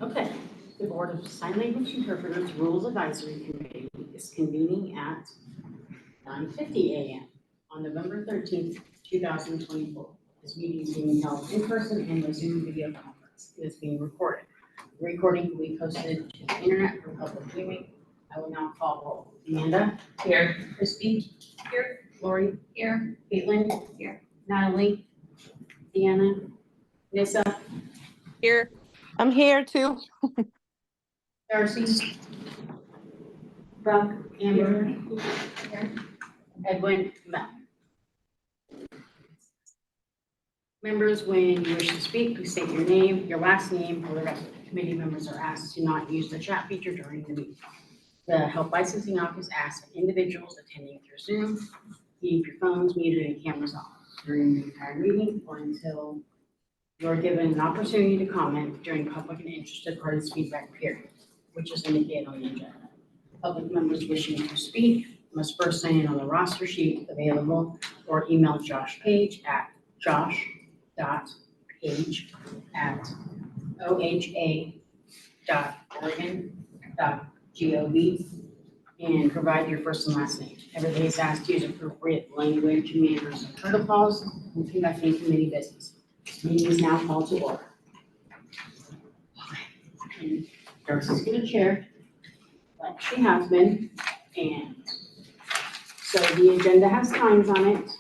Okay, the Board of Sign Language Interpreters Rules Advisory Committee is convening at 9:50 a.m. on November 13th, 2024. This meeting is being held in person and by Zoom video conference. It is being recorded. The recording will be posted to the internet for public viewing. I will now call roll. Amanda? Here. Christy? Here. Lori? Here. Caitlin? Here. Natalie? Deanna? Nissa? Here. I'm here too. Darcy? Buck? Amber? Here. Edwin? Mel. Members, when you wish to speak, please state your name, your last name, or the rest of the committee members are asked to not use the chat feature during the meeting. The Health Licensing Office asks individuals attending through Zoom, keep your phones muted and cameras off during the entire meeting or until you're given an opportunity to comment during public and interested parties feedback period, which is indicated on the agenda. Public members wishing to speak must first sign in on the roster sheet available or email Josh Page at josh.page@oha.oregon.gov and provide your first and last name. Everybody is asked to use appropriate language, manners, and protocols when conducting committee business. This meeting is now called to order. And Darcy's going to chair, like she has been, and so the agenda has times on it,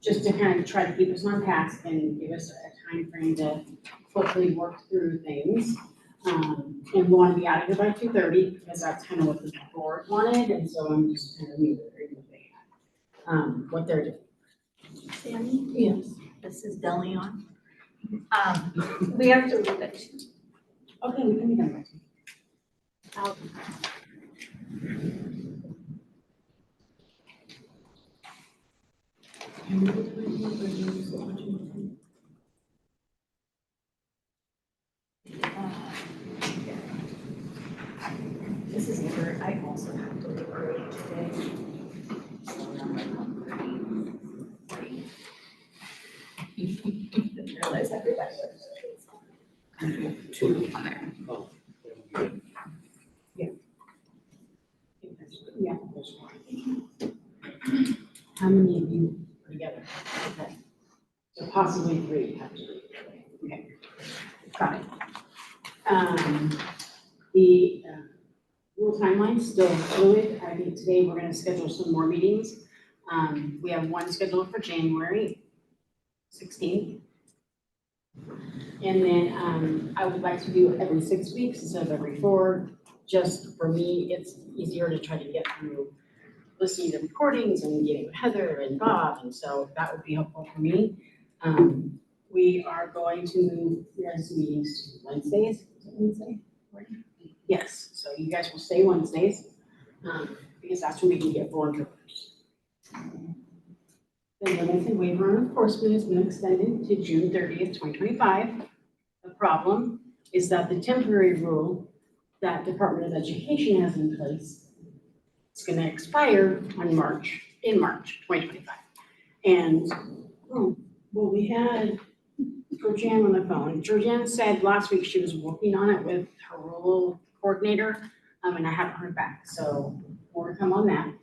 just to kind of try to keep us on task and give us a time frame to quickly work through things. And we want to be out of here by 2:30 because that's kind of what the board wanted, and so I'm just kind of reiterating what they're doing. Sammy? Yes. This is Delion. We have to leave it. Okay, we can be done by 2. This is where I also have to leave early today. So I'm like, didn't realize everybody was. Two on there. Yeah. How many of you are together? Okay. So possibly 3 have to leave. Okay. Got it. The rule timeline is still fluid. I think today we're going to schedule some more meetings. We have one scheduled for January 16th. And then I would like to do it every 6 weeks instead of every 4. Just for me, it's easier to try to get through listening to recordings and getting with Heather and Bob, and so that would be helpful for me. We are going to move these meetings to Wednesdays. Is it Wednesday? Yes, so you guys will stay Wednesdays, because that's when we can get 4 interpreters. The limited waiver on enforcement has been extended to June 30th, 2025. The problem is that the temporary rule that Department of Education has in place is going to expire in March 2025. And well, we had Georgianne on the phone. Georgianne said last week she was working on it with her rule coordinator, and I haven't heard back. So more to come on that.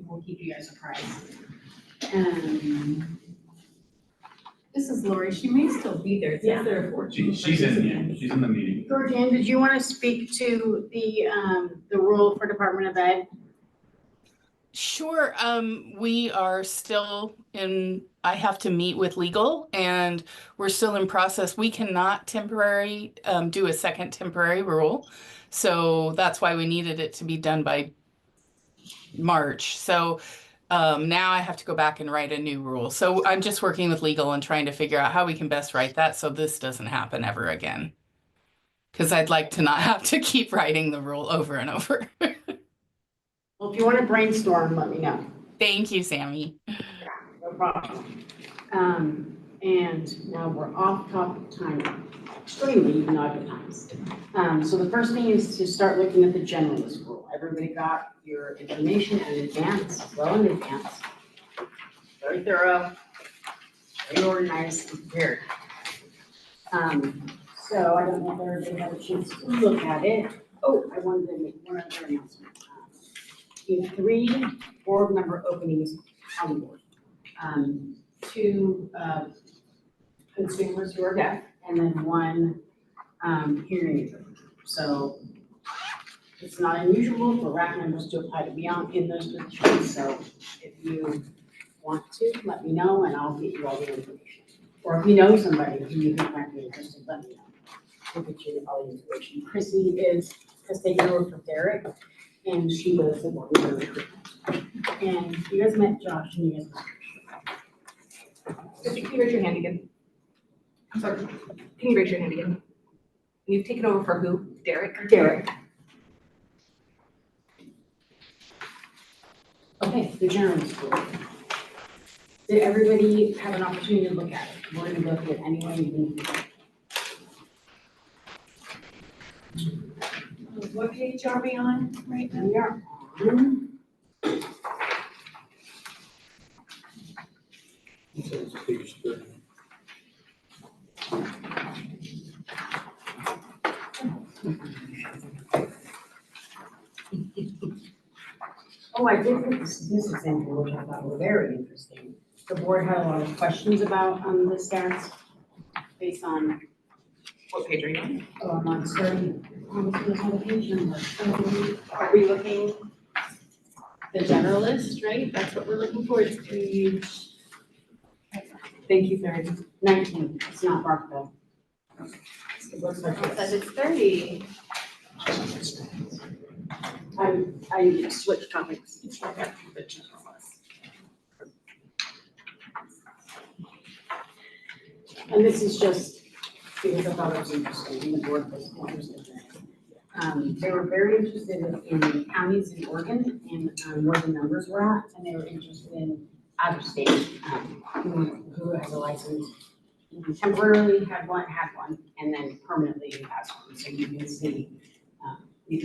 We'll keep you guys apprised. This is Lori. She may still be there. Yeah. She's in the meeting. Georgianne, did you want to speak to the rule for Department of Ed? Sure. We are still in, I have to meet with legal and we're still in process. We cannot do a second temporary rule. So that's why we needed it to be done by March. So now I have to go back and write a new rule. So I'm just working with legal and trying to figure out how we can best write that so this doesn't happen ever again. Because I'd like to not have to keep writing the rule over and over. Well, if you want to brainstorm, let me know. Thank you, Sammy. No problem. And now we're off topic time, extremely even though I've been times. So the first thing is to start looking at the generalist rule. Everybody got your information in advance, well in advance. Very thorough, very organized, and prepared. So I don't know if everybody had a chance to look at it. Oh, I wanted to make one other announcement. We have 3 board member openings on the board. 2 consumers who are deaf, and then 1 hearing aid. So it's not unusual for RAC members to apply to be on in those positions, so if you want to, let me know and I'll get you all the information. Or if you know somebody who you think might be interested, let me know. We'll get you all the information. Chrissy has taken over for Derek, and she was the one who recruited. And you guys met Josh and you guys met. Can you raise your hand again? I'm sorry, can you raise your hand again? And you've taken over for who? Derek? Derek. Okay, the general school. Did everybody have an opportunity to look at it? We're gonna go through it anyway. You can- What page are we on right now? We are on. It's page 30. Oh, I did put this example, which I thought were very interesting. The board had a lot of questions about the stats based on, What page are you on? oh, I'm on 30, on the page number. Are we looking, The generalist, right? That's what we're looking for. It's page thank you, 30. 19. It's not Barco. It looks like Says this. it's 30. I switched topics. It's right after the generalist. And this is just because I thought it was interesting, and the board was interested in it. They were very interested in counties in Oregon and where the numbers were at, and they were interested in out of state, who has a license. Temporarily had one, and then permanently has one, so you can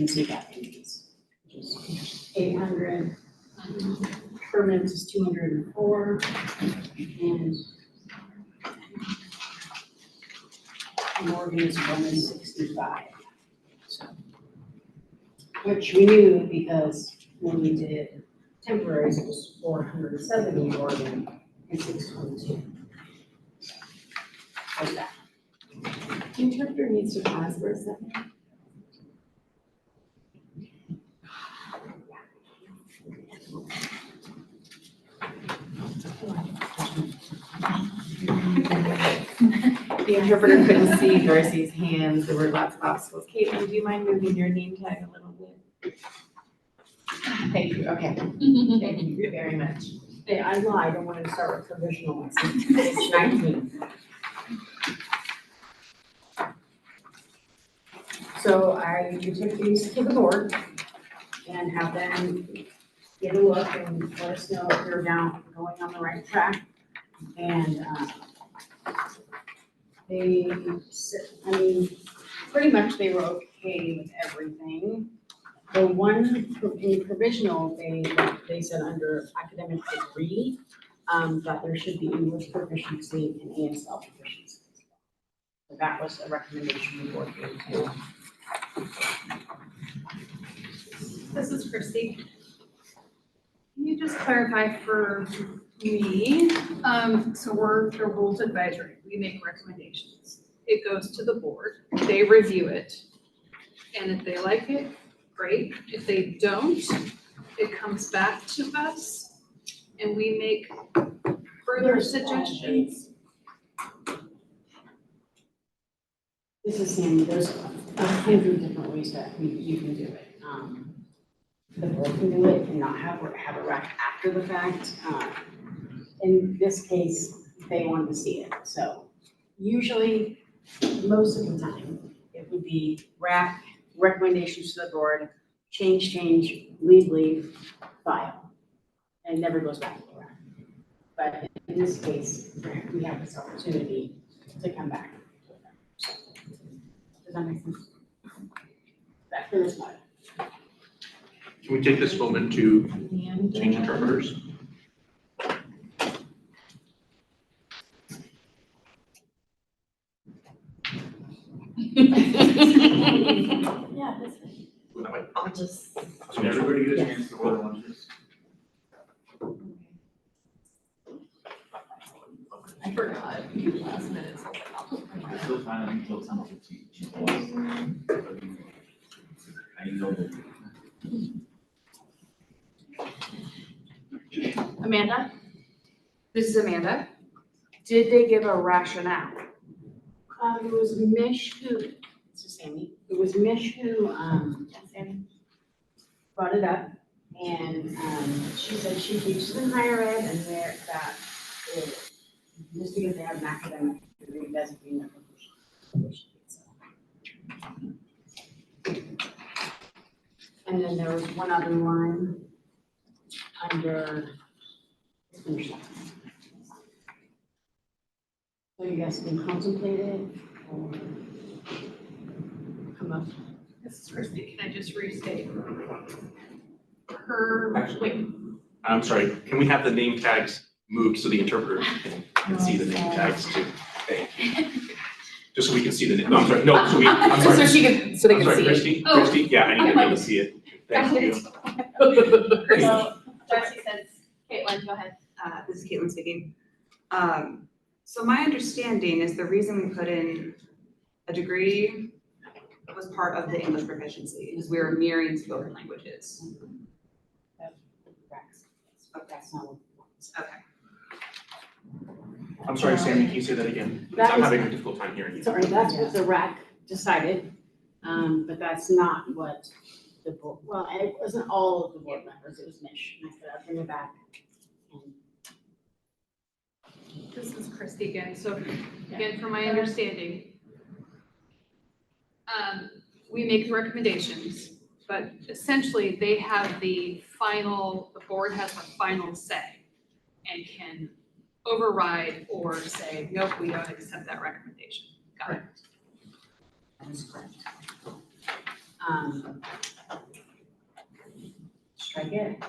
see that in these. Which is 800, permanent is 204, and Oregon is 165. So, which we knew because when we did temporaries, it was 470 in Oregon and 622. Like that. The interpreter needs to pause for a second. The interpreter couldn't see Darcy's hands, there were lots of obstacles. Caitlin, do you mind moving your name tag a little bit? Thank you, okay. Thank you very much. Hey, I lied, I wanted to start with provisional license. It's 19. So we took these to the board and have them get a look and let us know if we're going on the right track. And they said, pretty much they were okay with everything. The one in provisional, they said under academic degree, that there should be English proficiency and ASL proficiency. So that was a recommendation the board gave to. This is Christy. Can you just clarify for me? So we're the rules advisory. We make recommendations. It goes to the board. They review it. And if they like it, great. If they don't, it comes back to us and we make further suggestions. This is Sandy, there's 100 different ways that you can do it. The board can do it and not have a rec after the fact. In this case, they wanted to see it. So usually, most of the time, it would be rack, recommendations to the board, change, leave, file. And it never goes back to the rack. But in this case, we have this opportunity to come back. Does that make sense? Back for this one. Can we take this moment to change interpreters? Yeah, that's right. Go that way. I'll just. So everybody get a chance to order lunches. I forgot. Last minute, so I was like, I'll just bring There's it. still time until 10:15. I know that. Amanda? This is Amanda. Did they give a rationale? It was Mish who, this is Sammy, it was Mish who, brought it up. And, she said she teaches in higher ed and there, that is, just because they have an academic degree doesn't mean they're proficient. And then there was one other line under. So you guys can contemplate it or come up. This is Christy. Can I just restate? Her, wait, I'm sorry, can we have the name tags moved so the interpreter can see the name tags too? Thank you. Just so we can see the, no, I'm sorry, no, so we, I'm sorry. So she can, so they I'm can sorry, see it. Christy, Oh. Christy, yeah, I need to be able to see it. Thank you. So, Darcy says, Caitlin, go ahead. This is Caitlin speaking. So my understanding is the reason we put in a degree was part of the English proficiency, is we were mirroring spoken languages. That's not what. Okay. I'm sorry, Sammy, can you say that again? That I'm is- having a difficult time hearing you. Sorry, that's what the RAC decided, but that's not what the board, well, it wasn't all of the board members, it was Mish. And I said, I'll bring it back. And this is Christy again. So again, from my understanding, we make the recommendations, but essentially they have the board has the final say and can override or say, nope, we don't accept that recommendation. Got it. that is correct. Strike it.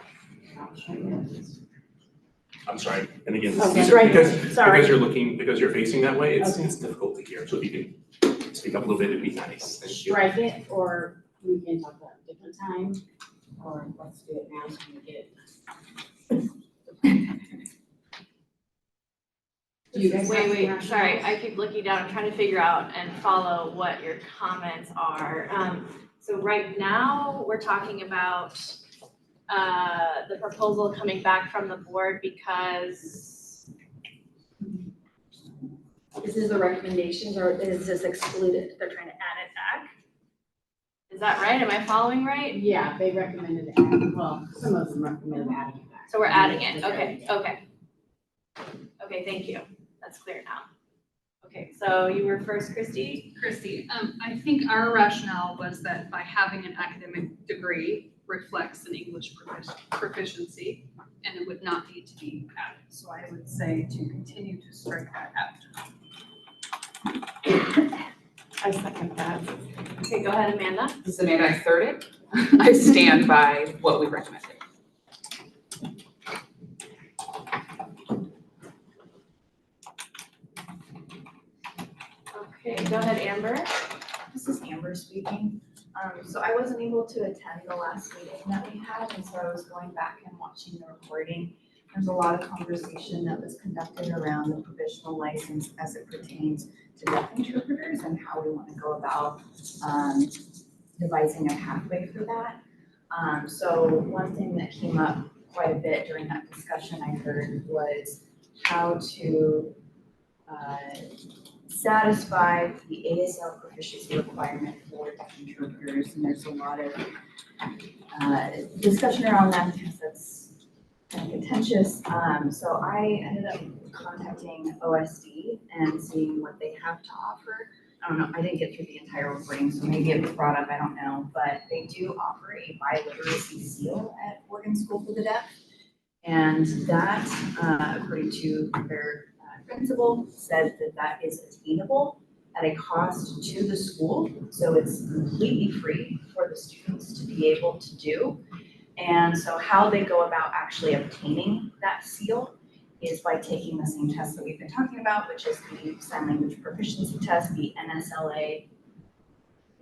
I'll strike it. I'm sorry, and again, Oh, these strike are it. Sorry. because you're facing that way, it's Okay. difficult to hear, so if you can speak up a little bit, it'd be nice, thank you. Strike it, or we can talk about a different time, or let's do it now so we get it. Do you guys have any Wait, rationales? sorry, I keep looking down, I'm trying to figure out and follow what your comments are. So right now, we're talking about, the proposal coming back from the board because, This is the recommendations, or is this excluded? They're trying to add it back? is that right? Am I following right? Yeah, they recommended adding, well, some of them recommended adding it back. So we're adding it, okay. Okay, thank you, that's clear now. Okay, so you were first, Christy? Christy, I think our rationale was that by having an academic degree reflects an English proficiency, and it would not need to be added. So I would say to continue to strike that out. I second that. Okay, go ahead, Amanda. This is Amanda, I third it. I stand by what we recommended. Okay, go ahead, Amber. This is Amber speaking. So I wasn't able to attend the last meeting that we had, and so I was going back and watching the recording. There's a lot of conversation that was conducted around the provisional license as it pertains to deaf interpreters and how we want to go about devising a pathway for that. So one thing that came up quite a bit during that discussion I heard was how to satisfy the ASL proficiency requirement for deaf interpreters, and there's a lot of discussion around that because that's kind of contentious. So I ended up contacting OSD and seeing what they have to offer. I don't know, I didn't get through the entire recording, so maybe it was brought up, I don't know, but they do offer a biliteracy seal at Oregon School for the Deaf. And that, according to their principal, said that that is attainable at a cost to the school. So it's completely free for the students to be able to do. And so how they go about actually obtaining that seal is by taking the same test that we've been talking about, which is the sign language proficiency test, the NSLA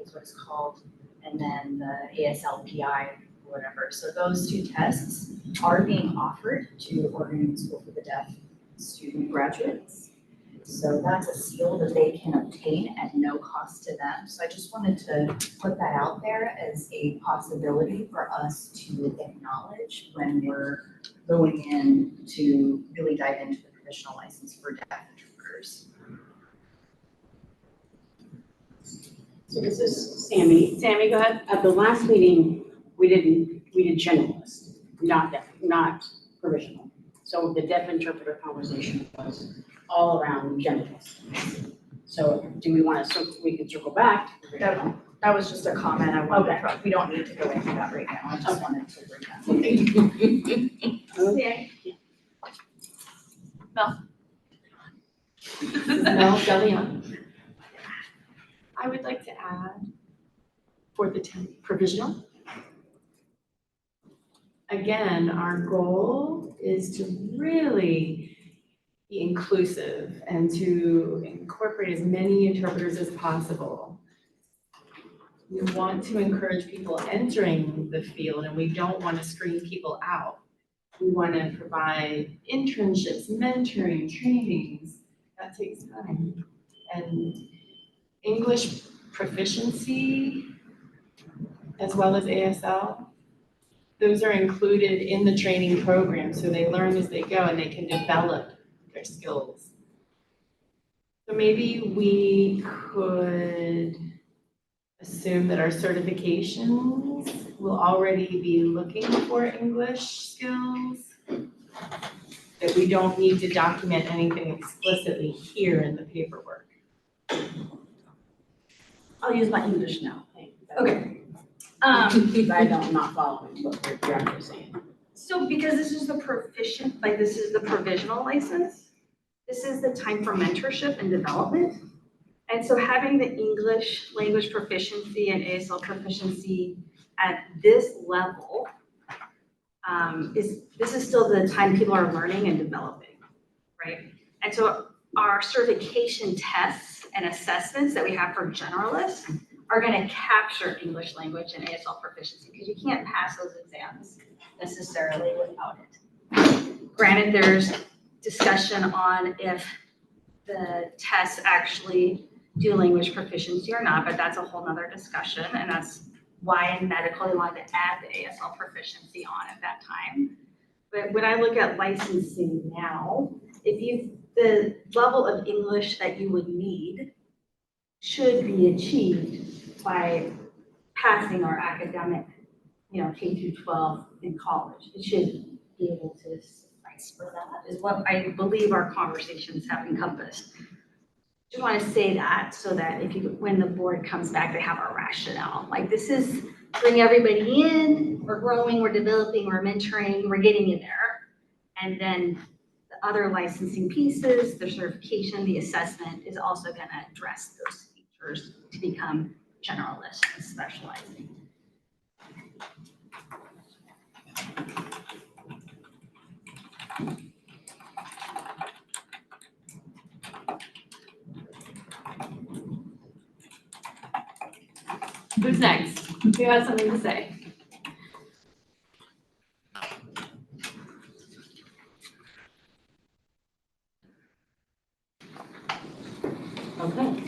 is what it's called, and then the ASLPI, whatever. So those two tests are being offered to Oregon School for the Deaf student graduates. So that's a seal that they can obtain at no cost to them. So I just wanted to put that out there as a possibility for us to acknowledge when we're going in to really dive into the professional license for deaf interpreters. So this is Sammy. Sammy, go ahead. At the last meeting, we did generalist, not provisional. So the deaf interpreter conversation was all around generalist. So do we want to, so we can circle back? That was just a comment I wanted to, we don't need to go into that right now. I just wanted to bring that up. Okay. Mel Delion. I would like to add, For the provisional. Again, our goal is to really be inclusive and to incorporate as many interpreters as possible. We want to encourage people entering the field and we don't want to screen people out. We want to provide internships, mentoring, trainings. That takes time. And English proficiency, as well as ASL, those are included in the training program, so they learn as they go and they can develop their skills. So maybe we could assume that our certifications will already be looking for English skills, that we don't need to document anything explicitly here in the paperwork. I'll use my English now. Okay. I don't, not following what you're actually saying. So because this is the proficient, like this is the provisional license, this is the time for mentorship and development. And so having the English language proficiency and ASL proficiency at this level this is still the time people are learning and developing, right? And so our certification tests and assessments that we have for generalists are gonna capture English language and ASL proficiency, because you can't pass those exams necessarily without it. Granted, there's discussion on if the tests actually do language proficiency or not, but that's a whole nother discussion, and that's why in medical they wanted to add the ASL proficiency on at that time. But when I look at licensing now, the level of English that you would need should be achieved by passing our academic, K through 12 in college. It should be able to suffice for that, is what I believe our conversations have encompassed. Just want to say that so that when the board comes back, they have a rationale. Like, this is bring everybody in, we're growing, we're developing, we're mentoring, we're getting you there. And then the other licensing pieces, the certification, the assessment is also going to address those features to become generalists and specializing. Who's next? Who has something to say? Okay.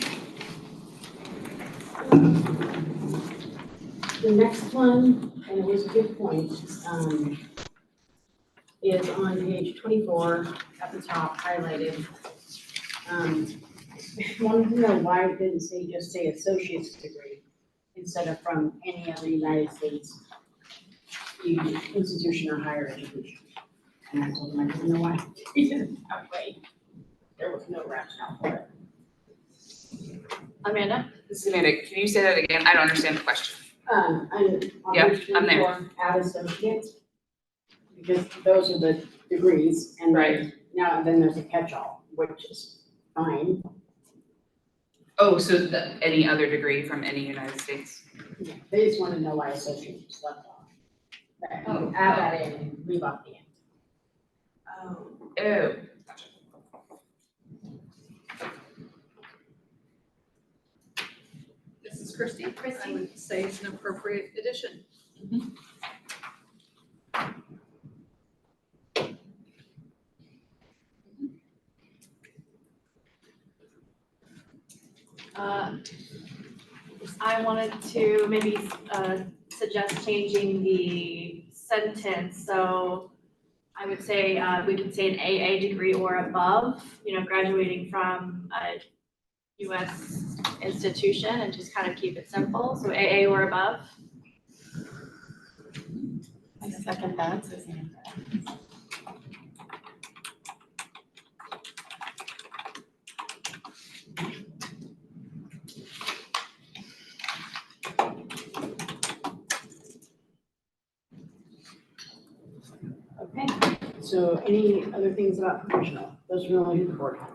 The next one, and it was a good point, is on page 24 at the top, highlighted. Wanted to know why it didn't just say associate's degree instead of from any other United States institution or higher education. And I told them I didn't know why they did it that way. There was no rationale for it. Amanda? This is Amanda. Can you say that again? I don't understand the question. I'm on Yeah, page I'm there. 24, add associates, because those are the degrees, and Right. now then there's a catch-all, which is fine. Oh, so any other degree from any United States? They just want to know why associates was left off. But Oh. add that in and leave off the end. Oh. Gotcha. This is is Christie. I would say it's an appropriate addition. I wanted to maybe suggest changing the sentence, so I would say, we could say an AA degree or above, graduating from a US institution and just kind of keep it simple, so AA or above. I second that, Suzanne. Okay, so any other things about professional? Those are only the board have.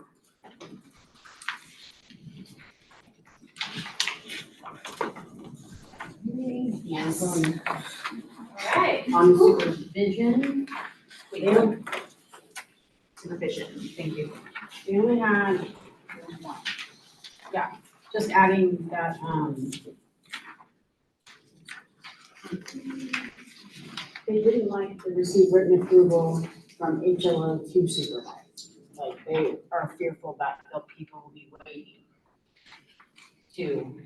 Yes. On Alright. supervision, they don't, Supervision, thank you. they only had one. Yeah, just adding that, they didn't like to receive written approval from HLO to supervise. Like, they are fearful that the people will be waiting to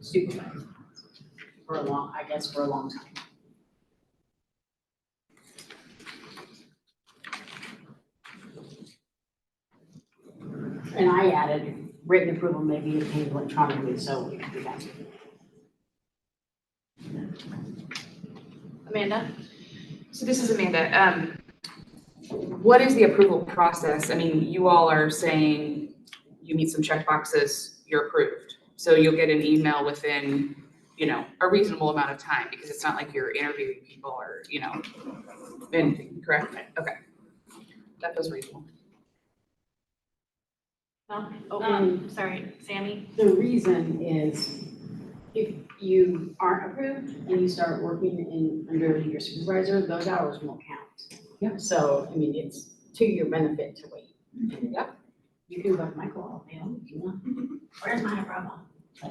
supervise for a long time. And I added written approval may be obtained electronically, so it could be that. Amanda? So this is Amanda. What is the approval process? I mean, you all are saying you meet some check boxes, you're approved. So you'll get an email within, a reasonable amount of time because it's not like you're interviewing people or, anything, correct? Okay. That feels reasonable. No? Sorry, Sammy? The reason is if you aren't approved and you start working under your supervisor, those hours won't count. Yeah. So, I mean, it's to your benefit to wait. Yep. You can go to Michael all day long if you want. Where's my umbrella?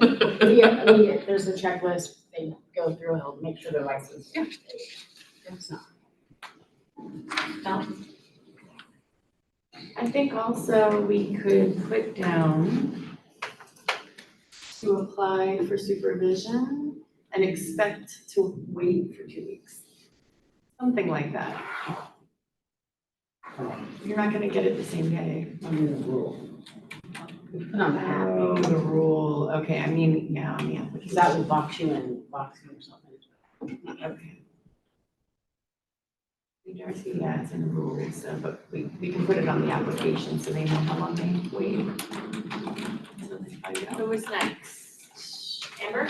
Yeah, I mean, there's a checklist, they go through, he'll make sure they're licensed. Yeah. It's not. No? I think also we could put down to apply for supervision and expect to wait for 2 weeks. Something like that. You're not gonna get it the same day. Under the rule. We put on the app, Oh, the rule, okay, I mean, yeah, on the because application. that would box yourself in. Okay. We never see that it's in the rules, so, but we can put it on the application so they know how long they wait. So they find out. Who was next? Amber?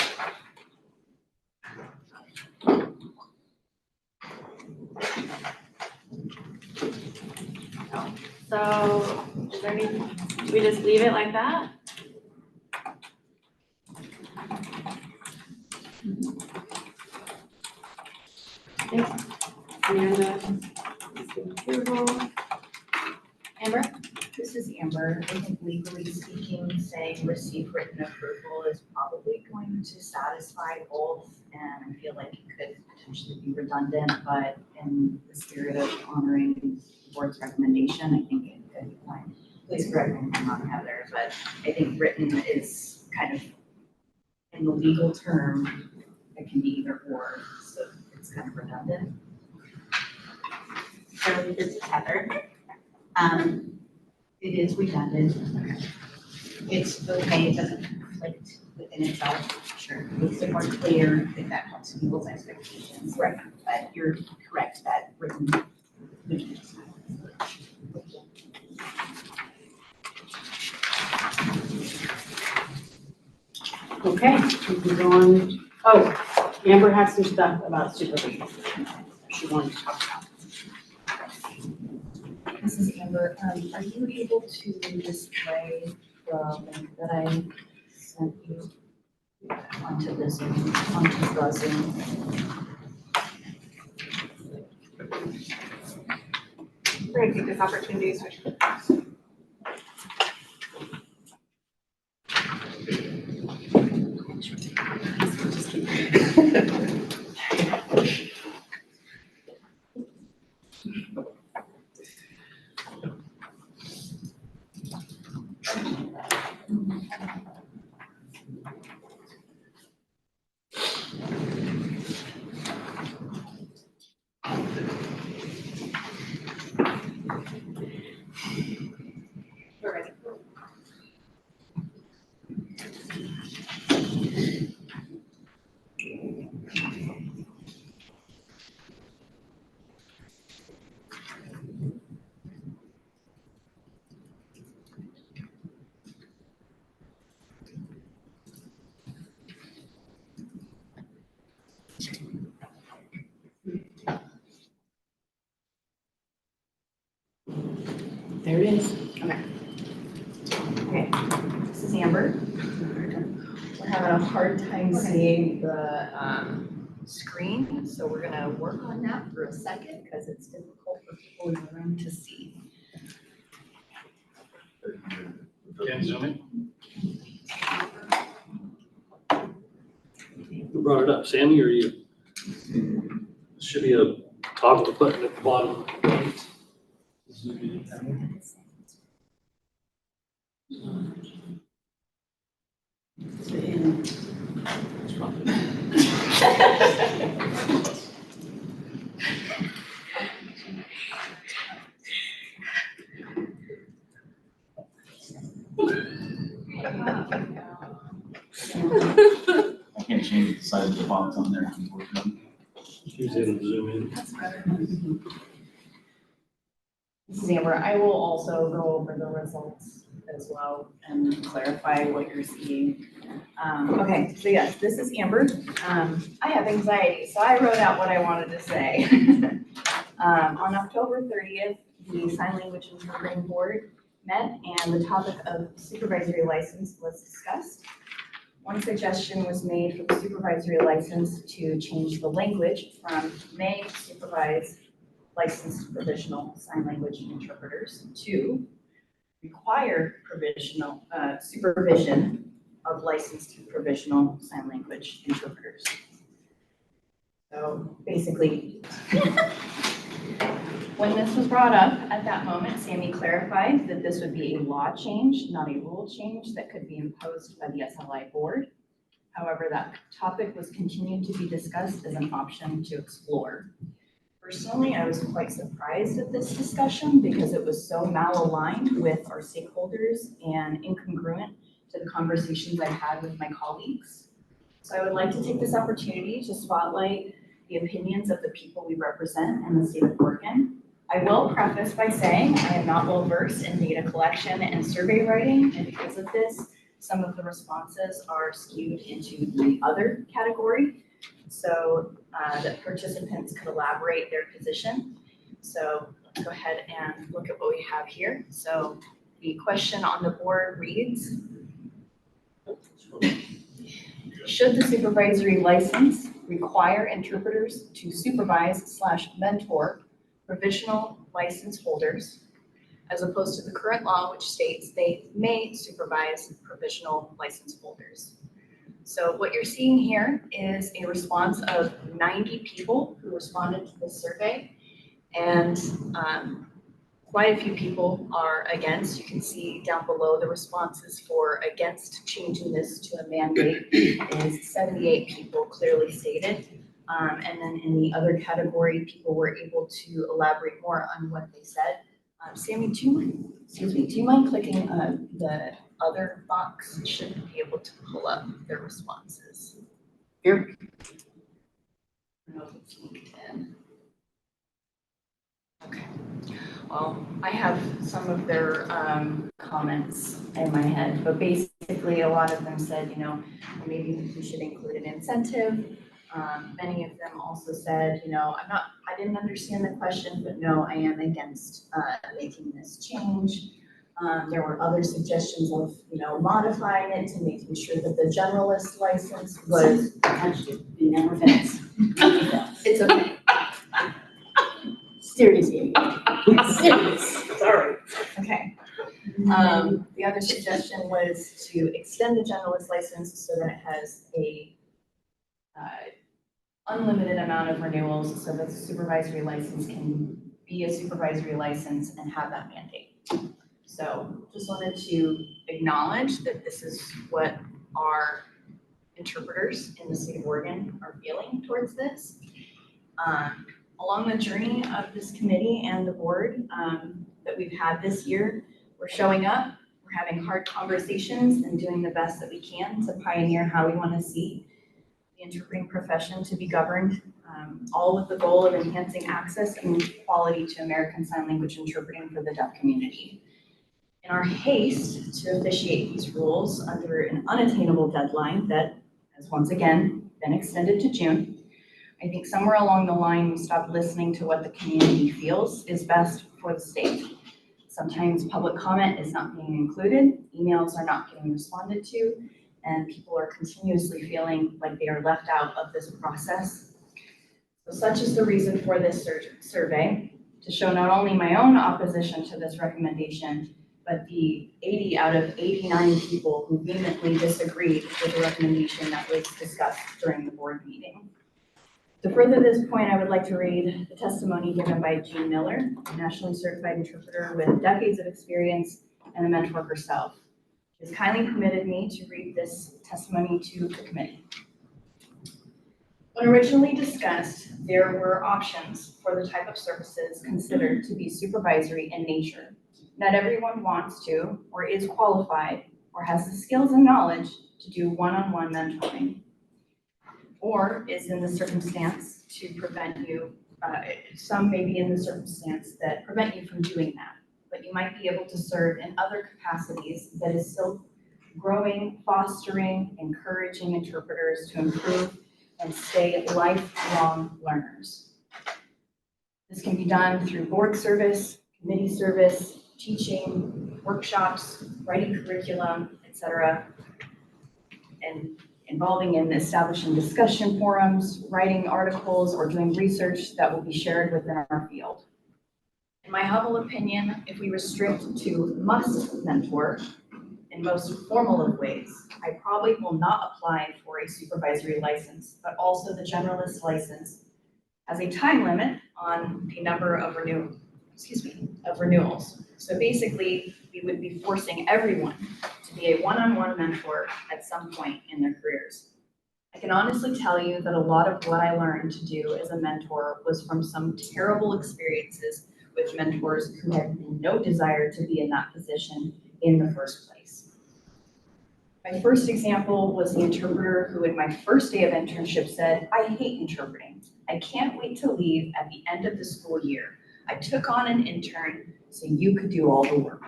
No. So, is there any, do we just leave it like that? Amanda, is the approval. Amber? This is Amber. I think legally speaking, saying receive written approval is probably going to satisfy both. And I feel like it could potentially be redundant, but in the spirit of honoring the board's recommendation, I think it could be fine. Please correct me if I'm wrong, Heather, but I think written is kind of, in the legal term, it can be either or, so it's kind of redundant. So this is Heather. It is redundant. It's okay, it doesn't conflict within itself, sure. It's more clear if that helps people's expectations. Right. But you're correct that written. Okay, we can go on. Oh, Amber had some stuff about supervision she wanted to talk about. This is Amber. Are you able to display the link that I sent you onto the Zoom? We're gonna take this opportunity to switch. Amber. We're having a hard time seeing the screen, so we're gonna work on that for a second because it's difficult for people in the room to see. Can zoom in? Who brought it up, Sammy or you? Should be a toggle button at the bottom right. I can't change the size of the box on there. Use it and zoom in. This is Amber. I will also go over the results as well and clarify what you're seeing. Okay, so yes, this is Amber. I have anxiety, so I wrote out what I wanted to say. On October 30th, the Sign Language Interpreting Board met and the topic of supervisory license was discussed. One suggestion was made for the supervisory license to change the language from may supervise licensed provisional sign language interpreters to require provisional supervision of licensed provisional sign language interpreters. So basically, when this was brought up at that moment, Sammy clarified that this would be a law change, not a rule change that could be imposed by the SLI board. However, that topic was continued to be discussed as an option to explore. Personally, I was quite surprised at this discussion because it was so malaligned with our stakeholders and incongruent to the conversations I had with my colleagues. So I would like to take this opportunity to spotlight the opinions of the people we represent in the state of Oregon. I will preface by saying I am not well versed in data collection and survey writing, and because of this, some of the responses are skewed into the other category, so that participants could elaborate their position. So let's go ahead and look at what we have here. So the question on the board reads, should the supervisory license require interpreters to supervise/mentor provisional license holders, as opposed to the current law, which states they may supervise provisional license holders? So what you're seeing here is a response of 90 people who responded to this survey, and quite a few people are against. You can see down below the responses for against changing this to a mandate is 78 people clearly stated. And then in the other category, people were able to elaborate more on what they said. Sammy, do you mind clicking the other box? You should be able to pull up their responses. Here. I don't know if it's LinkedIn. Okay. Well, I have some of their comments in my head, but basically a lot of them said, you know, maybe we should include an incentive. Many of them also said, you know, I didn't understand the question, but no, I am against making this change. There were other suggestions of, you know, modifying it to making sure that the generalist license was. You never finish. It's okay. Serious, Amy. Serious. Sorry. Okay. The other suggestion was to extend the generalist license so that it has a unlimited amount of renewals, so that the supervisory license can be a supervisory license and have that mandate. So just wanted to acknowledge that this is what our interpreters in the state of Oregon are feeling towards this. Along the journey of this committee and the board that we've had this year, we're showing up, we're having hard conversations and doing the best that we can to pioneer how we want to see the interpreting profession to be governed, all with the goal of enhancing access and quality to American Sign Language interpreting for the deaf community. In our haste to officiate these rules under an unattainable deadline that has once again been extended to June, I think somewhere along the line we stopped listening to what the community feels is best for the state. Sometimes public comment is not being included, emails are not getting responded to, and people are continuously feeling like they are left out of this process. So such is the reason for this survey, to show not only my own opposition to this recommendation, but the 80 out of 89 people who vehemently disagreed with the recommendation that was discussed during the board meeting. To further this point, I would like to read the testimony given by Jean Miller, a nationally certified interpreter with decades of experience and a mentor herself. She has kindly permitted me to read this testimony to the committee. When originally discussed, there were options for the type of services considered to be supervisory in nature. Not everyone wants to, or is qualified, or has the skills and knowledge to do one-on-one mentoring, or is in the circumstance to prevent you, some may be in the circumstance that prevent you from doing that, but you might be able to serve in other capacities that is still growing, fostering, encouraging interpreters to improve and stay lifelong learners. This can be done through board service, committee service, teaching, workshops, writing curriculum, etc., and involving in establishing discussion forums, writing articles, or doing research that will be shared within our field. In my humble opinion, if we restrict to must mentor in most formal of ways, I probably will not apply for a supervisory license, but also the generalist license has a time limit on the number of renewals. So basically, we would be forcing everyone to be a one-on-one mentor at some point in their careers. I can honestly tell you that a lot of what I learned to do as a mentor was from some terrible experiences with mentors who had no desire to be in that position in the first place. My first example was the interpreter who in my first day of internship said, "I hate interpreting. I can't wait to leave at the end of the school year. I took on an intern so you could do all the work."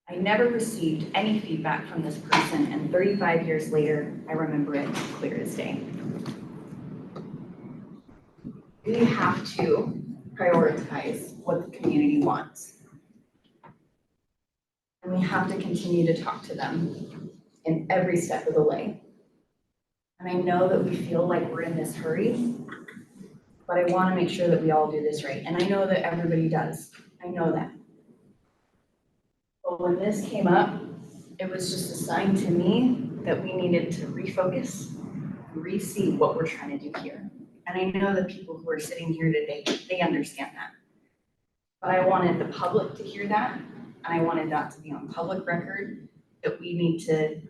I never received any feedback from this person, and 35 years later, I remember it clear as day. We have to prioritize what the community wants. And we have to continue to talk to them in every step of the way. And I know that we feel like we're in this hurry, but I want to make sure that we all do this right. And I know that everybody does. I know that. But when this came up, it was just a sign to me that we needed to refocus, re-see what we're trying to do here. And I know the people who are sitting here today, they understand that. But I wanted the public to hear that, and I wanted that to be on public record, that we need to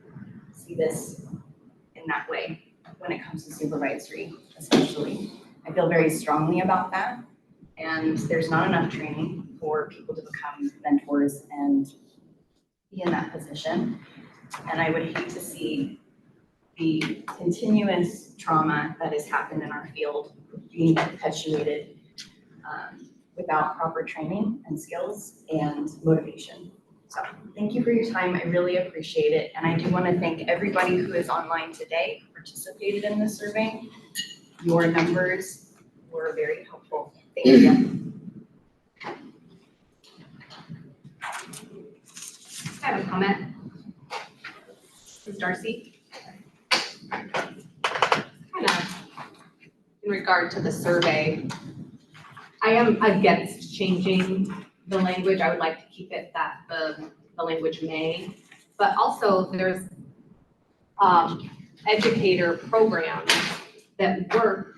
see this in that way when it comes to supervisory, especially. I feel very strongly about that, and there's not enough training for people to become mentors and be in that position. And I would hate to see the continuous trauma that has happened in our field being perpetuated without proper training and skills and motivation. So thank you for your time. I really appreciate it. And I do want to thank everybody who is online today, who participated in this survey. Your numbers were very helpful. Thank you. I have a comment. This is Darcy. Kind of in regard to the survey, I am against changing the language. I would like to keep it that the language may, but also there's educator programs that work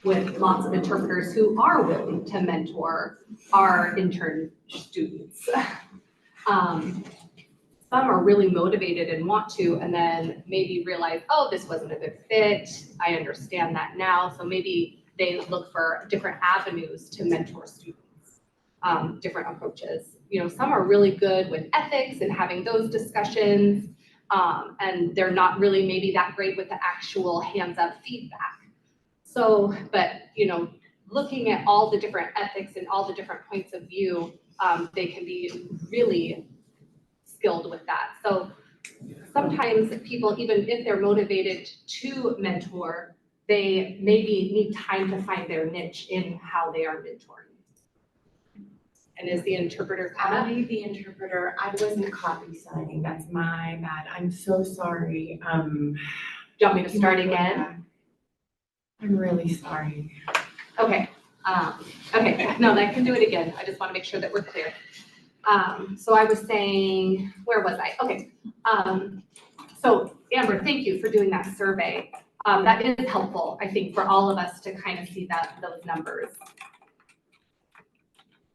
with lots of interpreters who are willing to mentor our intern students. Some are really motivated and want to, and then maybe realize, oh, this wasn't a good fit. I understand that now. So maybe they look for different avenues to mentor students, different approaches. You know, some are really good with ethics and having those discussions, and they're not really maybe that great with the actual hands-up feedback. So, but, you know, looking at all the different ethics and all the different points of view, they can be really skilled with that. So sometimes people, even if they're motivated to mentor, they maybe need time to find their niche in how they are mentoring. And is the interpreter caught up? I'm the interpreter. I wasn't copy signing. That's my bad. I'm so sorry. Do you want me to start again? I'm really sorry. Okay, okay, no, I can do it again. I just want to make sure that we're clear. So I was saying, where was I? Okay. So Amber, thank you for doing that survey. That is helpful, I think, for all of us to kind of see those numbers.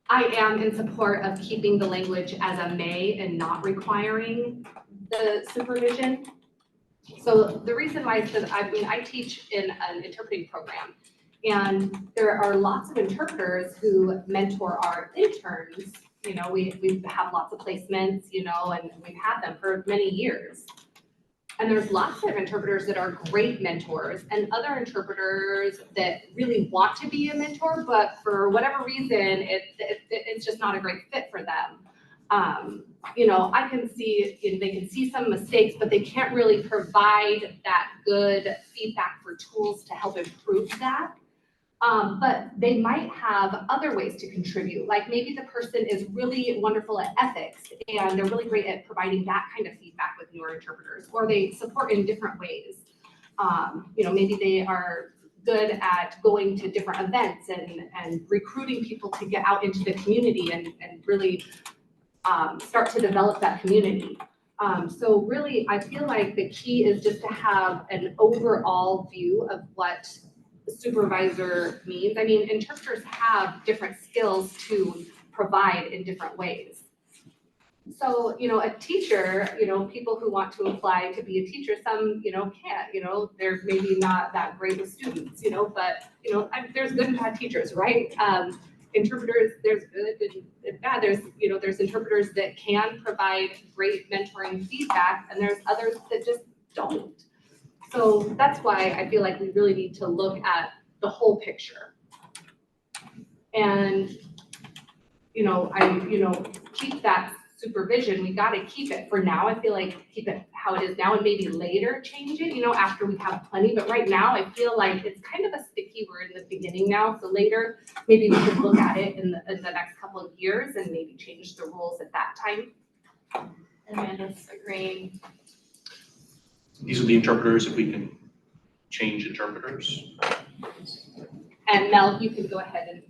I am in support of keeping the language as a may and not requiring the supervision. So the reason why I said, I teach in an interpreting program, and there are lots of interpreters who mentor our interns. You know, we have lots of placements, you know, and we've had them for many years. And there's lots of interpreters that are great mentors and other interpreters that really want to be a mentor, but for whatever reason, it's just not a great fit for them. You know, I can see, they can see some mistakes, but they can't really provide that good feedback for tools to help improve that. But they might have other ways to contribute, like maybe the person is really wonderful at ethics and they're really great at providing that kind of feedback with newer interpreters, or they support in different ways. You know, maybe they are good at going to different events and recruiting people to get out into the community and really start to develop that community. So really, I feel like the key is just to have an overall view of what supervisor means. I mean, interpreters have different skills to provide in different ways. So, you know, a teacher, you know, people who want to apply to be a teacher, some, you know, can't, you know, they're maybe not that great with students, you know, but, you know, there's good and bad teachers, right? Interpreters, there's good and bad. There's, you know, there's interpreters that can provide great mentoring feedback, and there's others that just don't. So that's why I feel like we really need to look at the whole picture. And, you know, keep that supervision. We gotta keep it for now. I feel like keep it how it is now and maybe later change it, you know, after we have plenty. But right now, I feel like it's kind of a sticky, we're in the beginning now. So later, maybe we could look at it in the next couple of years and maybe change the rules at that time. Amanda's agreeing. These are the interpreters, if we can change interpreters. And Mel, you can go ahead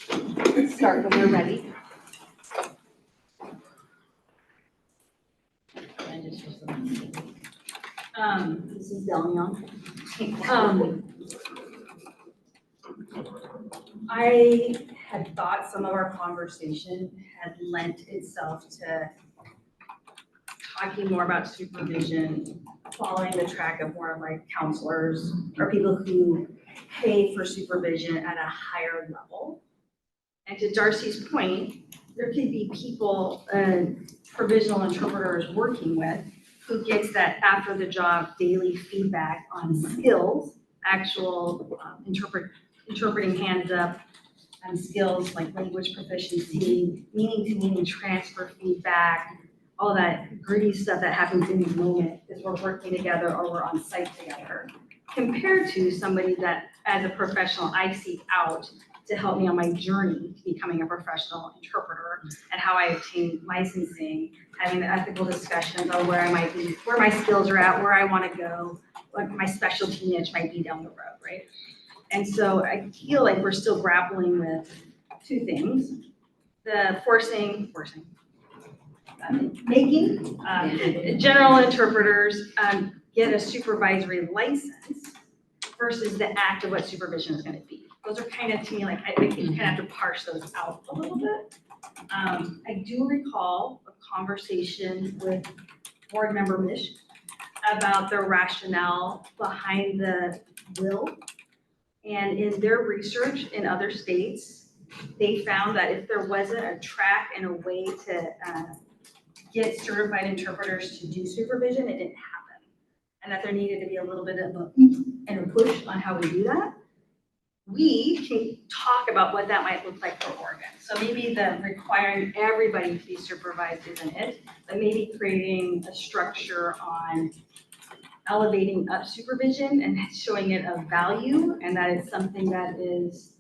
and start when you're ready. This is Delion. I had thought some of our conversation had lent itself to talking more about supervision, following the track of more like counselors or people who pay for supervision at a higher level. And to Darcy's point, there could be people, provisional interpreters working with who gets that after the job daily feedback on skills, actual interpreting hands up, skills like language proficiency, meaning to meaning transfer feedback, all that gritty stuff that happens in the moment as we're working together or we're on site together, compared to somebody that as a professional I seek out to help me on my journey to becoming a professional interpreter and how I obtain licensing, having the ethical discussions on where I might be, where my skills are at, where I want to go, what my specialty niche might be down the road, right? And so I feel like we're still grappling with two things. The making general interpreters get a supervisory license versus the act of what supervision is going to be. Those are kind of, to me, like, I think you kind of have to parse those out a little bit. I do recall a conversation with board member Mish about the rationale behind the will. And in their research in other states, they found that if there wasn't a track and a way to get certified interpreters to do supervision, it didn't happen. And that there needed to be a little bit of a push on how we do that. We can talk about what that might look like for Oregon. So maybe the requiring everybody to be supervised isn't it, but maybe creating a structure on elevating up supervision and showing it of value, and that it's something that is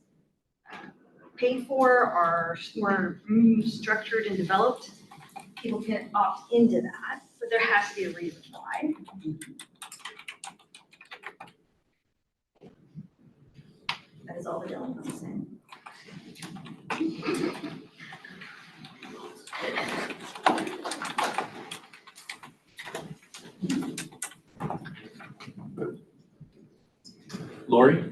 paid for or more structured and developed, people can opt into that, but there has to be a reason why. That is all the delegates are saying. Lori?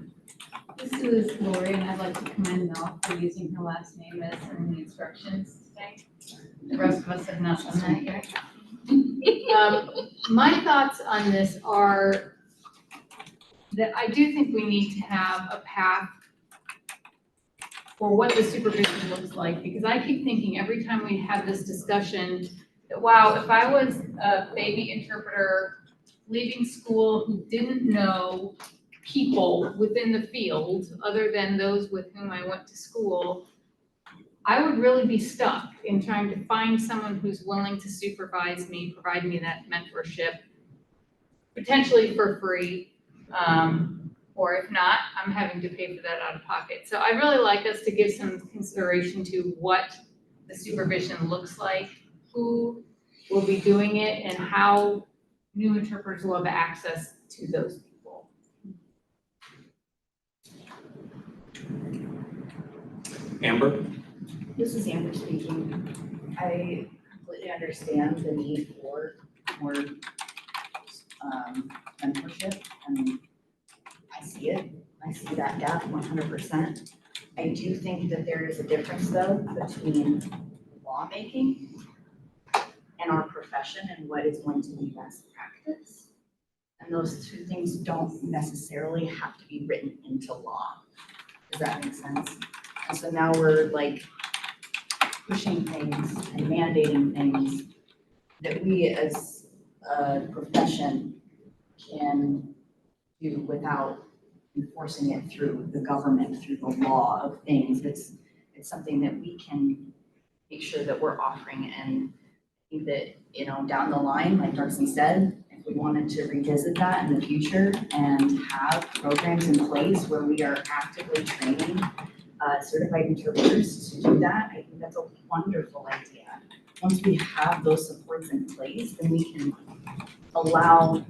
This is Lori, and I'd like to commend Mel for using her last name as in the instructions today. The rest of us have not done that yet. My thoughts on this are that I do think we need to have a path for what the supervision looks like, because I keep thinking every time we have this discussion that, wow, if I was a baby interpreter leaving school who didn't know people within the field other than those with whom I went to school, I would really be stuck in trying to find someone who's willing to supervise me, provide me that mentorship, potentially for free. Or if not, I'm having to pay for that out of pocket. So I really like us to give some consideration to what the supervision looks like, who will be doing it, and how new interpreters will have access to those people. Amber? This is Amber speaking. I completely understand the need for more mentorship, and I see it. I see that gap 100%. I do think that there is a difference though between lawmaking and our profession and what is going to be best practice. And those two things don't necessarily have to be written into law. Does that make sense? And so now we're like pushing things and mandating things that we as a profession can do without enforcing it through the government, through the law of things. It's something that we can make sure that we're offering, and I think that, you know, down the line, like Darcy said, if we wanted to revisit that in the future and have programs in place where we are actively training certified interpreters to do that, I think that's a wonderful idea. Once we have those supports in place, then we can allow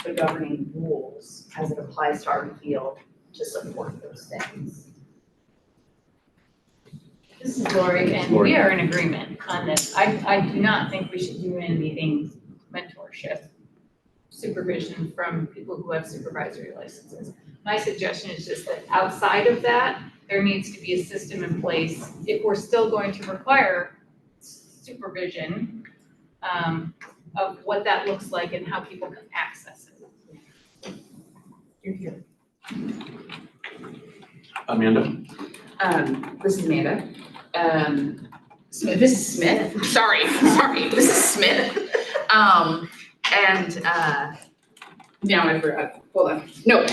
the governing rules as it applies to our field to support those things. This is Lori, and we are in agreement on this. I do not think we should do anything mentorship, supervision from people who have supervisory licenses. My suggestion is just that outside of that, there needs to be a system in place if we're still going to require supervision of what that looks like and how people can access it. You're here. Amanda? This is Amanda. This is Smith. Sorry, this is Smith. Now I forgot. Hold on. No.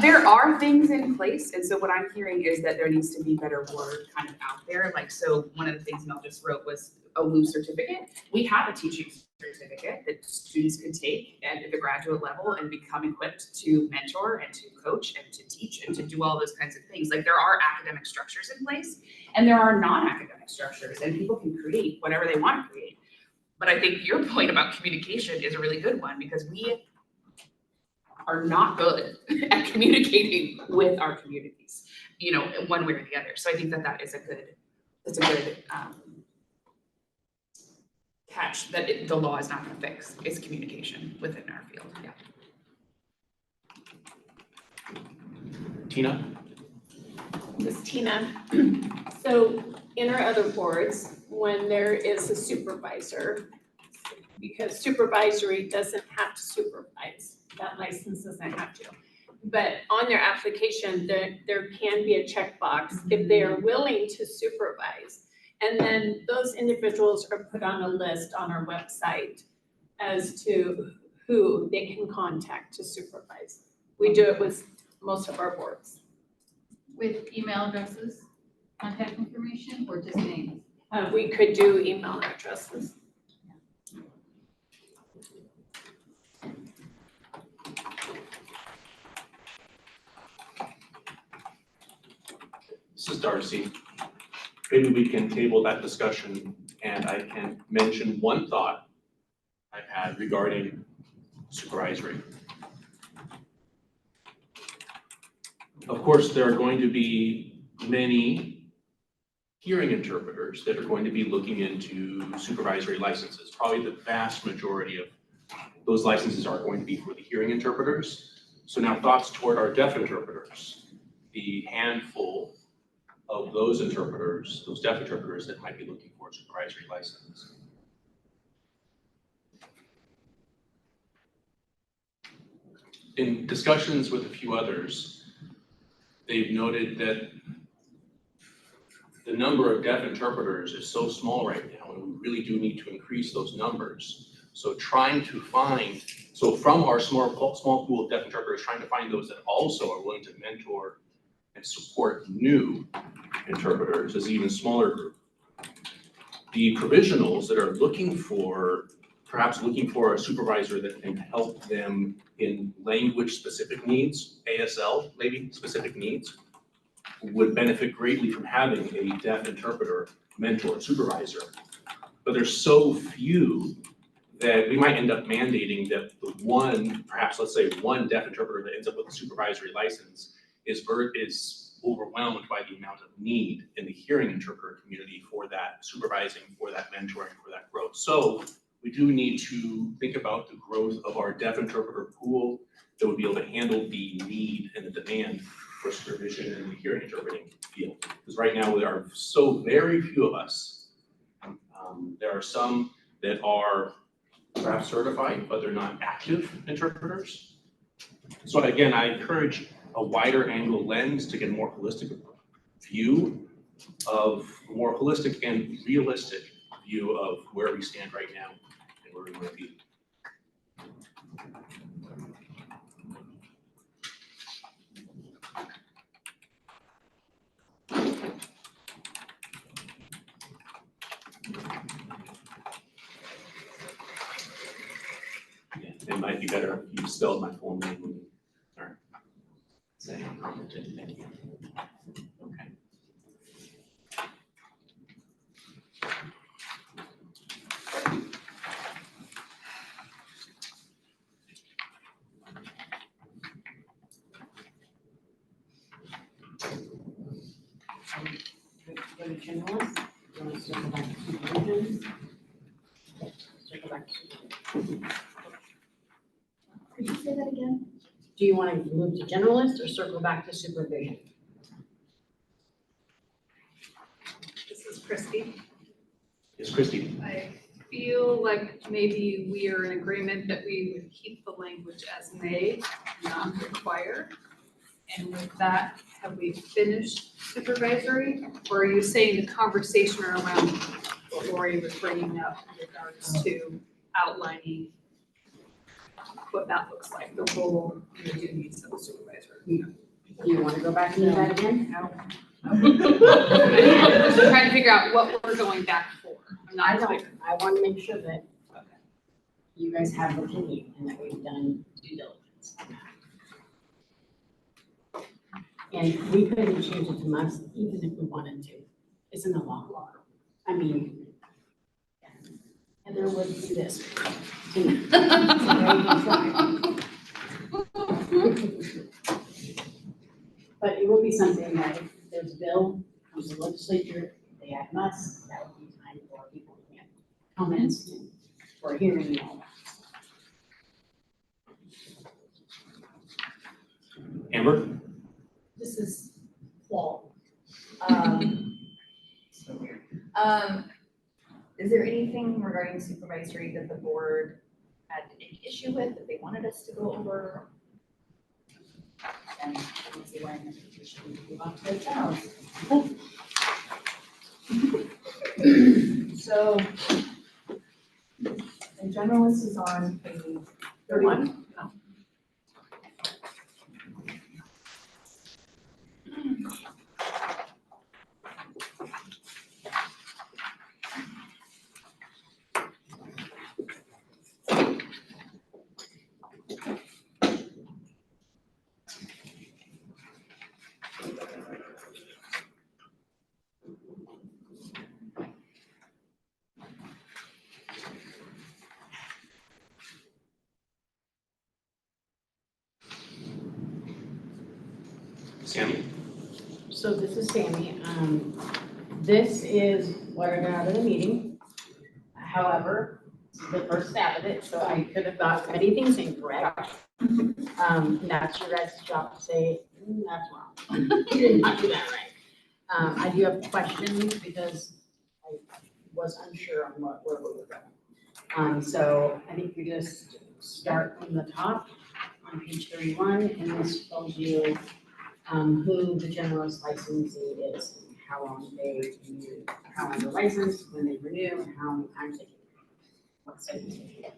There are things in place, and so what I'm hearing is that there needs to be better word kind of out there. Like, so one of the things Mel just wrote was a loose certificate. We have a teaching certificate that students could take at the graduate level and become equipped to mentor and to coach and to teach and to do all those kinds of things. Like, there are academic structures in place and there are non-academic structures, and people can create whatever they want to create. But I think your point about communication is a really good one, because we are not good at communicating with our communities, you know, one way or the other. So I think that that is a good catch that the law is not going to fix, is communication within our field. Yeah. Tina? This is Tina. So in our other boards, when there is a supervisor, because supervisory doesn't have to supervise, that license doesn't have to. But on their application, there can be a checkbox if they are willing to supervise. And then those individuals are put on a list on our website as to who they can contact to supervise. We do it with most of our boards. With email addresses, contact information, or just names? We could do email addresses. Darcy, maybe we can table that discussion and I can mention one thought I've had regarding supervisory. Of course, there are going to be many hearing interpreters that are going to be looking into supervisory licenses. Probably the vast majority of those licenses are going to be for the hearing interpreters. So now thoughts toward our deaf interpreters, the handful of those interpreters, those deaf interpreters that might be looking for a supervisory license. In discussions with a few others, they've noted that the number of deaf interpreters is so small right now, and we really do need to increase those numbers. So trying to find, so from our small pool of deaf interpreters, trying to find those that also are willing to mentor and support new interpreters is an even smaller group. The provisionals that are looking for, perhaps looking for a supervisor that can help them in language-specific needs, ASL maybe, specific needs, would benefit greatly from having a deaf interpreter mentor, supervisor. But there's so few that we might end up mandating that the one, perhaps let's say one deaf interpreter that ends up with a supervisory license is overwhelmed by the amount of need in the hearing interpreter community for that supervising, for that mentoring, for that growth. So we do need to think about the growth of our deaf interpreter pool that would be able to handle the need and the demand for supervision in the hearing interpreting field. Because right now there are so very few of us. There are some that are perhaps certified, but they're not active interpreters. So again, I encourage a wider angle lens to get a more holistic view of, a more holistic and realistic view of where we stand right now and where we want to be. Yeah, it might be better if you spelled my full name when you start saying I'm competent. Thank you. Okay. Go to generalists, you want to circle back to supervision? Circle back to supervision. Could you say that again? Do you want to move to generalist or circle back to supervision? This is Christy. Yes, Christy. I feel like maybe we are in agreement that we would keep the language as may, not require. And with that, have we finished supervisory? Or are you saying the conversation around what Lori was bringing up in regards to outlining what that looks like, the role and the duties of a supervisor? Do you want to go back into that again? I'm just trying to figure out what we're going back for. I'm I not don't, clear. I want to make sure that you guys have what you need and that we've done due diligence on that. And we couldn't change it to must, even if we wanted to. It's in the law. I mean, Heather would do this. But it will be something that if there's a bill, comes to the legislature, they add must, that would be time for people to get comments and for a hearing and all that. Amber? This is Paul. So weird. Is there anything regarding supervisory that the board had any issue with, that they wanted us to go over? And I don't see why we should move on to the generals. So, the generalist is on page 31. No. Sammy? So this is Sammy. This is what I got out of the meeting. However, this is the first stab at it, so I could have got many things incorrect. That's your guys' job to say, that's wrong. You did not do that right. I do have questions because I was unsure on where we were going. So I think we just start from the top on page 31, and this tells you who the generalist licensee is, and how long they renew, how long they're licensed, when they renew, and how many times they can. What segments they can.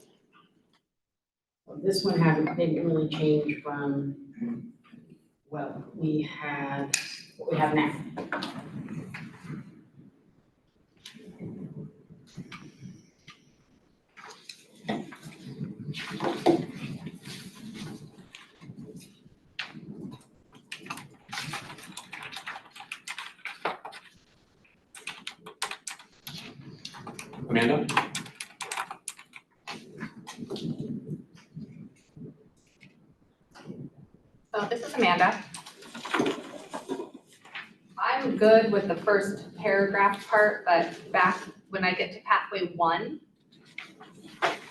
Well, this one didn't really change from what we had now. Amanda? So this is Amanda. I'm good with the first paragraph part, but back when I get to pathway 1,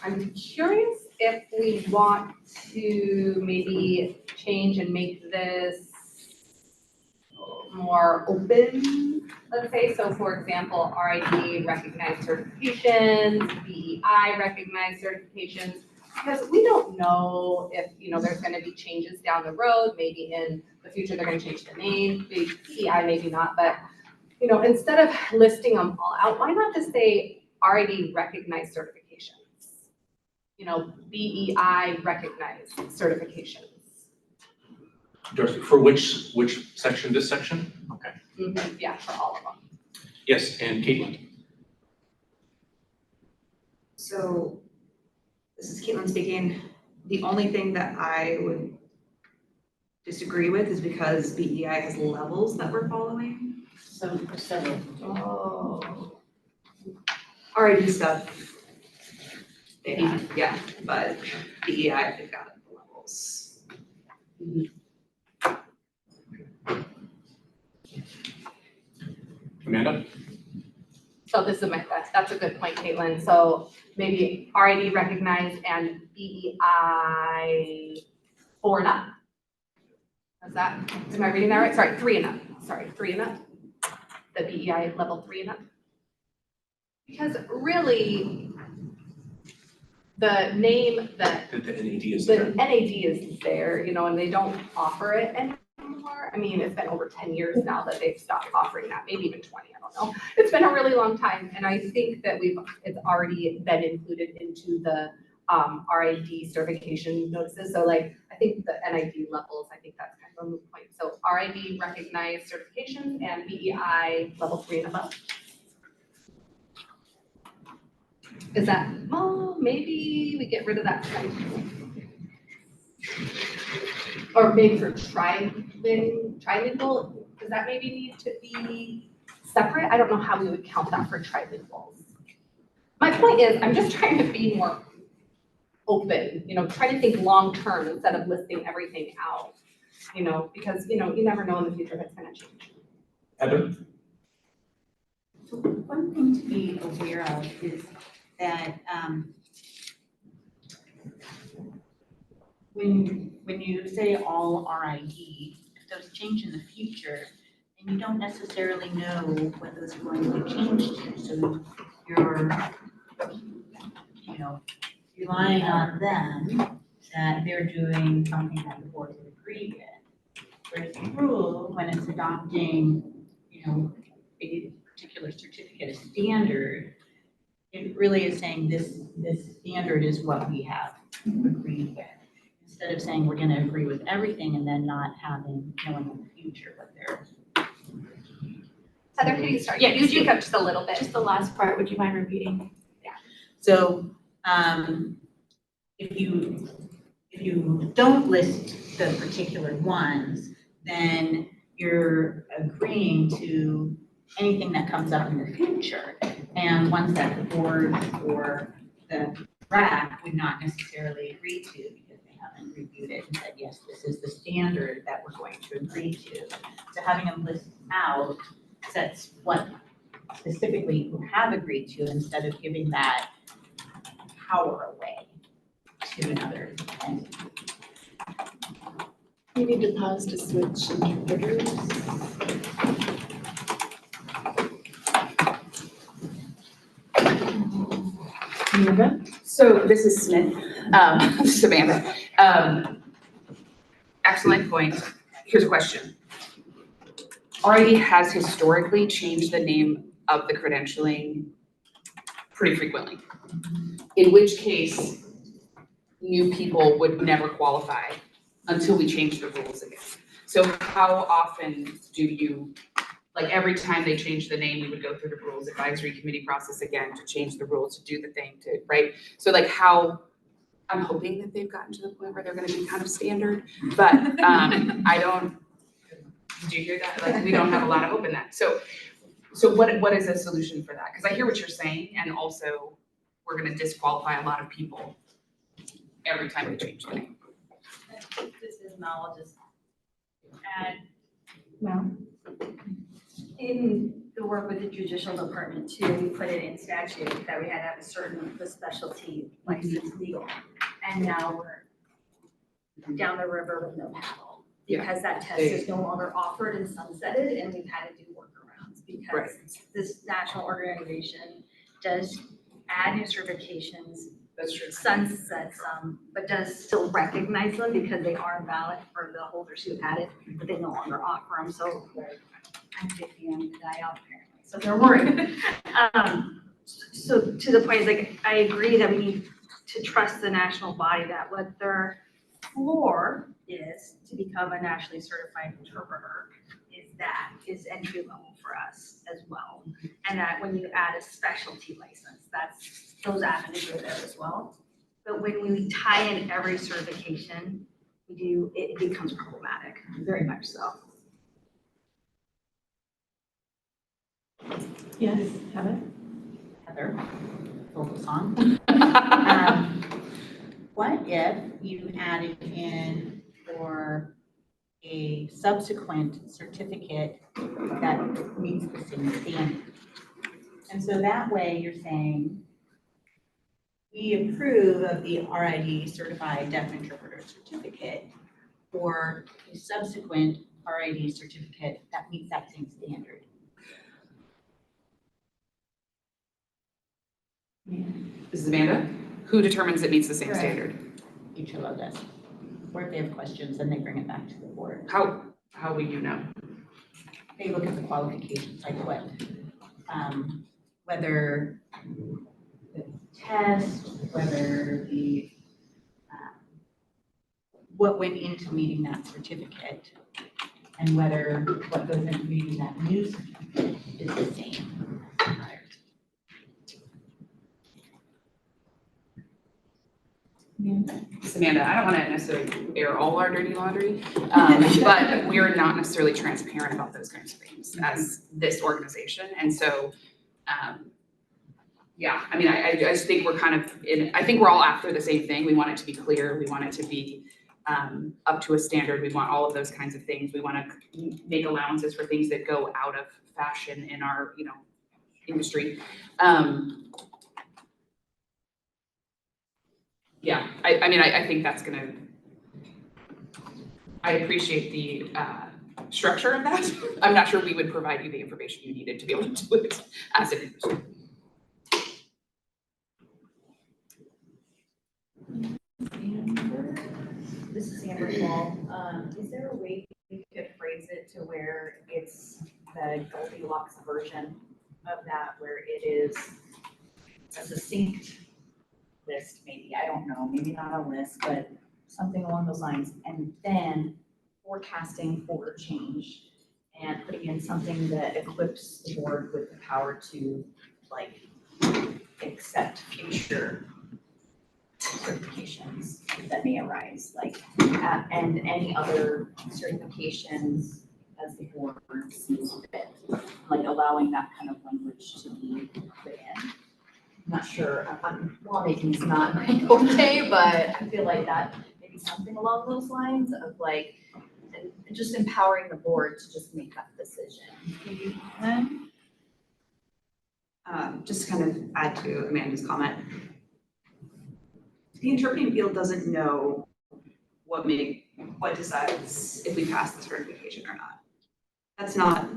I'm curious if we want to maybe change and make this more open, let's say. So for example, RID recognized certifications, BEI recognized certifications, because we don't know if, there's gonna be changes down the road. Maybe in the future, they're gonna change the name, BEI maybe not, but, instead of listing them all out, why not just say RID recognized certifications? BEI recognized certifications. Darcy, for which section, this section? Okay. Yeah, for all of them. Yes, and Caitlin? So, this is Caitlin speaking. The only thing that I would disagree with is because BEI has levels that we're following. So for several. Oh. RID stuff. They have, yeah, but BEI, they've got the levels. Amanda? So this is that's a good point, Caitlin. So maybe RID recognized and BEI 4 and up. Am I reading that right? Sorry, 3 and up. Sorry, 3 and up. The BEI level 3 and up. Because really, the name that The NAD is the there. NAD is there, and they don't offer it anymore. I mean, it's been over 10 years now that they've stopped offering that, maybe even 20, I don't know. It's been a really long time, and I think that it's already been included into the RID certification notices. So I think the NID levels, I think that's kind of a moot point. So RID recognized certifications and BEI level 3 and above. Is that, well, maybe we get rid of that. Or maybe for trilingual, does that maybe need to be separate? I don't know how we would count that for trilinguals. My point is, I'm just trying to be more open, try to think long-term instead of listing everything out, because, you never know in the future if it's gonna change. Heather? So one thing to be aware of is that when you say all RID, if those change in the future, then you don't necessarily know what those are going to be changed to. So you're, relying on them that they're doing something that the board would agree with. Whereas the rule, when it's adopting, a particular certificate, a standard, it really is saying this standard is what we have agreed with. Instead of saying we're gonna agree with everything and then not knowing in the future what they're. Heather, can you start? Yeah, You speak up just a little bit. Just the last part, would you mind repeating? So, if you don't list the particular ones, then you're agreeing to anything that comes up in the future, and ones that the board or the RAC would not necessarily agree to because they haven't department reviewed it and said, yes, this is the standard that we're going to agree to. So having them list out sets what specifically you have agreed to instead of giving that power away to another entity. You need to pause to switch interpreters. So this is Smith, this is Amanda. Excellent point. Here's a question. RID has historically changed the name of the credentialing pretty frequently. In which case, new people would never qualify until we change the rules again. So how often do you, like every time they change the name, we would go through the rules advisory committee process again to change the rules, to do the thing, to, right? So like how, I'm hoping that they've gotten to the point where they're gonna be kind of standard, but I don't, did you hear that? Like, we don't have a lot of hope in that. So what is a solution for that? Because I hear what you're saying, and also we're gonna disqualify a lot of people every time we change the name. This is Mel, I'll just add. Mel? In the work with the judicial department too, we put it in statute that we had to have a certain specialty license legal. And now we're down the river with no paddle. Because that test is no longer offered and sunsetted, and we've had to do workarounds because this national organization does add new certifications. That's true. Sunsets some, but does still recognize them because they are valid for the holders who had it, but they no longer offer them, so I'm 50, I'm gonna die out apparently, so they're worried. So to the point is like, I agree that we need to trust the national body that what their floor is to become a nationally certified interpreter is entry level for us as well. And that when you add a specialty license, those avenues are there as well. But when we tie in every certification, it becomes problematic, very much so. Yes, Heather, focus on. What if you added in for a subsequent certificate that meets the same standard? And so that way you're saying, we approve of the RID certified deaf interpreter certificate for a subsequent RID certificate that meets that same standard. This is Amanda. Who determines it meets the same standard? HLO does. Or if they have questions, then they bring it back to the board. How will you know? They look at the qualifications, like what, whether the test, whether the, what went into meeting that certificate, and whether what goes into meeting that new certificate is the same. Amanda, I don't want to necessarily air all our dirty laundry, but we are not necessarily transparent about those kinds of things as this organization. And so, yeah, I mean, I just think we're kind of I think we're all after the same thing. We want it to be clear. We want it to be up to a standard. We want all of those kinds of things. We want to make allowances for things that go out of fashion in our, industry. Yeah, I mean, I think that's gonna, I appreciate the structure of that. I'm not sure we would provide you the information you needed to be able to do it as an industry. This is Amber Paul. Is there a way we could phrase it to where it's the Goldilocks version of that, where it is a succinct list, maybe, I don't know, maybe not a list, but something along those lines, and then forecasting for change and putting in something that equips the board with the power to like accept future certifications that may arise, like, and any other certifications as the board sees fit, like allowing that kind of language to be put in. I'm not sure, lawmaking is not my forte, but I feel like that maybe something along those lines of like, and just empowering the board to just make that decision. Just to kind of add to Amanda's comment. The interpreting field doesn't know what decides if we pass the certification or not. That's not,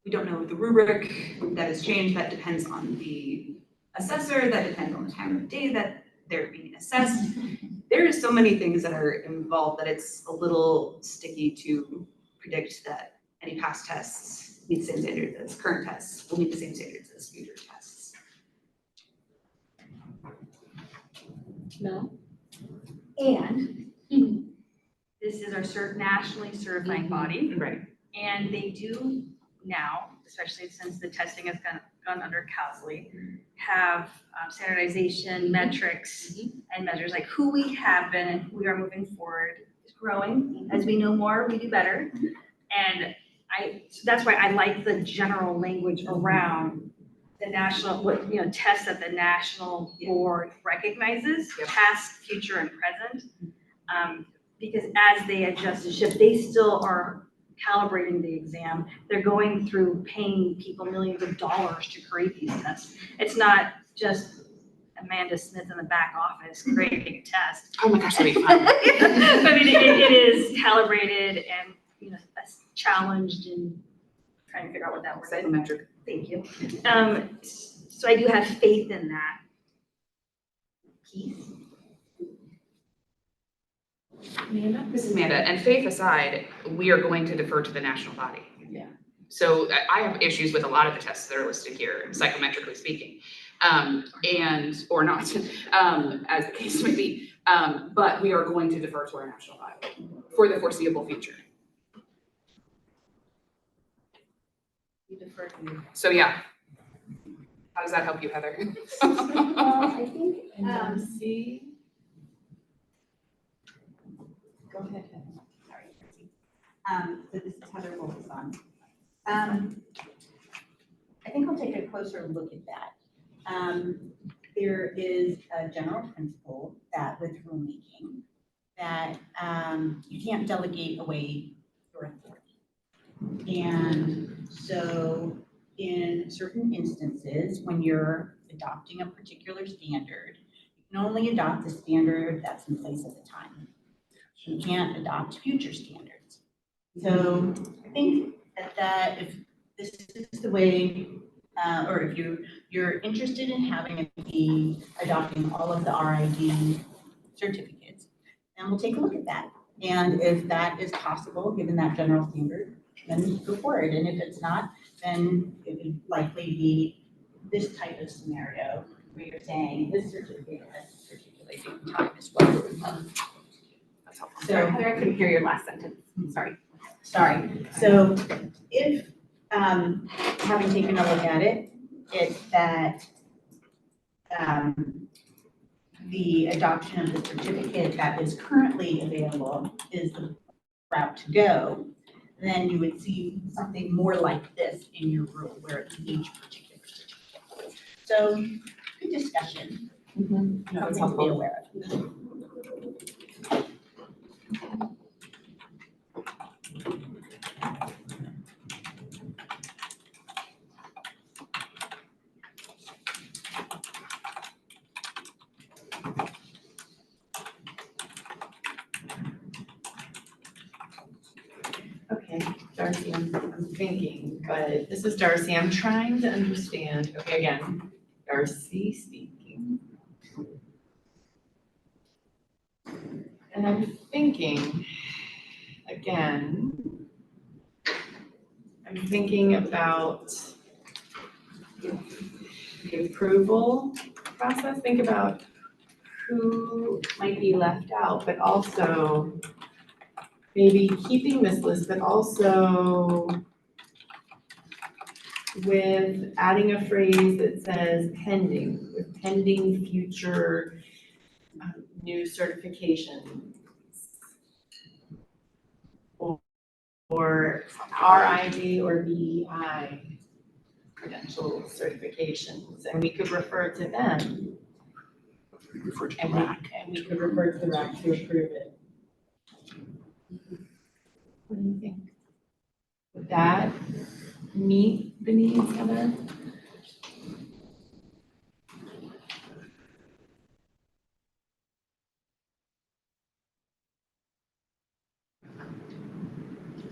we don't know the rubric that has changed, that depends on the assessor, that depends on the time of day that they're being assessed. There are so many things that are involved that it's a little sticky to predict that any past tests meet the same standards as current tests, will meet the same standards as future tests. No. And this is our nationally certifying body. Right. And they do now, especially since the testing has gone under CASLI, have standardization, metrics, and measures like who we have been and who we are moving forward is growing. As we know more, we do better. And so that's why I like the general language around the national, tests that the national board recognizes, past, future, and present. Because as they adjust the shift, they still are calibrating the exam. They're going through paying people millions of dollars to create these tests. It's not just Amanda Smith in the back office creating a test. Oh my gosh, that'd be fun. I mean, it is calibrated and, challenged and trying to figure out what that word is. Psychometric. Thank you. So I do have faith in that piece. Amanda? This is Amanda, and faith aside, we are going to defer to the national body. Yeah. So I have issues with a lot of the tests that are listed here, psychometrically speaking, or not, as the case may be. But we are going to defer to our national body for the foreseeable future. You defer to me. So yeah, how does that help you, Heather? Well, I think, C. Go ahead, Heather. So this is Heather Wolfson. I think I'll take a closer look at that. There is a general principle that with rulemaking that you can't delegate away your authority. And so in certain instances, when you're adopting a particular standard, you can only adopt the standard that's in place at the time. You can't adopt future standards. So I think that if this is the way, or if you're interested in having it be adopting all of the RID certificates, then we'll take a look at that. And if that is possible, given that general standard, then go for it. And if it's not, then it would likely be this type of scenario where you're saying this certificate has a particular date and time is what we're That's helpful. So Heather, I couldn't hear your last sentence. Sorry. So if, having taken a look at it, it's that the adoption of the certificate that is currently available is the route to go, then you would see something more like this in your rule where it's each particular certificate. So good discussion. No, that's Something to be helpful. aware of. Okay, Darcy, I'm thinking, but this is Darcy, I'm trying to understand, okay, again, Darcy speaking. And I'm thinking, again, I'm thinking about the approval process, think about who might be left out, but also maybe keeping this list, but also with adding a phrase that says pending, with pending future new certification. Or RID or BEI credential certifications, and we could refer to them Refer to And the we, rack. and we could refer to the RAC to approve it. What do you think? Would that meet the needs, Heather?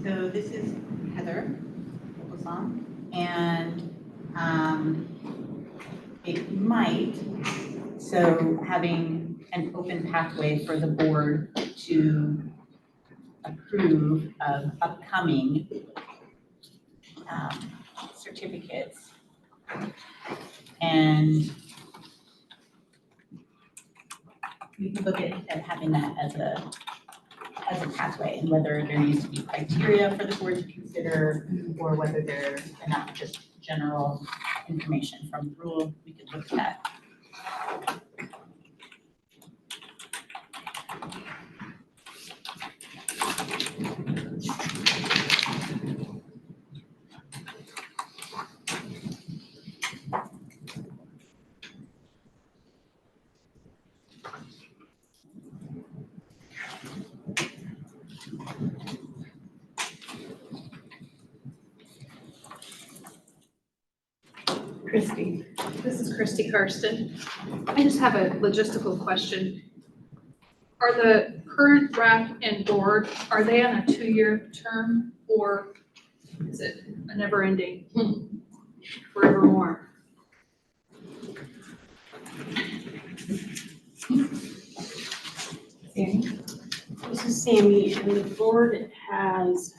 So this is Heather Olson, and it might, so having an open pathway for the board to approve of upcoming certificates. And we could look at having that as a pathway, and whether there needs to be criteria for the board to consider, or whether there's enough just general information from the rule, we could look at that. Christy. This is Christy Karsten. I just have a logistical question. Are the current RAC and board, are they on a 2-year term, or is it a never ending forevermore? Sammy? This is Sammy, and the board has,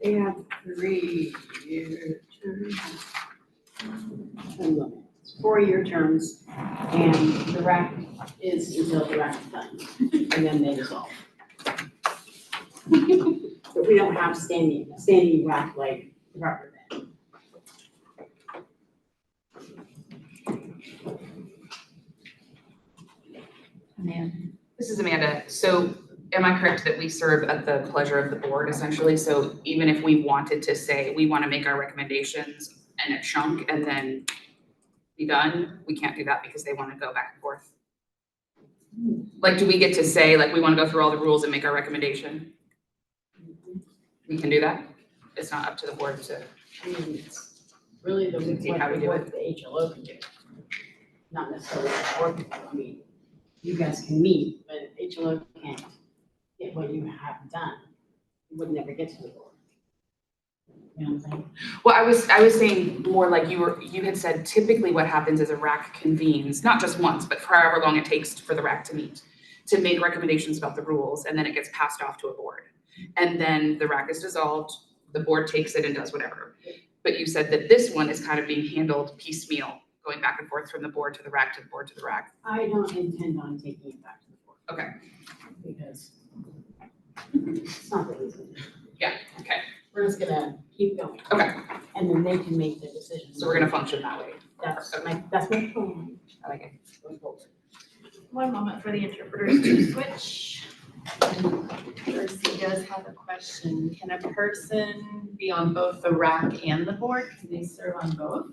they have 3-year terms. 4-year terms, and the RAC is until the RAC is done, and then they dissolve. But we don't have standing RAC like the Department of Ed. Amanda. This is Amanda. So am I correct that we serve at the pleasure of the board essentially? So even if we wanted to say, we want to make our recommendations in a chunk and then be done, we can't do that because they want to go back and forth? Like, do we get to say, like, we want to go through all the rules and make our recommendation? We can do that? It's not up to the board to, I mean, it's really the, See how we do what the HLO can do. Not necessarily the board, I mean, you guys can meet, but HLO can't get what you have done. You would never get to the board. You know what I'm saying? well, I was saying more like you had said typically what happens is a RAC convenes, not just once, but for however long it takes for the RAC to meet, to make recommendations about the rules, and then it gets passed off to a board. And then the RAC is dissolved, the board takes it and does whatever. But you said that this one is kind of being handled piecemeal, going back and forth from the board to the RAC to the board to the RAC. I don't intend on taking it back to the board. Okay. Because it's not that easy. Yeah, okay. We're just gonna keep going. Okay. And then they can make the decision. So we're gonna function that way. That's my plan. I like it. Going forward. One moment for the interpreters to switch. Darcy does have a question. Can a person be on both the RAC and the board? Can they serve on both?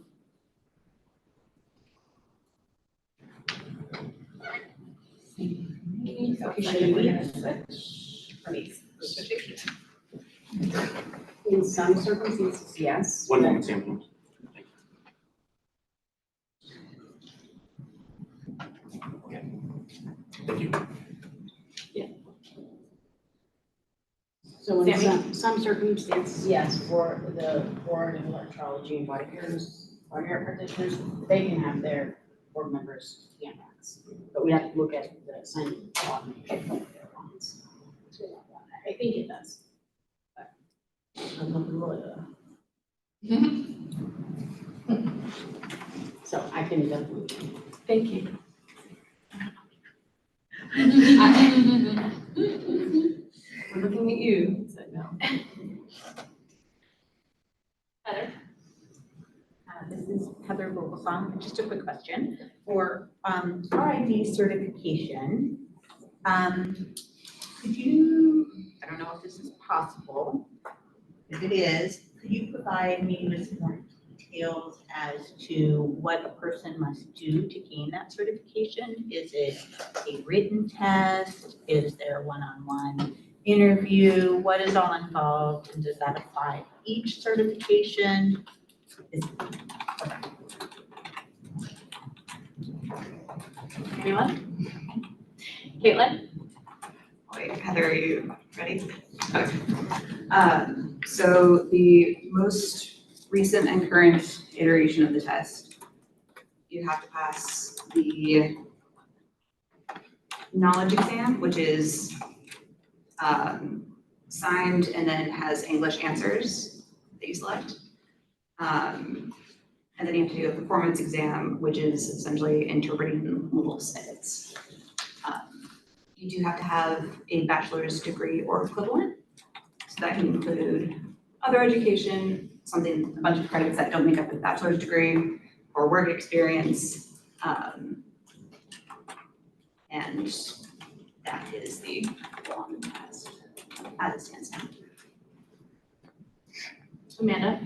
Okay, should we switch? Please. In some circumstances, yes. One moment, Sam. Okay. Thank you. So in Sammy? some circumstances, yes, for the board of electrology and water hair practitioners, they can have their board members be on RACs. But we have to look at the assignment law and make sure that they're on. I think it does. But I'm not really, so I can definitely. Thank you. We're looking at you, so no. Heather? This is Heather Vogelsong. Just a quick question for RID certification. Could you, I don't know if this is possible. If it is, could you provide me with some more details as to what a person must do to gain that certification? Is it a written test? Is there one-on-one interview? What is all involved, and does that apply to each certification? Anyone? Caitlin? Wait, Heather, are you ready? Okay. So the most recent and current iteration of the test, you have to pass the knowledge exam, which is signed and then has English answers that you select. And then you have to do a performance exam, which is essentially interpreting little snippets. You do have to have a bachelor's degree or equivalent. So that can include other education, a bunch of credits that don't make up a bachelor's degree or work experience. And that is the long test as it stands now. Amanda?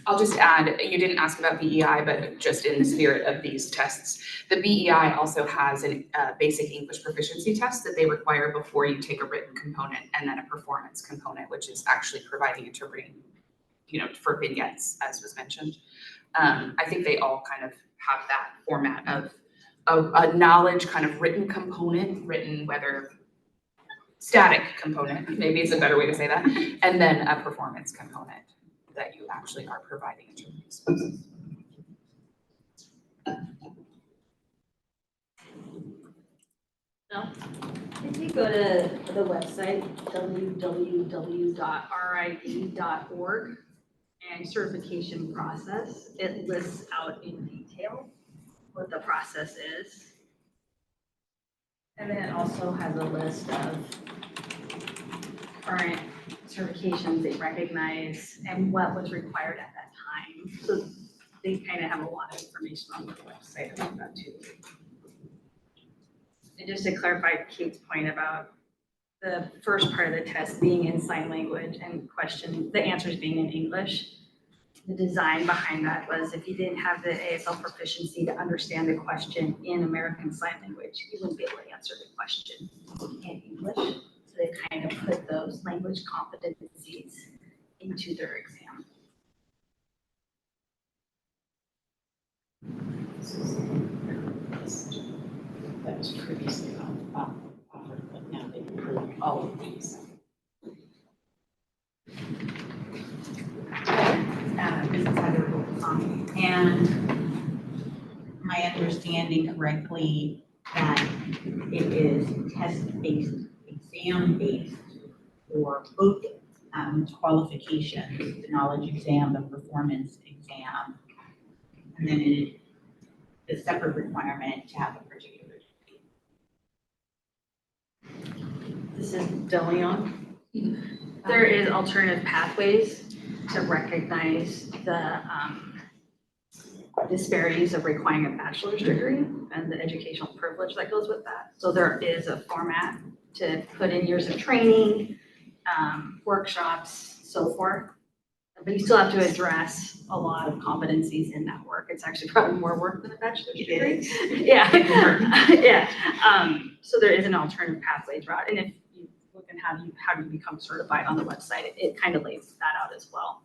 I'll just add, you didn't ask about BEI, but just in the spirit of these tests, the BEI also has a basic English proficiency test that they require before you take a written component, and then a performance component, which is actually providing interpreting, for vignettes, as was mentioned. I think they all kind of have that format of a knowledge kind of written component, whether static component, maybe is a better way to say that, and then a performance component that you actually are providing interpreting services. No? If you go to the website, www.rid.org, and certification process, it lists out in detail what the process is. And then it also has a list of current certifications they recognize and what was required at that time. So they kind of have a lot of information on the website about that too. And just to clarify Kate's point about the first part of the test being in sign language and the answers being in English, the design behind that was if you didn't have the ASL proficiency to understand the question in American Sign Language, you wouldn't be able to answer the question in English. So they kind of put those language competencies into their exam. That was previously offered, but now they've approved all of these. This is Heather Wilson, and my understanding correctly that it is test-based, exam-based for both qualifications, the knowledge exam, the performance exam, and then the separate requirement to have a particular degree. This is DeLeon. There is alternative pathways to recognize the disparities of requiring a bachelor's degree and the educational privilege that goes with that. So there is a format to put in years of training, workshops, so forth. But you still have to address a lot of competencies in that work. It's actually probably more work than a bachelor's degree. Yeah, yeah. So there is an alternative pathways route. And if you look at how do you become certified on the website, it kind of lays that out as well.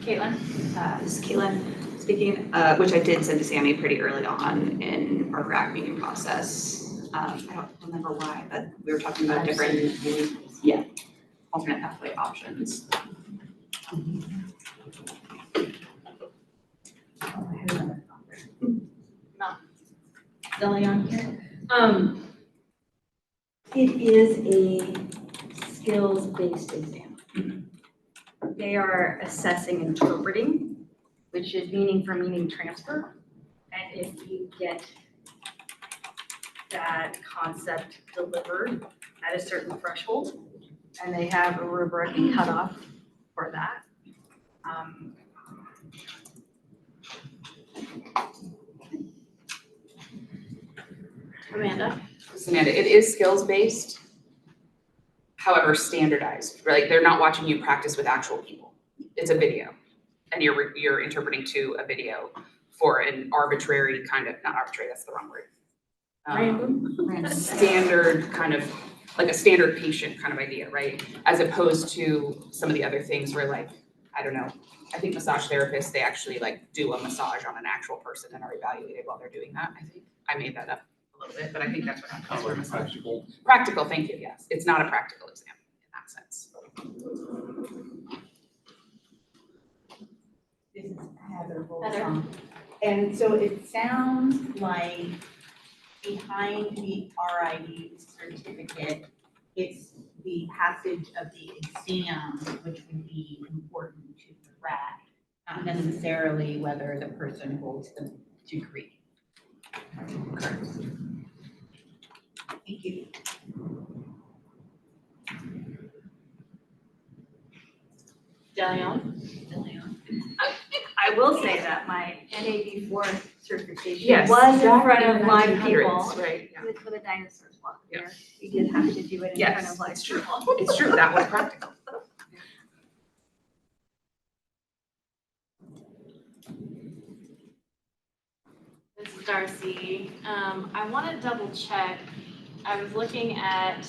Caitlin? This is Caitlin speaking, which I did send to Sammy pretty early on in our RAC meeting process. I don't remember why, but we were talking about different, alternate pathway options. DeLeon here. It is a skills-based exam. They are assessing interpreting, which is meaning for meaning transfer. And if you get that concept delivered at a certain threshold, and they have a rubric and cutoff for that. Amanda? Amanda, it is skills-based. however standardized, right? Like they're not watching you practice with actual people. It's a video. And you're interpreting to a video for an arbitrary kind of, not arbitrary, that's the wrong word. Standard kind of, like a standard patient kind of idea, right? As opposed to some of the other things where like, I don't know, I think massage therapists, they actually like do a massage on an actual person and are evaluated while they're doing that, I think. I made that up a little bit, but I think that's what happens for massage. Practical. Practical, thank you, yes. It's not a practical exam in that sense. This is Heather Heather. Volson. And so it sounds like behind the RID certificate, it's the passage of the exam, which would be important to track, not necessarily whether the person holds the degree. Correct. Thank you. Delion? I will say that my NAB4 certification Yes, was in back front in of the live 1900s, people. right, yeah. With a dinosaur's walk there. We did have to do it in front Yes, of live it's true. people. It's true, that was practical. This is Darcy. I want to double check. I was looking at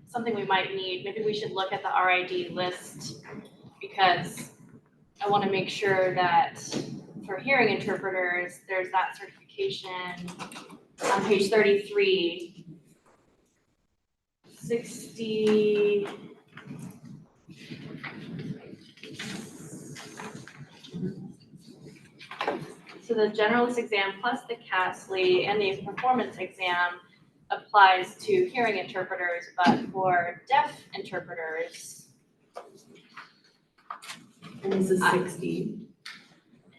something we might need. Maybe we should look at the RID list because I want to make sure that for hearing interpreters, there's that certification on page 33. 60. So the generalist exam plus the CASLI and the performance exam applies to hearing interpreters, but for deaf interpreters, And this is 60.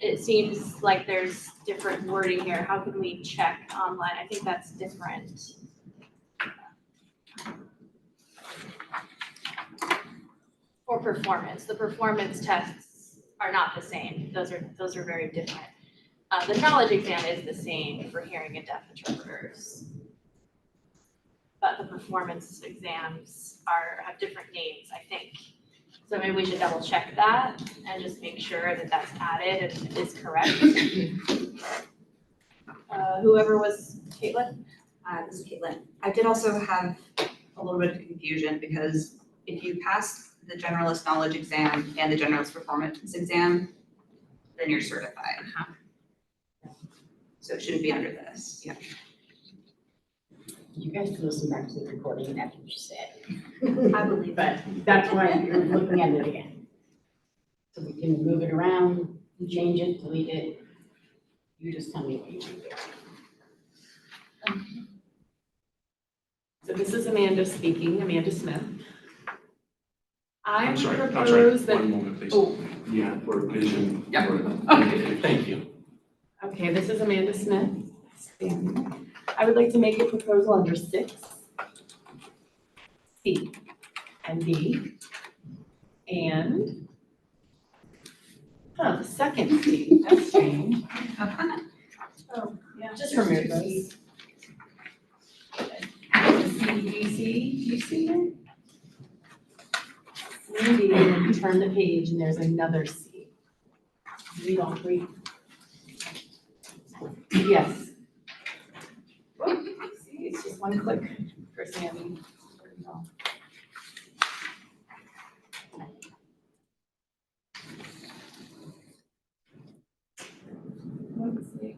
it seems like there's different wording here. How can we check online? I think that's different. For performance, the performance tests are not the same. Those are very different. The knowledge exam is the same for hearing and deaf interpreters. But the performance exams have different names, I think. So maybe we should double check that and just make sure that that's added and is correct. Whoever was, Caitlin? This is Caitlin. I did also have a little bit of confusion because if you pass the generalist knowledge exam and the generalist performance exam, then you're certified. So it shouldn't be under this. Yeah. You guys can listen back to the recording and that's what you said. I believe But that's why you're looking at it again. So we can move it around, change it, delete it. You just tell me what you think. So this is Amanda speaking, Amanda Smith. I I'm would sorry, propose that. one moment, please. Oh, Yeah, for vision. Yeah. Okay, thank you. okay, this is Amanda Smith. I would like to make a proposal under 6, C, and D, and, the second C, that's strange. Oh, yeah. Just remove those. CDC, you see there? Maybe when you turn the page and there's another C. Read all three. Yes. See, it's just one click for Sammy.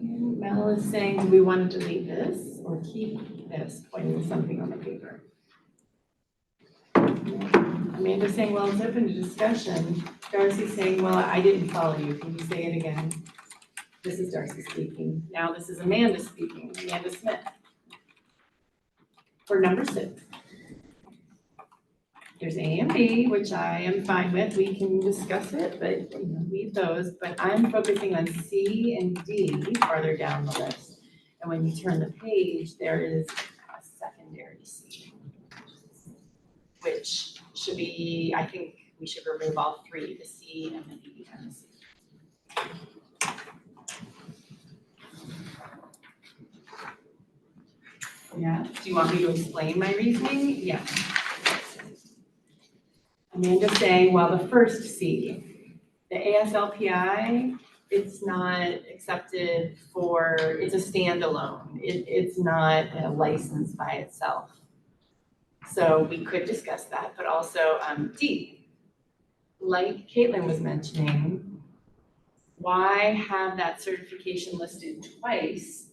Mel is saying, do we want to delete this or keep this, pointing to something on the paper? Amanda's saying, well, it's open to discussion. Darcy's saying, well, I didn't follow you. Can you say it again? This is Darcy speaking. Now this is Amanda speaking, Amanda Smith. For number 6. There's A and B, which I am fine with. We can discuss it, but leave those. But I'm focusing on C and D farther down the list. And when you turn the page, there is a secondary C, which should be, I think we should remove all 3, the C and the D and the C. Yeah, do you want me to explain my reasoning? Yes. Amanda's saying, well, the first C, the ASLPI, it's not accepted for, it's a standalone. It's not a license by itself. So we could discuss that, but also D, like Caitlin was mentioning, why have that certification listed twice?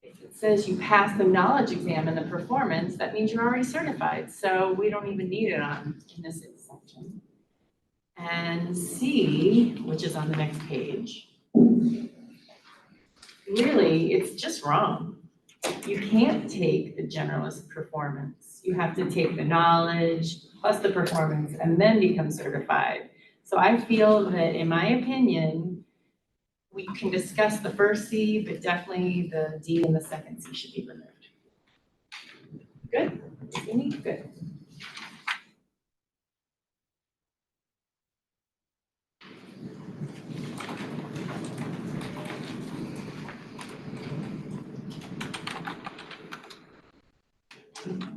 If it says you passed the knowledge exam and the performance, that means you're already certified. So we don't even need it in this section. And C, which is on the next page, really, it's just wrong. You can't take the generalist performance. You have to take the knowledge plus the performance and then become certified. So I feel that, in my opinion, we can discuss the first C, but definitely the D and the second C should be removed. Good? Amy? Good.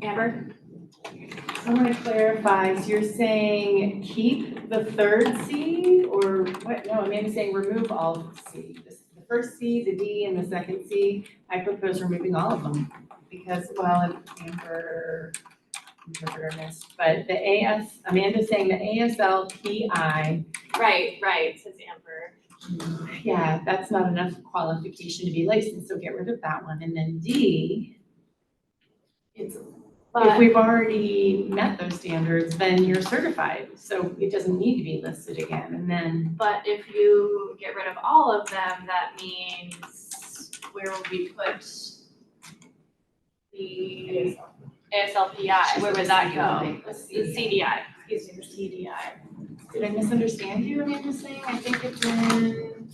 Amber? So I want to clarify, so you're saying keep the third C, or what? No, Amanda's saying remove all of C. The first C, the D, and the second C, I propose removing all of them. Because, well, Amber, interpreter missed, but the Amanda's saying the ASLPI. Right, says Amber. Yeah, that's not enough qualification to be licensed, so get rid of that one. And then D, if we've already met those standards, then you're certified, so it doesn't need to be listed again, and then. But if you get rid of all of them, that means where will we put the ASLPI? Where would that go? The CDI, excuse me, CDI. Did I misunderstand you, Amanda, saying? I think it's in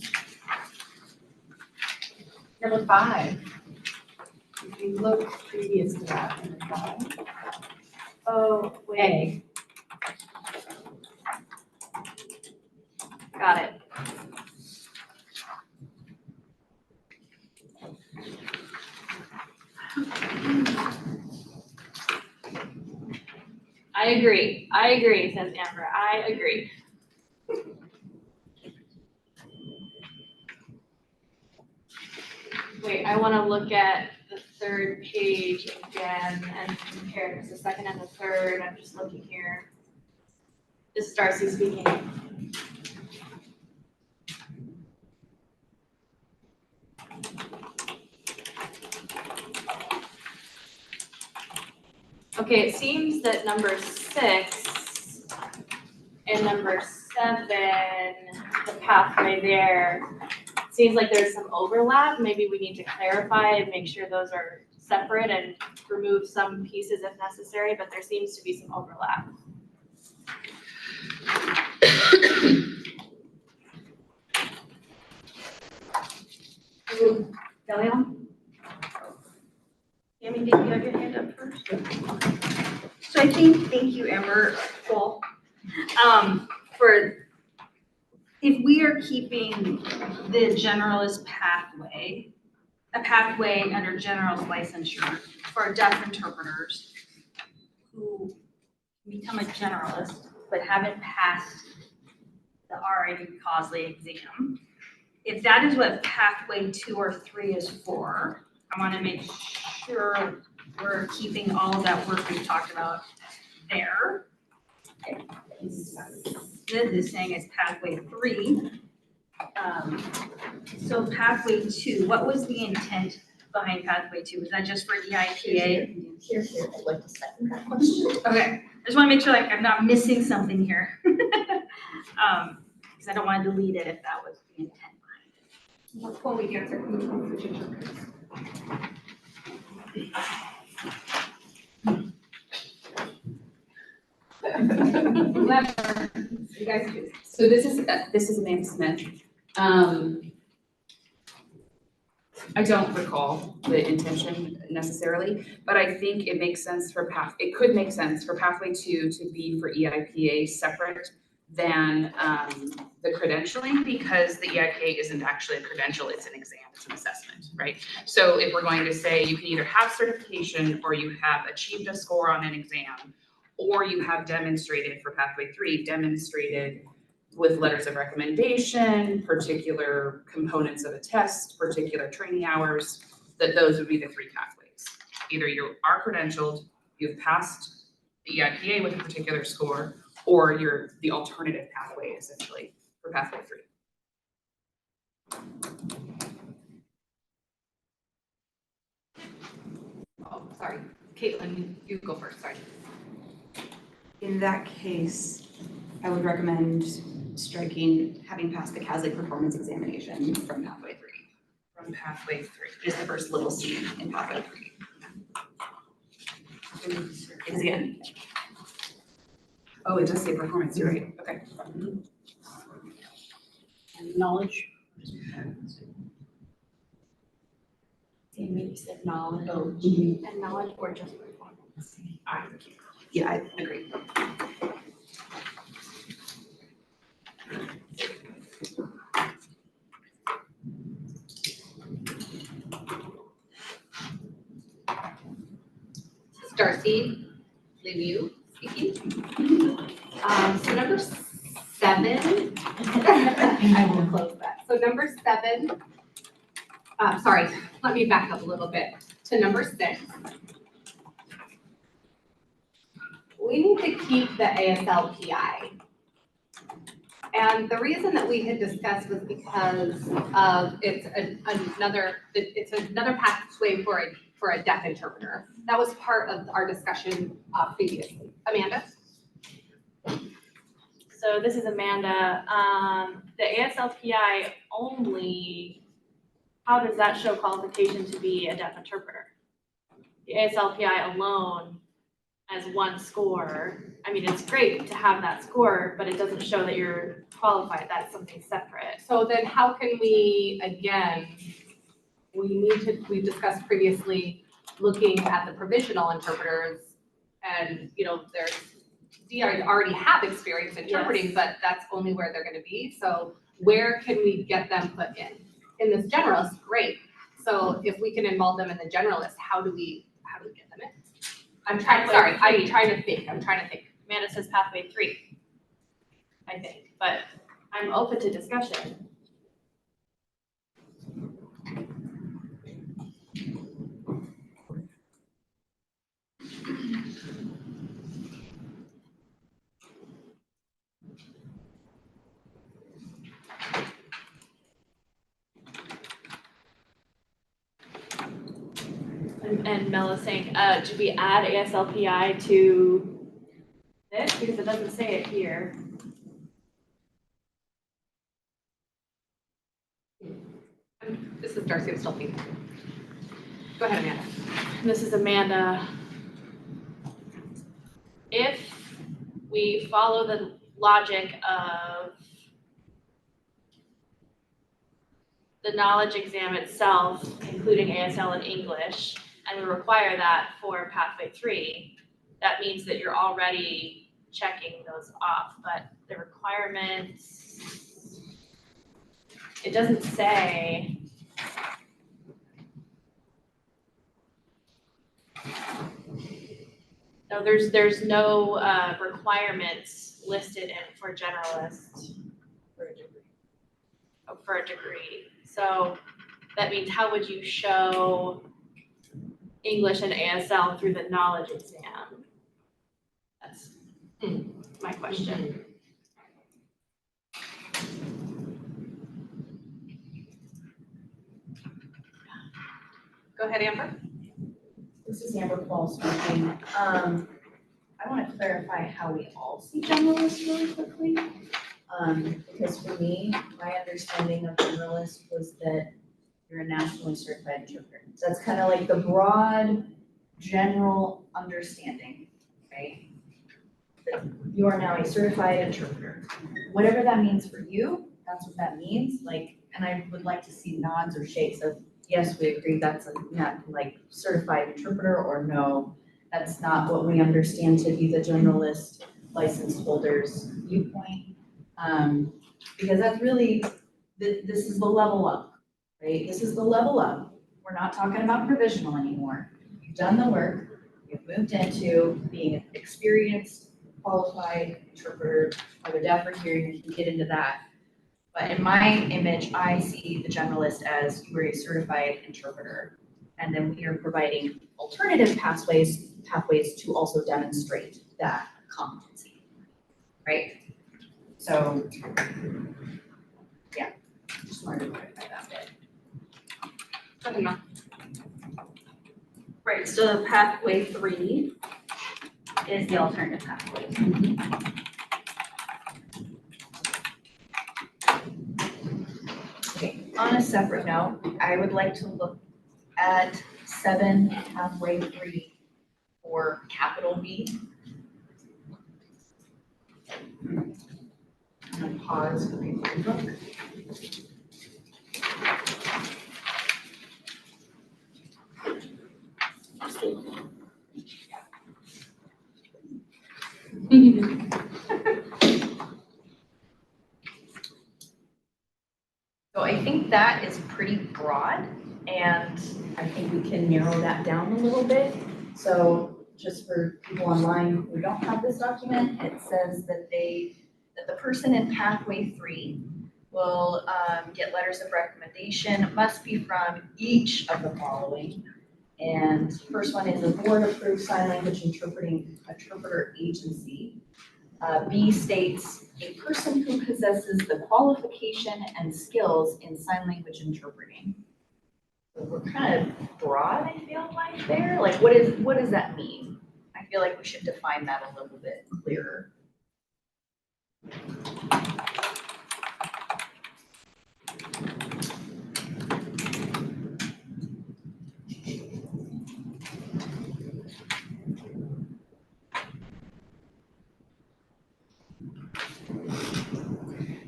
number 5. If you look previous to that, number 5. Oh, wait. Got it. I agree, says Amber, I agree. Wait, I wanna look at the third page again and compare, because the second and the third, I'm just looking here. This is Darcy speaking. Okay, it seems that number 6 and number 7, the pathway there, seems like there's some overlap. Maybe we need to clarify and make sure those are separate and remove some pieces if necessary, but there seems to be some overlap. Delion? Amy, did you have your hand up first? So I think, thank you, Amber, Paul, for, if we are keeping the generalist pathway, a pathway under generalist licensure for deaf interpreters who become a generalist but haven't passed the RID Cosley exam, if that is what pathway 2 or 3 is for, I want to make sure we're keeping all of that work we've talked about there. This is saying it's pathway 3. So pathway 2, what was the intent behind pathway 2? Was that just for EIPA? Here, I'd like to second that question. Okay, I just want to make sure like I'm not missing something here. Because I don't want to delete it if that was the intent behind it. That's what we get from the interpreters. You guys choose. So this is Amanda Smith. I don't recall the intention necessarily, but I think it makes sense for it could make sense for pathway 2 to be for EIPA separate than the credentialing, because the EIPA isn't actually a credential, it's an exam, it's an assessment, right? So if we're going to say you can either have certification or you have achieved a score on an exam, or you have demonstrated for pathway 3, demonstrated with letters of recommendation, particular components of a test, particular training hours, that those would be the 3 pathways. Either you are credentialed, you've passed the EIPA with a particular score, or you're the alternative pathway essentially for pathway 3. Oh, sorry, Caitlin, you go first, sorry. In that case, I would recommend striking having passed the CASLIC performance examination from pathway 3. From pathway 3. Just the first little C in pathway 3. Because again, Oh, it does say performance, you're right, okay. And knowledge. Maybe said knowledge. Oh. And knowledge or just performance. yeah, I agree. Darcy, Lemieux speaking. So number 7, I will close that. So number 7, sorry, let me back up a little bit to number 6. We need to keep the ASLPI. And the reason that we had discussed was because of it's another pathway for a deaf interpreter. That was part of our discussion previously. Amanda? So this is Amanda. The ASLPI only, how does that show qualification to be a deaf interpreter? The ASLPI alone as one score, I mean, it's great to have that score, but it doesn't show that you're qualified. That's something separate. So then how can we, again, we discussed previously looking at the provisional interpreters and, there's DRs already have experience interpreting, but that's only where they're gonna be. So where can we get them put in? In this generalist, great. So if we can involve them in the generalist, how do we get them in? I'm trying to think. Amanda says pathway 3, I think, but I'm open to discussion. And Mel is saying, should we add ASLPI to this? Because it doesn't say it here. This is Darcy, I'm still thinking. Go ahead, Amanda. This is Amanda. If we follow the logic of the knowledge exam itself, including ASL and English, and we require that for pathway 3, that means that you're already checking those off, but the requirements, it doesn't say. No, there's no requirements listed in for generalist for a degree. So that means how would you show English and ASL through the knowledge exam? That's my question. Go ahead, Amber. This is Amber Paul speaking. I want to clarify how we all see generalists really quickly. Because for me, my understanding of generalist was that you're a nationally certified interpreter. So that's kind of like the broad, general understanding, right? That you are now a certified interpreter. Whatever that means for you, that's what that means. And I would like to see nods or shakes of, yes, we agree that's like certified interpreter, or no, that's not what we understand to be the generalist license holder's viewpoint. Because that's really, this is the level up, right? This is the level up. We're not talking about provisional anymore. You've done the work, We've moved into being an experienced, qualified interpreter, whether deaf or hearing, we can get into that. But in my image, I see the generalist as you are a certified interpreter. And then we are providing alternative pathways to also demonstrate that competency, right? So, yeah, just wanted to clarify that bit. Good enough. Right, so pathway 3 is the alternative pathway. Okay, on a separate note, I would like to look at 7 pathway 3 for capital B. I'm gonna pause for people to look. So I think that is pretty broad, and I think we can narrow that down a little bit. So just for people online who don't have this document, it says that the person in pathway 3 will get letters of recommendation, must be from each of the following. And first one is a board-approved sign language interpreter agency. B states a person who possesses the qualification and skills in sign language interpreting. So we're kind of broad, I feel like there. Like, what does that mean? I feel like we should define that a little bit clearer.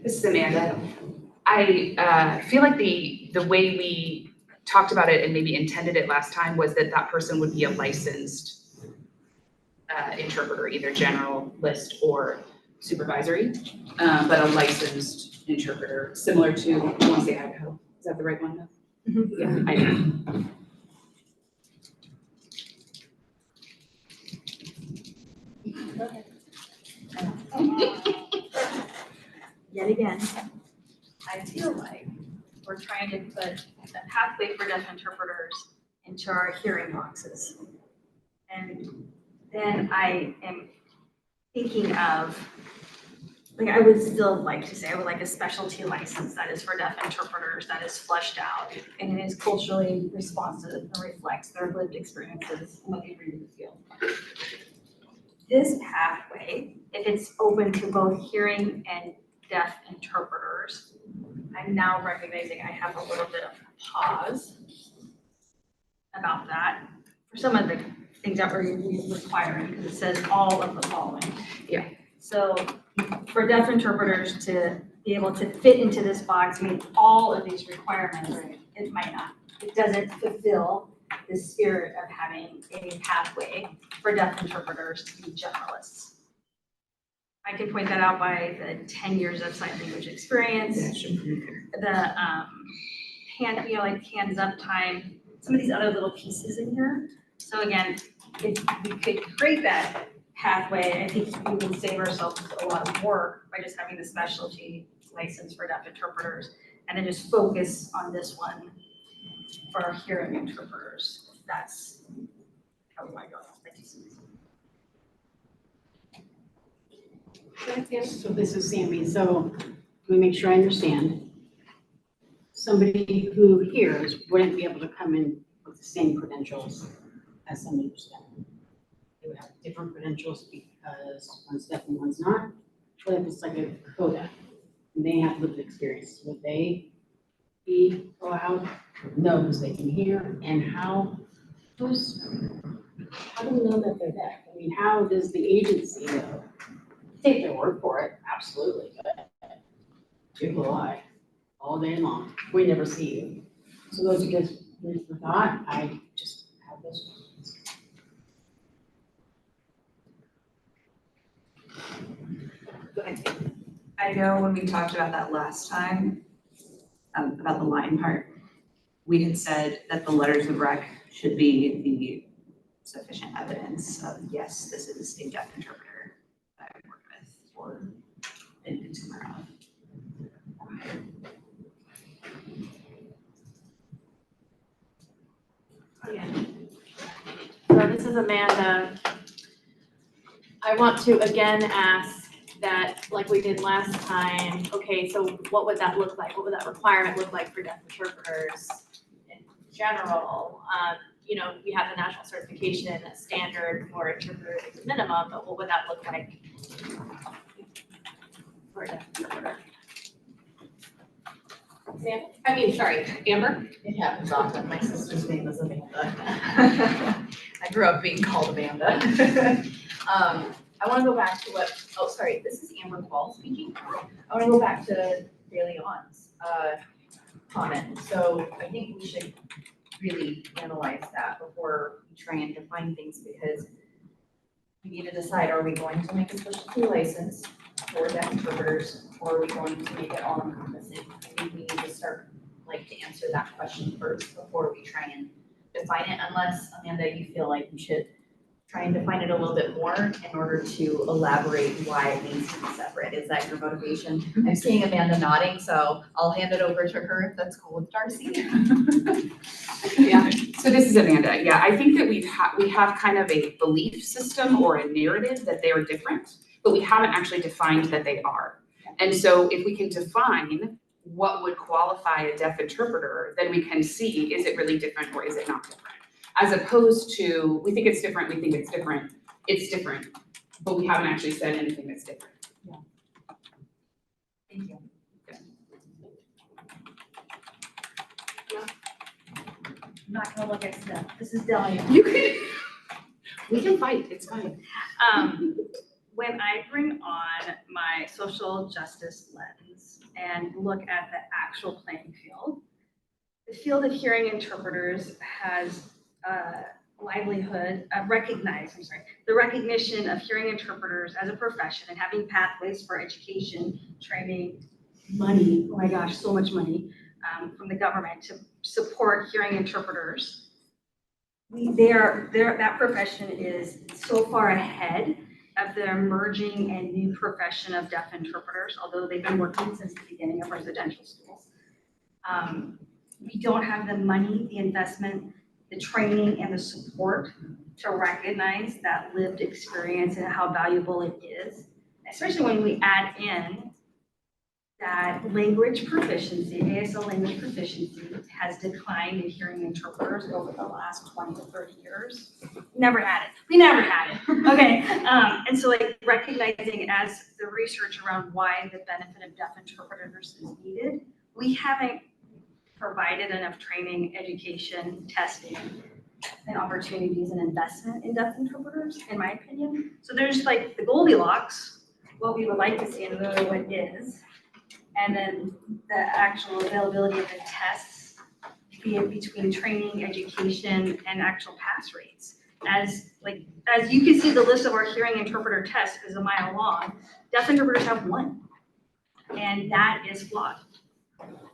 This is Amanda. I feel like the way we talked about it and maybe intended it last time was that that person would be a licensed interpreter, either generalist or supervisory, but a licensed interpreter, similar to, I want to say Idaho. Is that the right one? Yeah, Idaho. Yet again, I feel like we're trying to put a pathway for deaf interpreters into our hearing boxes. And then I am thinking of, like, I would still like to say, I would like a specialty license that is for deaf interpreters, that is fleshed out, and it is culturally responsive and reflects their lived experiences and what they bring to the field. This pathway, if it's open to both hearing and deaf interpreters, I'm now recognizing I have a little bit of pause about that for some of the things that we're requiring, because it says all of the following. Yeah. So for deaf interpreters to be able to fit into this box, meet all of these requirements, it might not. It doesn't fulfill the spirit of having a pathway for deaf interpreters to be generalists. I can point that out by the 10 years of sign language experience, the hand, like hands up time, some of these other little pieces in here. So again, if we could create that pathway, I think we would save ourselves a lot of work by just having the specialty license for deaf interpreters, and then just focus on this one for our hearing interpreters. That's how we might go. So this is Sammy, so let me make sure I understand. Somebody who hears wouldn't be able to come in with the same credentials as somebody who's deaf. They would have different credentials because one's deaf and one's not. But if it's like a coda, and they have lived experience, would they be allowed, knows they can hear, and how do we know that they're deaf? I mean, how does the agency know? Take their word for it, absolutely, but people lie all day long. We never see you. So those are just food for thought. I just have those questions. Go ahead. I know when we talked about that last time, about the line part, we had said that the letters of rec should be the sufficient evidence of, yes, this is a deaf interpreter that I work with or a consumer of. Yeah. So this is Amanda. I want to again ask that, like we did last time, okay, so what would that look like? What would that requirement look like for deaf interpreters in general? You know, we have the national certification standard for interpreters as a minimum, but what would that look like for a deaf interpreter? Sam? Sorry, Amber? It happens often. My sister's name is Amanda. I grew up being called Amanda. I want to go back to this is Amber Paul speaking. I want to go back to De Leon's comment. So I think we should really analyze that before we try and define things, because we need to decide, are we going to make a specialty license for deaf interpreters, or are we going to make it all encompassing? I think we need to start to answer that question first before we try and define it, unless, Amanda, you feel like we should try and define it a little bit more in order to elaborate why it needs to be separate. Is that your motivation? I'm seeing Amanda nodding, so I'll hand it over to her if that's cool with Darcy. Yeah, so this is Amanda. Yeah, I think that we have kind of a belief system or a narrative that they are different, but we haven't actually defined that they are. And so if we can define what would qualify a deaf interpreter, then we can see, is it really different or is it not different? As opposed to, we think it's different, it's different, but we haven't actually said anything that's different. Yeah. Thank you. I'm not gonna look at stuff. This is Delia. We can fight, it's fine. When I bring on my social justice lens and look at the actual playing field, the field of hearing interpreters has the recognition of hearing interpreters as a profession and having pathways for education, training, money, oh my gosh, so much money from the government to support hearing interpreters. That profession is so far ahead of the emerging and new profession of deaf interpreters, although they've been working since the beginning of residential schools. We don't have the money, the investment, the training, and the support to recognize that lived experience and how valuable it is, especially when we add in that language proficiency, ASL language proficiency has declined in hearing interpreters over the last 20 to 30 years. Never had it. We never had it. Okay. And so recognizing as the research around why the benefit of deaf interpreters is needed, we haven't provided enough training, education, testing, and opportunities and investment in deaf interpreters, in my opinion. So there's the Goldilocks, what we would like to see, and really what is, and then the actual availability of the tests, be it between training, education, and actual pass rates. As you can see, the list of our hearing interpreter tests is a mile long. Deaf interpreters have one, and that is flawed.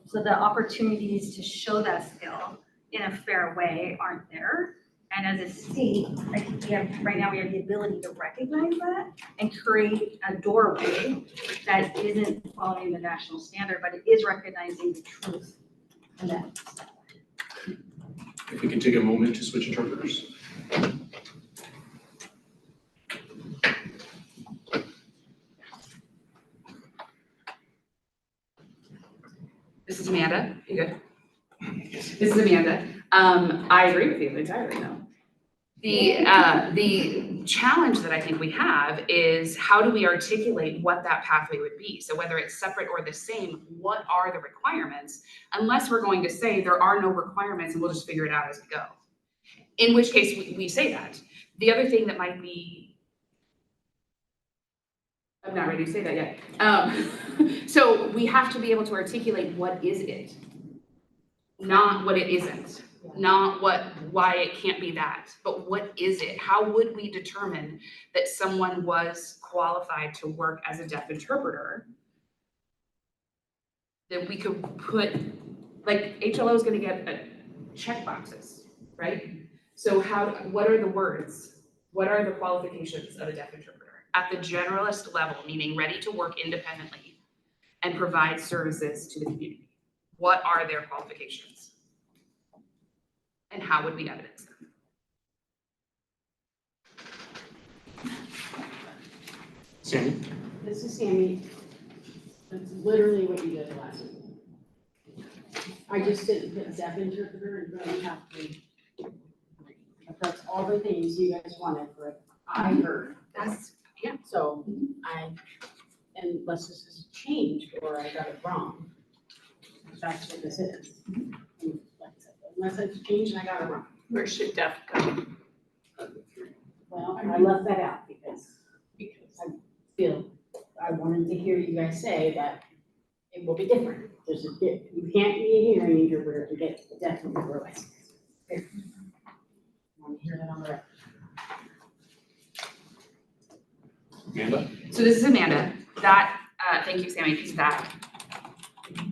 So the opportunities to show that skill in a fair way aren't there. And as a state, I think right now we have the ability to recognize that and create a doorway that isn't following the national standard, but it is recognizing the truth in that. If we can take a moment to switch interpreters. This is Amanda. You good? This is Amanda. I agree with you entirely, though. The challenge that I think we have is how do we articulate what that pathway would be? So whether it's separate or the same, what are the requirements? Unless we're going to say there are no requirements and we'll just figure it out as we go. In which case we say that. The other thing that might be, I'm not ready to say that yet. So we have to be able to articulate what is it, not what it isn't. Not why it can't be that, but what is it? How would we determine that someone was qualified to work as a deaf interpreter? That we could put, HLO is gonna get check boxes, right? So what are the words? What are the qualifications of a deaf interpreter? At the generalist level, meaning ready to work independently and provide services to the community. What are their qualifications? And how would we evidence them? Sammy? This is Sammy. That's literally what you did last week. I just didn't put deaf interpreter and really have to. That's all the things you guys wanted for, I heard. Yeah. So unless this is changed or I got it wrong. That's what this is. And like I said, unless it's changed and I got it wrong. Where should deaf go? Well, I left that out because I feel, I wanted to hear you guys say that it will be different. You can't be a hearing interpreter to get a deaf interpreter license. I want to hear that on the record. Amanda? So this is Amanda. That, thank you, Sammy, because that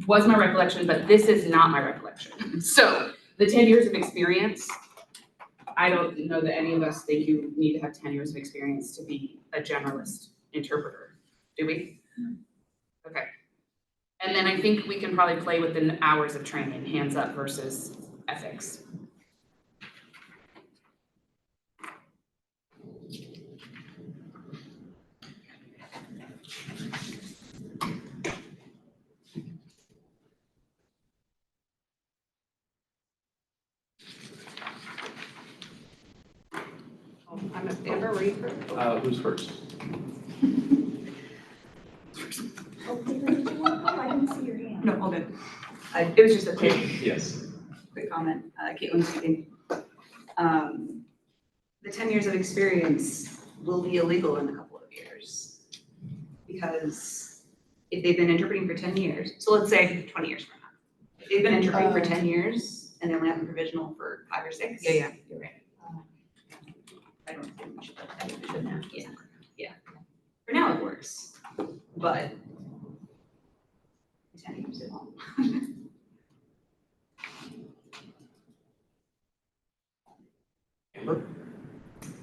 was my recollection, but this is not my recollection. So the 10 years of experience, I don't know that any of us think you need to have 10 years of experience to be a generalist interpreter, do we? Okay. And then I think we can probably play with the hours of training, hands up versus ethics. I'm a Amber, were you first? Who's first? Oh, I didn't see your hand. No, all good. It was just a Yes. quick comment. Caitlin speaking. The 10 years of experience will be illegal in a couple of years. Because if they've been interpreting for 10 years, so let's say 20 years from now. If they've been interpreting for 10 years and they only have a provisional for 5 or 6. Yeah, you're right. I don't think we should put that in, we shouldn't have. Yeah. For now it works, but in 10 years it won't. Amber?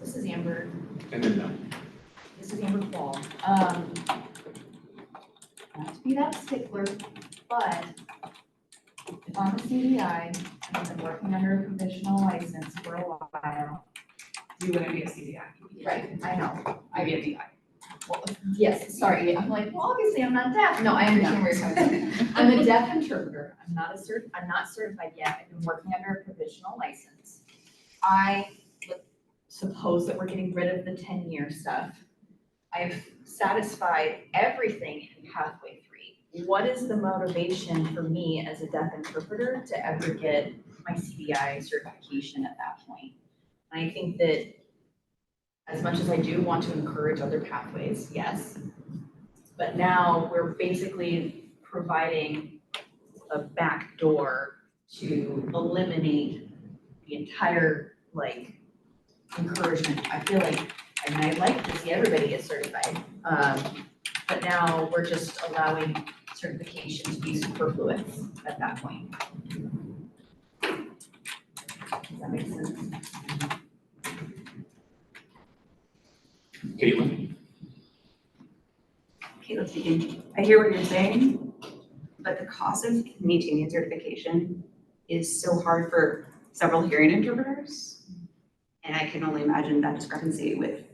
This is Amber, And then no. this is Amber Paul. Not to be that stickler, but if I'm a CDI and I've been working under a provisional license for a while. You wouldn't be a CDI. Right, I know. I'd be a DI. Well, yes, sorry, I'm like, well, obviously I'm not deaf. No, I understand where you're coming from. I'm a deaf interpreter. I'm not certified yet. I've been working under a provisional license. I would suppose that we're getting rid of the 10-year stuff. I've satisfied everything in pathway 3. What is the motivation for me as a deaf interpreter to ever get my CDI certification at that point? And I think that as much as I do want to encourage other pathways, yes. But now we're basically providing a back door to eliminate the entire encouragement. I feel like, I mean, I'd like to see everybody get certified. But now we're just allowing certification to be superfluous at that point. Does that make sense? Caitlin? Caitlin speaking. I hear what you're saying, but the cost of maintaining certification is so hard for several hearing interpreters. And I can only imagine that discrepancy with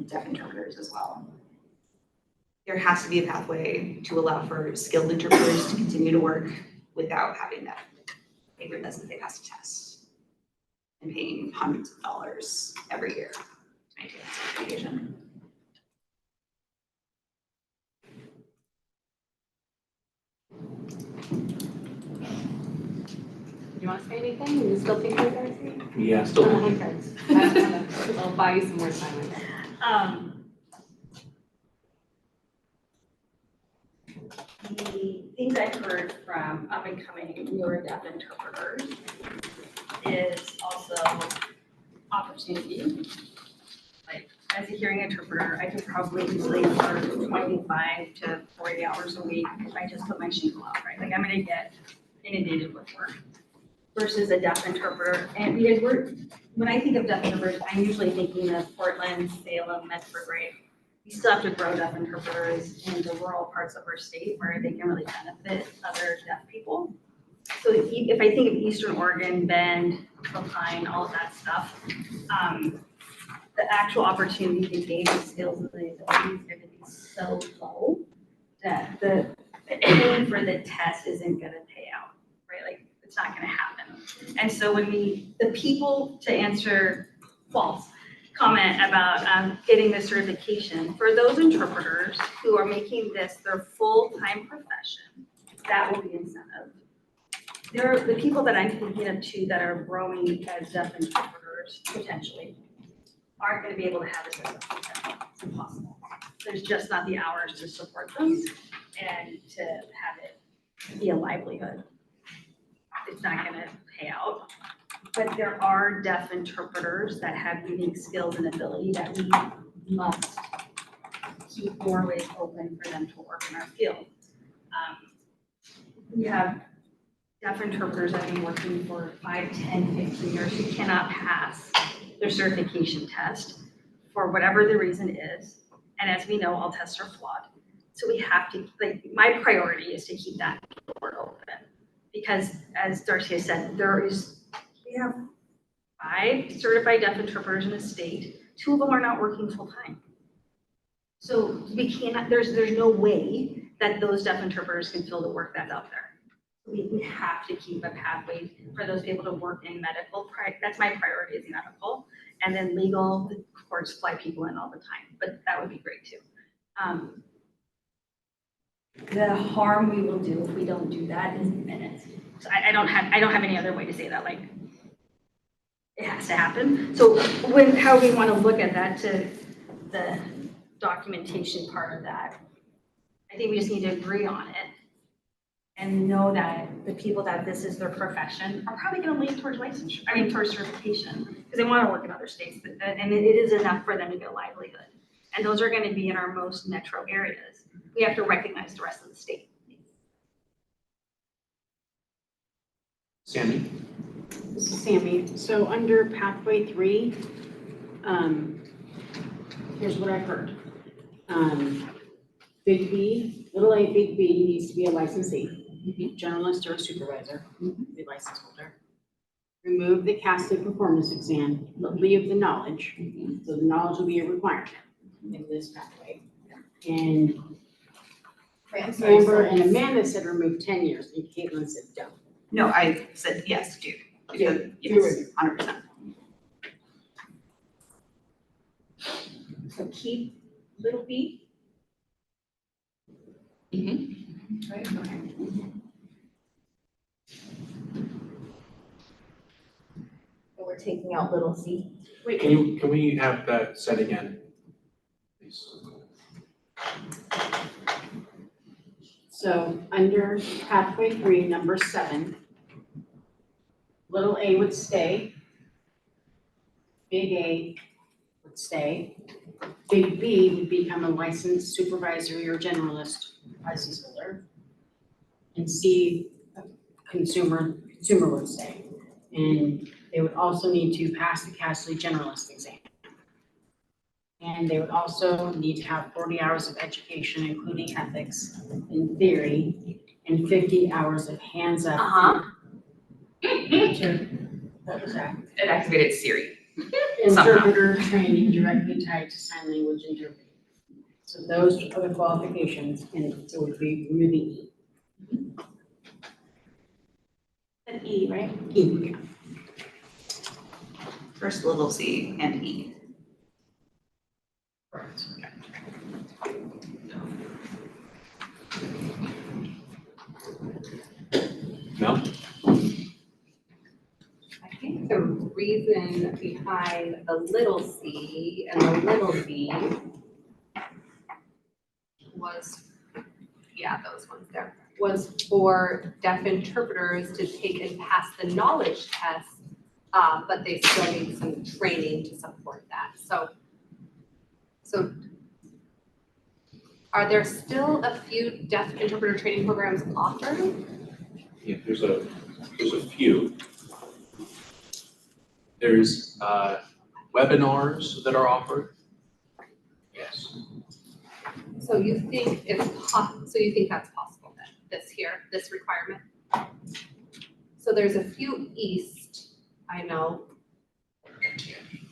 deaf interpreters as well. There has to be a pathway to allow for skilled interpreters to continue to work without having that paper that says they passed a test and paying hundreds of dollars every year to maintain that certification. Do you want to say anything? You still think you're Darcy? Yeah, still. Hey, friends. I'll buy you some more time. The things I've heard from up and coming newer deaf interpreters is also opportunity. Like, as a hearing interpreter, I could probably easily work 25 to 40 hours a week if I just put my shingle out, right? Like, I'm gonna get inundated with work. versus a deaf interpreter. And because when I think of deaf interpreters, I'm usually thinking of Portland, Salem, Medford, right? We still have to grow deaf interpreters in the rural parts of our state where they can really benefit other deaf people. So if I think of Eastern Oregon, Bend, Alpine, all of that stuff, the actual opportunity to gain the skills and the abilities are gonna be so low that the paying for the test isn't gonna pay out, right? Like, it's not gonna happen. And so the people, to answer false comment about getting the certification, for those interpreters who are making this their full-time profession, that will be incentive. The people that I'm thinking of too that are growing as deaf interpreters, potentially, aren't gonna be able to have this as a full-time. It's impossible. There's just not the hours to support them and to have it be a livelihood. It's not gonna pay out. But there are deaf interpreters that have unique skills and ability that we must keep doorways open for them to work in our field. We have deaf interpreters that have been working for 5, 10, 15 years who cannot pass their certification test for whatever the reason is. And as we know, all tests are flawed. So we have to, like, my priority is to keep that door open. Because as Darcy has said, we have 5 certified deaf interpreters in the state. 2 of them are not working full time. So we cannot, there's no way that those deaf interpreters can fill the work that's out there. We have to keep a pathway for those people to work in medical. That's my priority, is medical. And then legal, the courts fly people in all the time, but that would be great too. The harm we will do if we don't do that is minutes. So I don't have any other way to say that, like, it has to happen. So how we want to look at that to the documentation part of that, I think we just need to agree on it and know that the people that this is their profession are probably going to lean towards towards certification, because they want to work in other states, and it is enough for them to get a livelihood. And those are going to be in our most metro areas. We have to recognize the rest of the state. Sammy? This is Sammy. So under pathway 3, here's what I've heard. Big B, little a, big B needs to be a licensee, journalist or a supervisor, the license holder. Remove the casted performance exam, but leave the knowledge. So the knowledge will be a requirement in this pathway. And Amber and Amanda said remove 10 years, and Caitlin said don't. No, I said yes, do. Yeah, Yes, 100%. So keep little b. Right, okay. But we're taking out little c. Wait, can we have that said again, please? So under pathway 3, number 7, little a would stay. Big A would stay. Big B would become a licensed supervisory or generalist license holder. And C, consumer would stay. And they would also need to pass the CASLI generalist exam. And they would also need to have 40 hours of education, including ethics and theory, and 50 hours of hands-up. What was that? It activated Siri. Interpreter training directly tied to sign language interpreting. So those are the qualifications, and so it would be removing E. An E, right? E, yeah. First little c and e. Correct. No? I think the reason behind the little c and the little b was, yeah, those ones there, was for deaf interpreters to take and pass the knowledge test, but they still need some training to support that. So are there still a few deaf interpreter training programs offered? Yeah, there's a few. There's webinars that are offered. Yes. So you think so you think that's possible then, this requirement? So there's a few east, I know.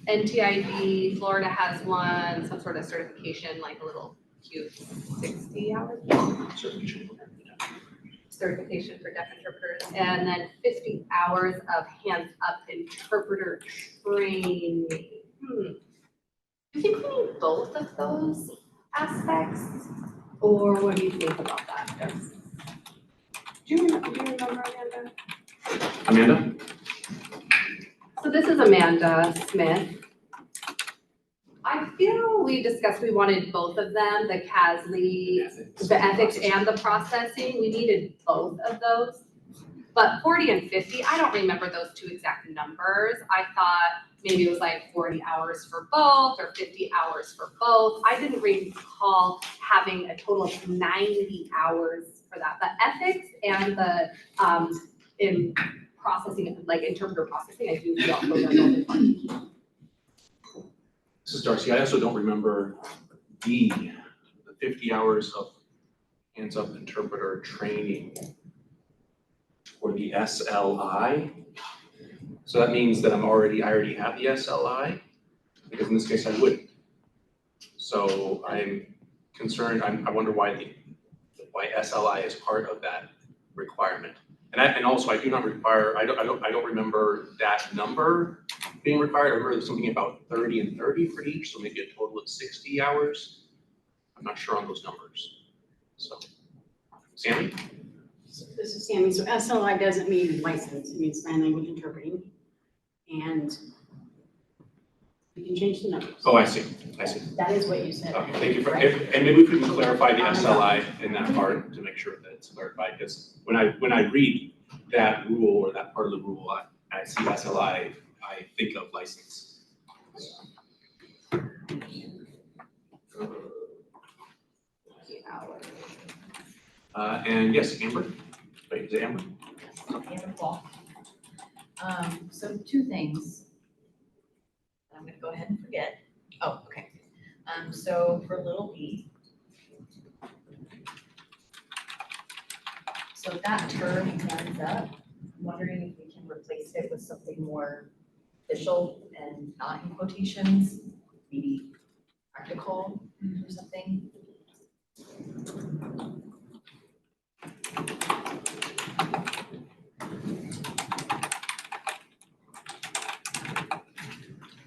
NTIB, Florida has one, some sort of certification, like a little cute 60-hour certification for deaf interpreters, and then 50 hours of hands-up interpreter training. Do you think we need both of those aspects? Or what do you think about that? Do you remember, Amanda? Amanda? So this is Amanda Smith. I feel we discussed we wanted both of them, the CASLI, the ethics and the processing. We needed both of those. But 40 and 50, I don't remember those two exact numbers. I thought maybe it was like 40 hours for both or 50 hours for both. I didn't recall having a total of 90 hours for that. The ethics and the in processing, like interpreter processing, I do feel those are both important. This is Darcy. I also don't remember the 50 hours of hands-up interpreter training for the SLI. So that means that I already have the SLI, because in this case I wouldn't. So I'm concerned, I wonder why SLI is part of that requirement. And also I do not require, I don't remember that number being required. I remember something about 30 and 30 for each, so maybe a total of 60 hours. I'm not sure on those numbers. So, Sammy? This is Sammy. So SLI doesn't mean license, it means sign language interpreting. And we can change the numbers. Oh, I see. That is what you said. Okay, thank you for, Right. and maybe we can clarify the SLI in that part to make sure that it's clarified, because when I read that rule or that part of the rule, I see SLI, I think of license. And yes, Amber. Wait, is it Amber? Amber Paul. So two things. I'm gonna go ahead and forget. Oh, okay. So for little b. So that term ends up, I'm wondering if we can replace it with something more official and not in quotations, maybe practical or something.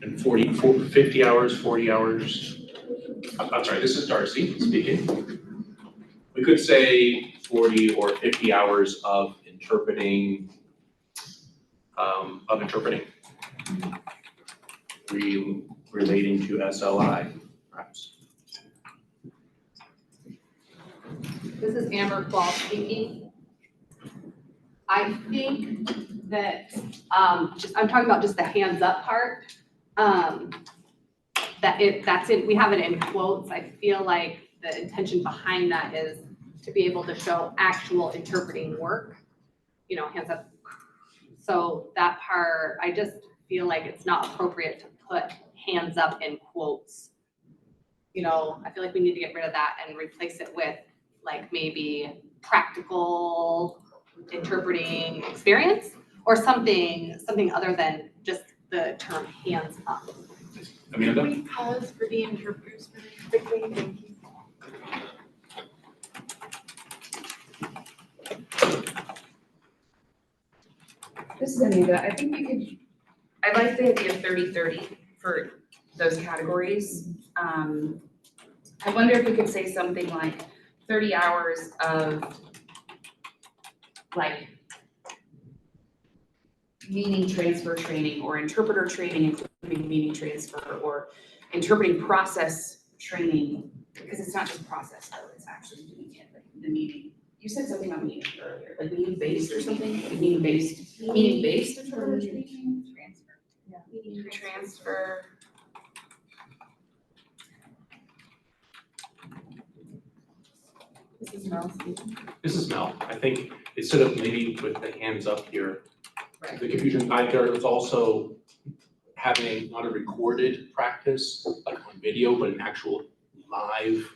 And 50 hours, 40 hours. I'm sorry, this is Darcy speaking. We could say 40 or 50 hours of interpreting, relating to SLI, perhaps. This is Amber Claw speaking. I think that, I'm talking about just the hands up part. We have it in quotes. I feel like the intention behind that is to be able to show actual interpreting work, hands up. So that part, I just feel like it's not appropriate to put hands up in quotes. I feel like we need to get rid of that and replace it with like maybe practical interpreting experience or something other than just the term hands up. Amanda? Can we pause for the interpreters very quickly? Thank you. This is Anita. I think I like the idea of 30-30 for those categories. I wonder if we could say something like 30 hours of like meaning transfer training or interpreter training, including meaning transfer, or interpreting process training, because it's not just process though, it's actually doing it, like the meaning. You said something about meaning earlier, like meaning-based or something, like meaning-based interpreter training? Transfer. Yeah. Meaning transfer. This is Mel speaking. This is Mel. I think instead of maybe with the hands up here, Right. the confusion, it's also having not a recorded practice, like on video, but an actual live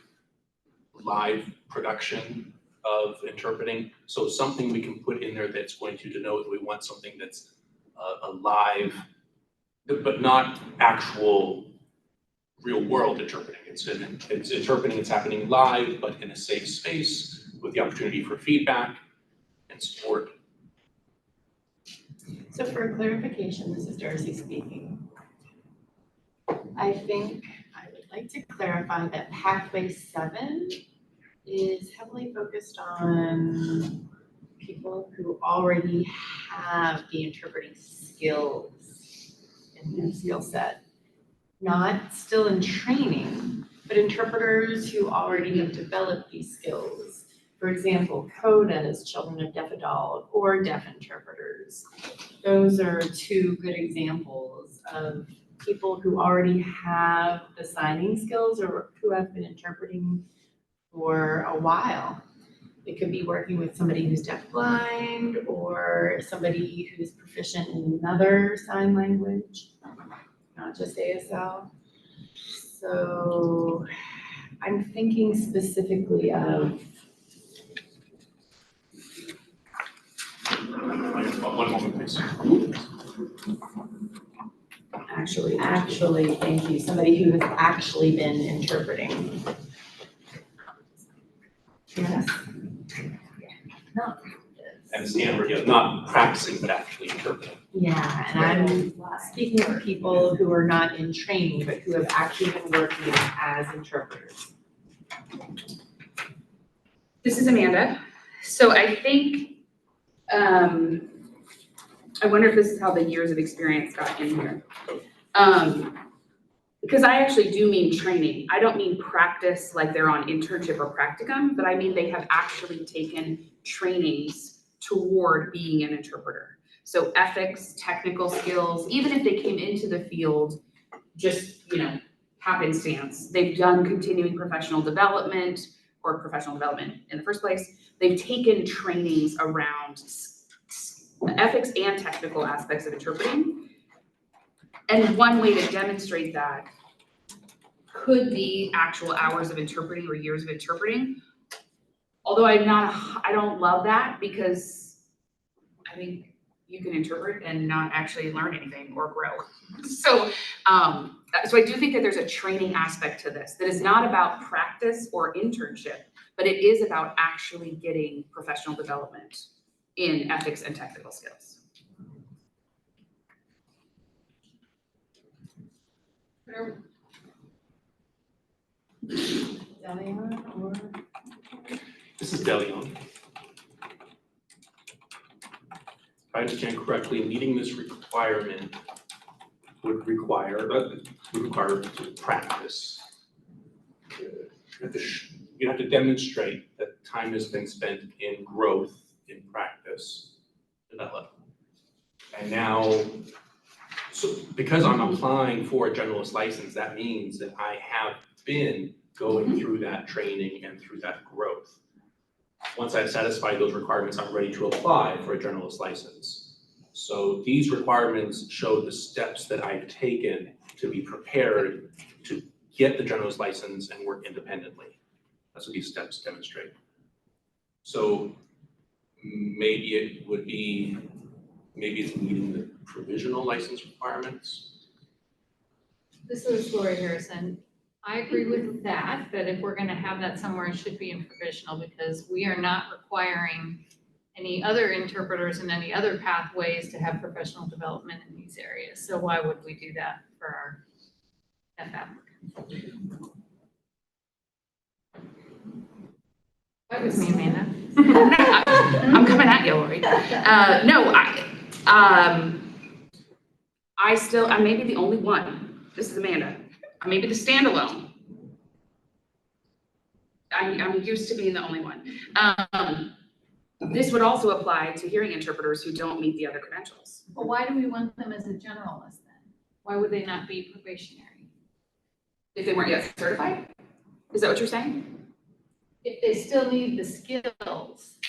production of interpreting. So something we can put in there that's going to denote we want something that's a live, but not actual real world interpreting. It's interpreting, it's happening live, but in a safe space with the opportunity for feedback and support. So for clarification, this is Darcy speaking. I think I would like to clarify that Pathway 7 is heavily focused on people who already have the interpreting skills in their skill set. Not still in training, but interpreters who already have developed these skills. For example, CODAs, children of deaf adult, or deaf interpreters. Those are two good examples of people who already have the signing skills or who have been interpreting for a while. It could be working with somebody who's deafblind or somebody who's proficient in another sign language, not just ASL. So I'm thinking specifically of One moment, please. actually, thank you, somebody who has actually been interpreting. Yes. No. And not practicing, but actually interpreting. Yeah, and I'm speaking of people who are not in training, but who have actually been working as interpreters. This is Amanda. So I think, I wonder if this is how the years of experience got in here. Because I actually do mean training. I don't mean practice like they're on internship or practicum, but I mean they have actually taken trainings toward being an interpreter. So ethics, technical skills, even if they came into the field just, happenstance, they've done continuing professional development or professional development in the first place. They've taken trainings around ethics and technical aspects of interpreting. And one way to demonstrate that could be actual hours of interpreting or years of interpreting. Although I don't love that because I think you can interpret and not actually learn anything or grow. So I do think that there's a training aspect to this that is not about practice or internship, but it is about actually getting professional development in ethics and technical skills. Delion or? This is Delion. If I understand correctly, meeting this requirement would require to practice. You have to demonstrate that time has been spent in growth, in practice, development. And now, so because I'm applying for a generalist license, that means that I have been going through that training and through that growth. Once I've satisfied those requirements, I'm ready to apply for a generalist license. So these requirements show the steps that I've taken to be prepared to get the generalist license and work independently. That's what these steps demonstrate. So maybe it's meeting the provisional license requirements. This is Lori Harrison. I agree with that, but if we're gonna have that somewhere, it should be in provisional because we are not requiring any other interpreters in any other pathways to have professional development in these areas. So why would we do that for our deaf applicants? That was me, Amanda. I'm coming at you, Lori. I may be the only one. This is Amanda. I may be the standalone. I'm used to being the only one. This would also apply to hearing interpreters who don't meet the other credentials. Well, why do we want them as a generalist then? Why would they not be probationary? If they weren't yet certified? Is that what you're saying? If they still need the skills,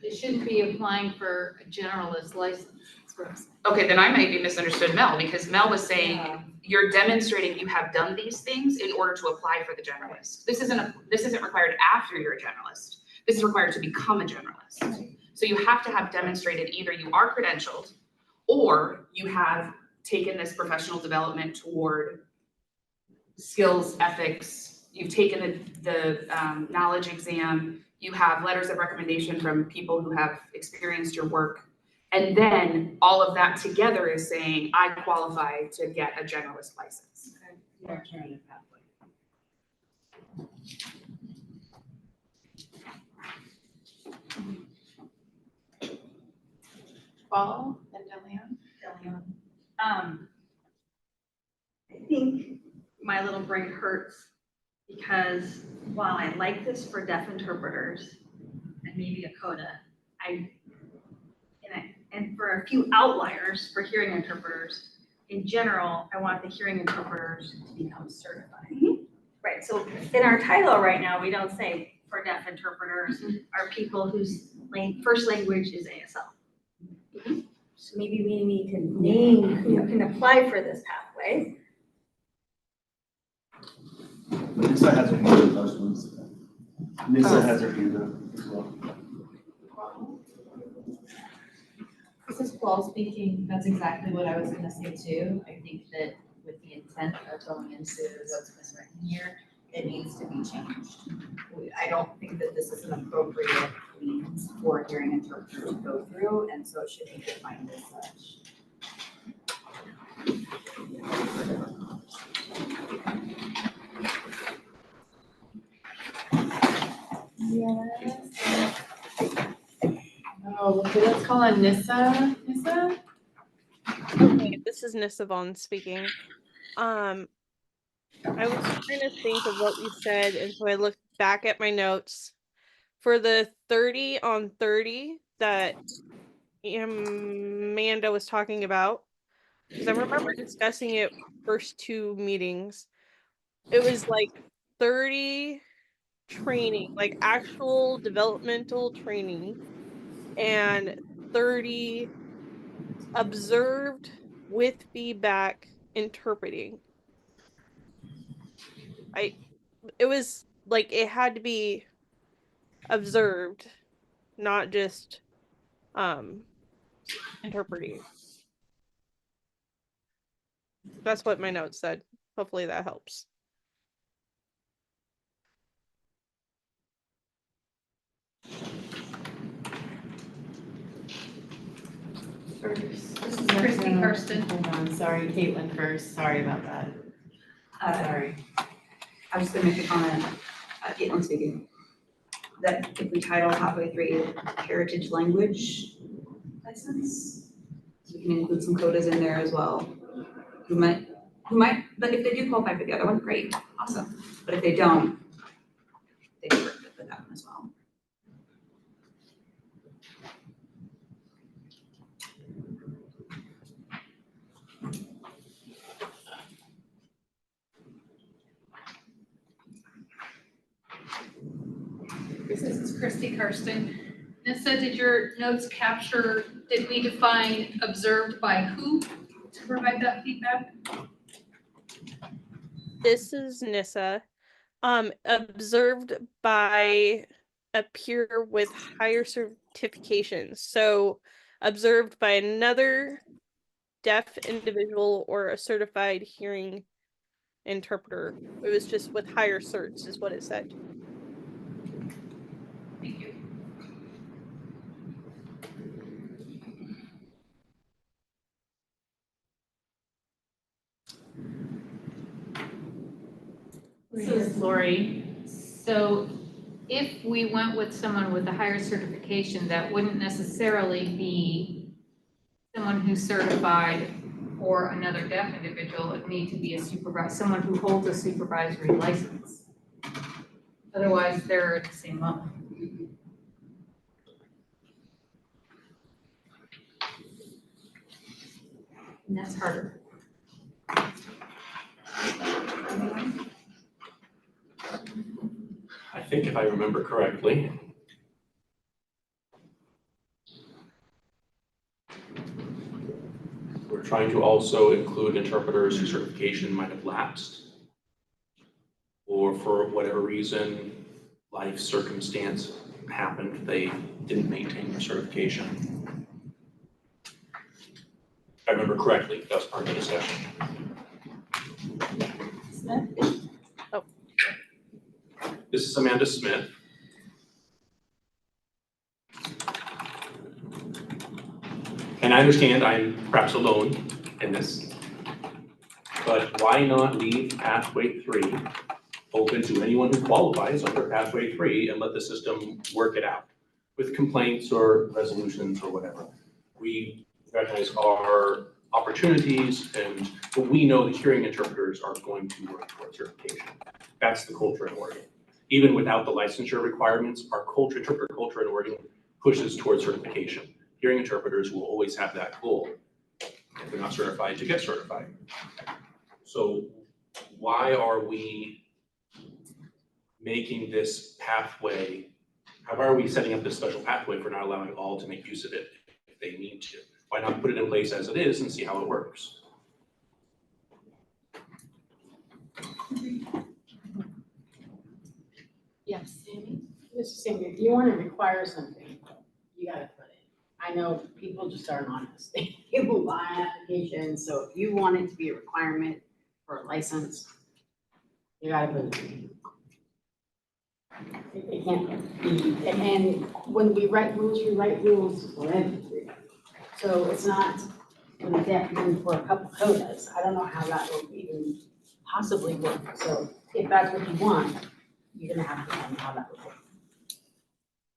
they shouldn't be applying for a generalist license. Okay, then I might be misunderstood Mel, because Mel was saying, you're demonstrating you have done these things in order to apply for the generalist. This isn't required after you're a generalist. This is required to become a generalist. So you have to have demonstrated either you are credentialed or you have taken this professional development toward skills, ethics, you've taken the knowledge exam, you have letters of recommendation from people who have experienced your work. And then all of that together is saying, I qualify to get a generalist license. The alternative pathway. Paul and Delian? I think my little brain hurts because while I like this for deaf interpreters and maybe a coda, and for a few outliers for hearing interpreters, in general, I want the hearing interpreters to become certified. Right, so in our title right now, we don't say for deaf interpreters are people whose first language is ASL. So maybe we need to name who can apply for this pathway. But NISA has a hand up, those ones. NISA has their hand up as well. This is Paul speaking. That's exactly what I was gonna say too. I think that with the intent of going into what's been written here, it needs to be changed. I don't think that this is an appropriate means for a hearing interpreter to go through, and so it should be defined as such. Yes. Oh, okay, let's call on Nissa. Nissa? Okay, this is Nissa Vaughn speaking. I was trying to think of what we said, and so I looked back at my notes. For the 30 on 30 that Amanda was talking about, because I remember discussing it first two meetings. It was like 30 training, like actual developmental training, and 30 observed with feedback interpreting. It was like it had to be observed, not just interpreting. That's what my notes said. Hopefully that helps. First. This is Christy Kirsten. Hold on, sorry, Caitlin first, sorry about that. Sorry. I was just gonna make a comment, Caitlin speaking, that if we title Pathway 3 Heritage Language License, we can include some codas in there as well. Who might, but if they do qualify for the other one, great, awesome. But if they don't, they can work with that one as well. This is Christy Kirsten. Nissa, did your notes capture, did we define observed by who to provide that feedback? This is Nissa. Observed by a peer with higher certifications. So observed by another deaf individual or a certified hearing interpreter. It was just with higher certs is what it said. Thank you. This is Lori. So if we went with someone with a higher certification, that wouldn't necessarily be someone who's certified or another deaf individual. It would need to be a supervisor, someone who holds a supervisory license. Otherwise, they're at the same level. And that's harder. I think if I remember correctly, We're trying to also include interpreters whose certification might have lapsed, or for whatever reason, life circumstance happened, they didn't maintain their certification. If I remember correctly, that was part of the discussion. Smith? Oh. This is Amanda Smith. And I understand I'm perhaps alone in this, but why not leave pathway 3 open to anyone who qualifies under pathway 3 and let the system work it out with complaints or resolutions or whatever. We recognize our opportunities, but we know that hearing interpreters are going to work towards certification. That's the culture in Oregon. Even without the licensure requirements, our culture, interpreter culture in Oregon pushes towards certification. Hearing interpreters will always have that goal, if they're not certified, to get certified. So why are we making this pathway, how are we setting up this special pathway if we're not allowing all to make use of it if they need to? Why not put it in place as it is and see how it works? Yes, Sammy? This is Sammy. If you want to require something, you gotta put it. I know people just aren't honest. People buy applications, so if you want it to be a requirement for a license, you gotta put it in. It can't be, and when we write rules for everything. So it's not an adaptation for a couple codas. I don't know how that will even possibly work. So if that's what you want, you're gonna have to tell me how that would work.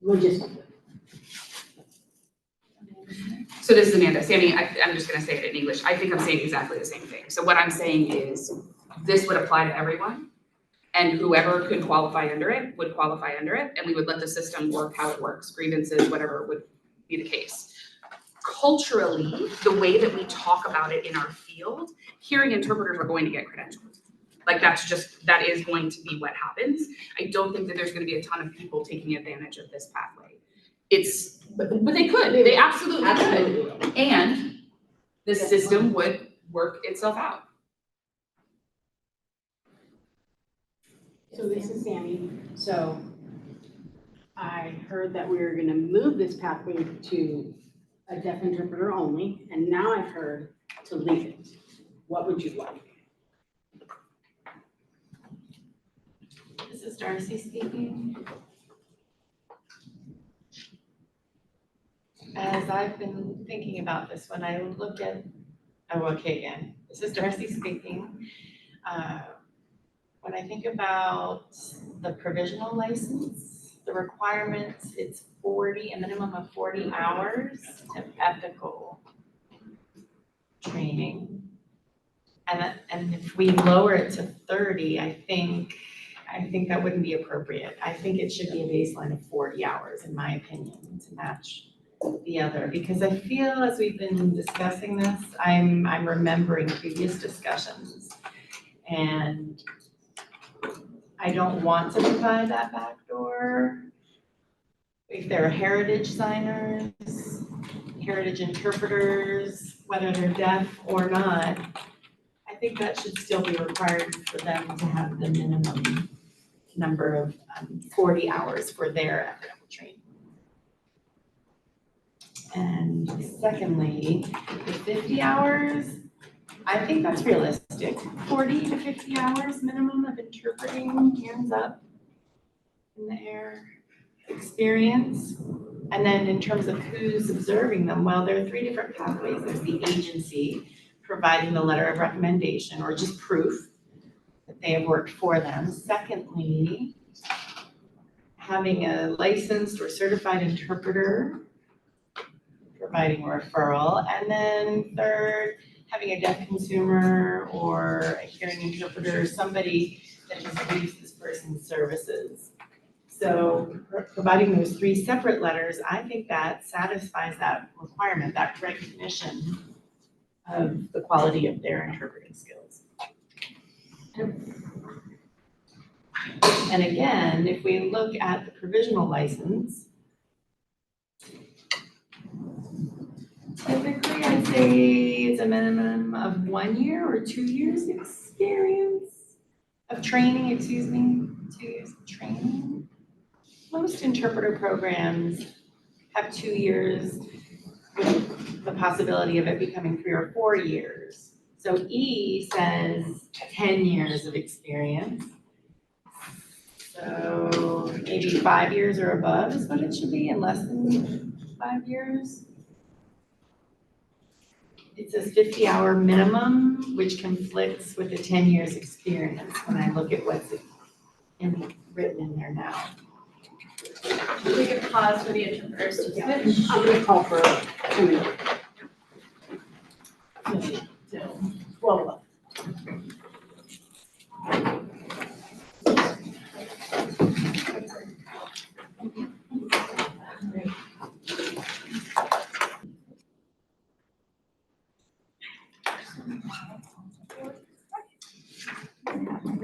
Logistically. So this is Amanda. Sammy, I'm just gonna say it in English. I think I'm saying exactly the same thing. So what I'm saying is this would apply to everyone, and whoever could qualify under it would qualify under it, and we would let the system work how it works, grievances, whatever would be the case. Culturally, the way that we talk about it in our field, hearing interpreters are going to get credentialed. Like that is going to be what happens. I don't think that there's gonna be a ton of people taking advantage of this pathway. But they could, they absolutely could. And the system would work itself out. So this is Sammy. So I heard that we were gonna move this pathway to a deaf interpreter only, and now I've heard to leave it. What would you like? This is Darcy speaking. As I've been thinking about this, when I look at, again, this is Darcy speaking. When I think about the provisional license, the requirements, it's a minimum of 40 hours of ethical training. And if we lower it to 30, I think that wouldn't be appropriate. I think it should be a baseline of 40 hours, in my opinion, to match the other, because I feel as we've been discussing this, I'm remembering previous discussions, and I don't want to provide that backdoor. If there are heritage signers, heritage interpreters, whether they're deaf or not, I think that should still be required for them to have the minimum number of 40 hours for their ethical training. And secondly, the 50 hours, I think that's realistic. 40 to 50 hours minimum of interpreting, hands up in the air experience. And then in terms of who's observing them, well, there are 3 different pathways. There's the agency providing the letter of recommendation or just proof that they have worked for them. Secondly, having a licensed or certified interpreter providing a referral. And then third, having a deaf consumer or a hearing interpreter, somebody that has used this person's services. So providing those 3 separate letters, I think that satisfies that requirement, that recognition of the quality of their interpreting skills. And again, if we look at the provisional license, typically I'd say it's a minimum of 1 year or 2 years experience of training, 2 years of training. Most interpreter programs have 2 years with the possibility of it becoming 3 or 4 years. So E says 10 years of experience. So maybe 5 years or above is what it should be, and less than 5 years. It says 50-hour minimum, which conflicts with the 10 years experience when I look at what's written in there now. We could pause for the interpreters to switch. I'm gonna call for 2 minutes. Till 12.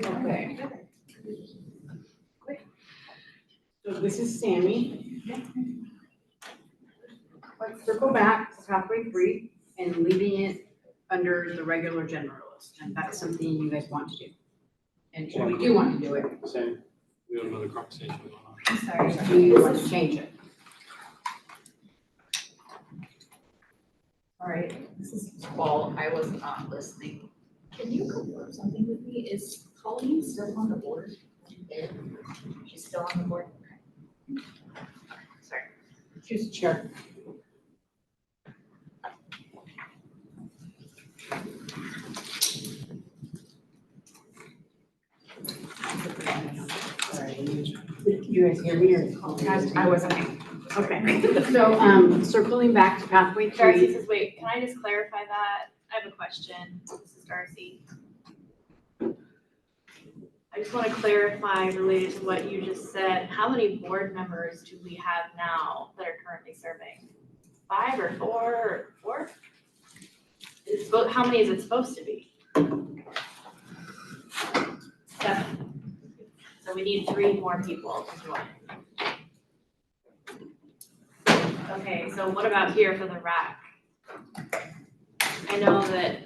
Okay. So this is Sammy. Let's circle back to pathway 3 and leaving it under the regular generalist, and that's something you guys want to do. And we do want to do it. Same, we have another conversation going on. I'm sorry, do you want to change it? All right, this is Paul. I was not listening. Can you confirm something with me? Is Colleen still on the board? She's still on the board? Okay. Sorry. Choose a chair. You guys hear me or? I wasn't. Okay, so, circling back to pathway 3. Darcy says, wait, can I just clarify that? I have a question. This is Darcy. I just want to clarify related to what you just said. How many board members do we have now that are currently serving? 5 or 4 or 4? How many is it supposed to be? 7. So we need 3 more people to join. Okay, so what about here for the RAC? I know that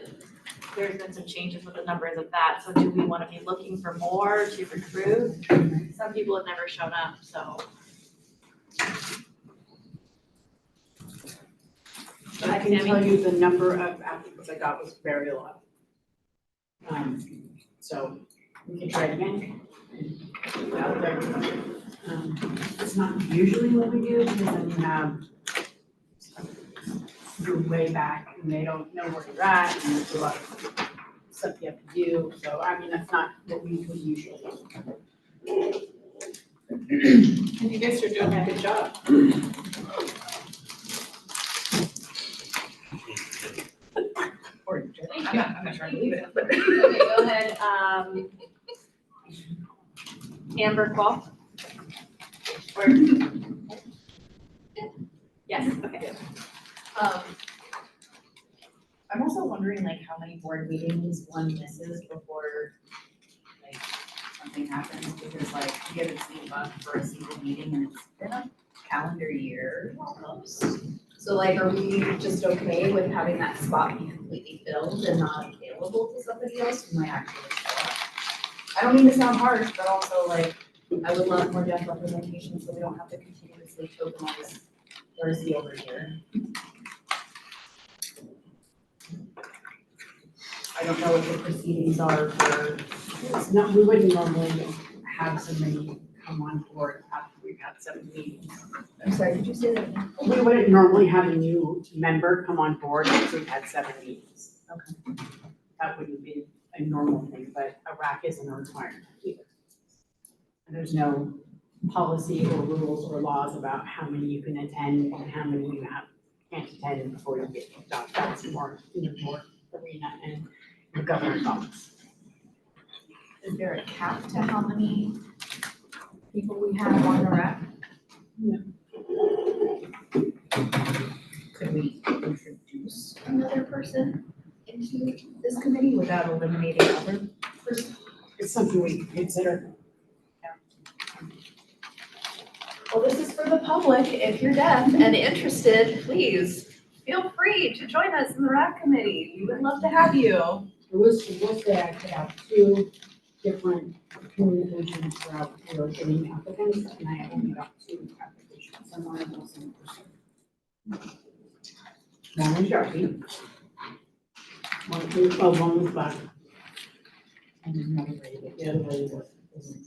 there's been some changes with the numbers of that, so do we want to be looking for more to recruit? Some people have never shown up, so. I can tell you the number of applicants I got was very low. So we can try it again. Put it out there. It's not usually what we do, because then you have you're way back and they don't know where you're at, and there's a lot of stuff you have to do. So I mean, that's not what we would usually do. And you guys are doing a good job. Thank I'm you. not trying to leave it, but. Okay, go ahead, Amber Qual. Or? Yes, okay. I'm also wondering like how many board meetings one misses before like something happens, because like we haven't seen Buck for a single meeting and it's been a calendar year almost. So like, are we just okay with having that spot be completely filled and not available to somebody else who might actually show up? I don't mean to sound harsh, but also like, I would love more deaf representation so we don't have to continuously tokenize Darcy over here. I don't know what the proceedings are for. It's not, we wouldn't normally have somebody come on board after we've had 7 meetings. I'm sorry, did you say that again? We wouldn't normally have a new member come on board after we've had 7 meetings. Okay. That wouldn't be a normal thing, but a RAC isn't a requirement either. And there's no policy or rules or laws about how many you can attend and how many you can't attend before you get kicked off. That's more in the board arena and the governor's office. Is there a cap to how many people we have on the RAC? No. Could we introduce another person into this committee without eliminating other persons? It's something we can consider. Well, this is for the public. If you're deaf and interested, please feel free to join us in the RAC committee. We would love to have you. It was say I put out 2 different communications throughout for getting applicants, and I only got 2 applications. I'm one of those in person. One is Sharpie. One was black. And then another lady, but the other lady wasn't.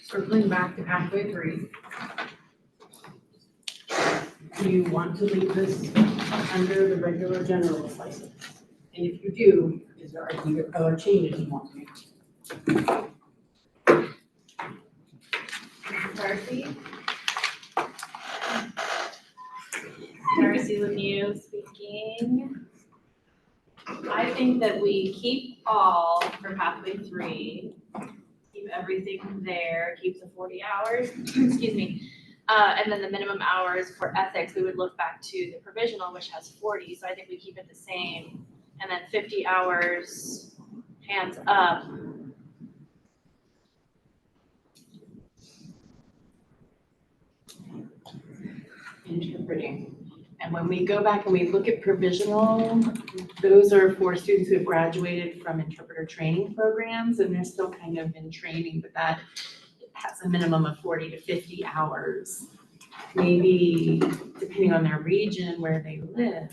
Circling back to pathway 3. Do you want to leave this under the regular generalist license? And if you do, is there other changes you want to make? Darcy? Darcy Lemieux speaking. I think that we keep all for pathway 3, keep everything there, keep the 40 hours, excuse me. And then the minimum hours for ethics, we would look back to the provisional, which has 40, so I think we keep it the same. And then 50 hours, hands up. Interpreting. And when we go back and we look at provisional, those are for students who have graduated from interpreter training programs, and they're still kind of in training, but that has a minimum of 40 to 50 hours. Maybe depending on their region where they live.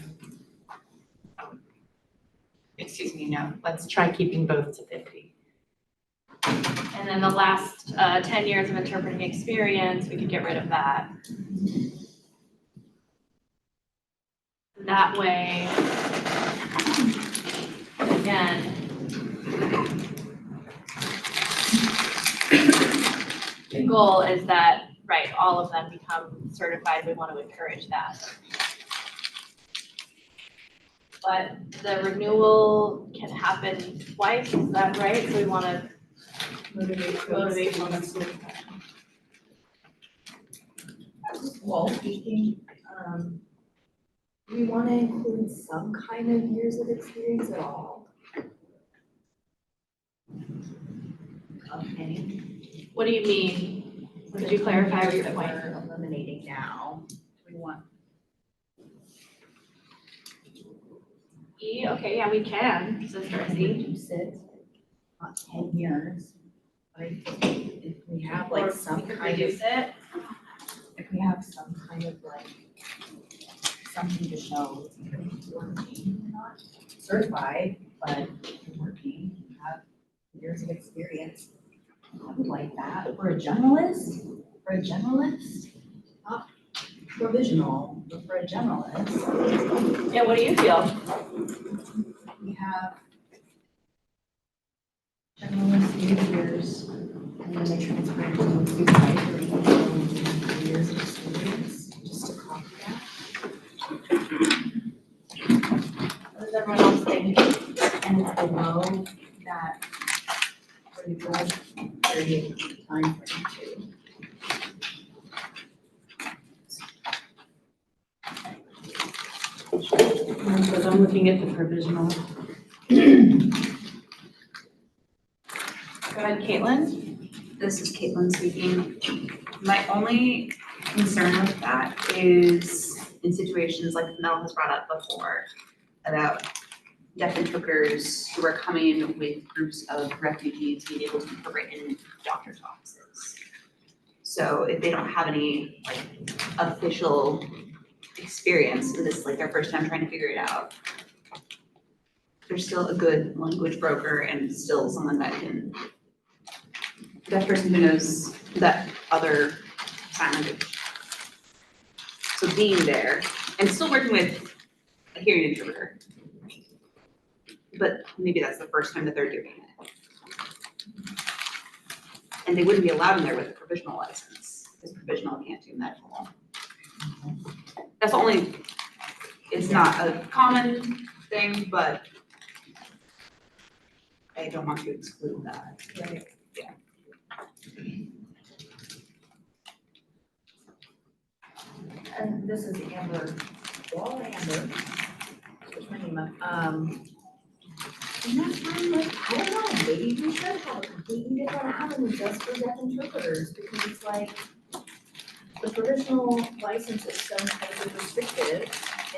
Excuse me, no, let's try keeping both to 50. And then the last 10 years of interpreting experience, we could get rid of that. That way, again, the goal is that, right, all of them become certified. We want to encourage that. But the renewal can happen twice, is that right? So we want to motivate on the Well, speaking, do we want to include some kind of years of experience at all? Okay. What do you mean? Could you clarify your point? We're eliminating now. We want. Okay, yeah, we can, says Darcy. Reduce it, not 10 years. But I think if we have like some kind of. Reduce it. If we have some kind of like, something to show you're working, not certified, but you're working, you have years of experience. I would like that. For a generalist, not provisional, but for a generalist. Yeah, what do you feel? We have generalist years, and then they transfer into supervisory, and years of experience, just to copy that. What does everyone else think? And it's below that renewal period time frame too. Because I'm looking at the provisional. Go ahead, Caitlin. This is Caitlin speaking. My only concern with that is in situations like Mel has brought up before about deaf interpreters who are coming in with groups of refugees being able to interpret in doctor's offices. So if they don't have any like official experience, and this is like their first time trying to figure it out, they're still a good language broker and still someone that can, that person who knows that other sign language. So being there and still working with a hearing interpreter, but maybe that's the first time that they're doing it. And they wouldn't be allowed in there with a provisional license, because provisional can't do medical. That's only, it's not a common thing, but I don't want to exclude that. Right. Yeah. and this is Amber, Wall Amber, switch my name up, and that's fine, like, I don't know, maybe we should have a completely different avenue just for deaf interpreters, because it's like, the provisional license is so highly restricted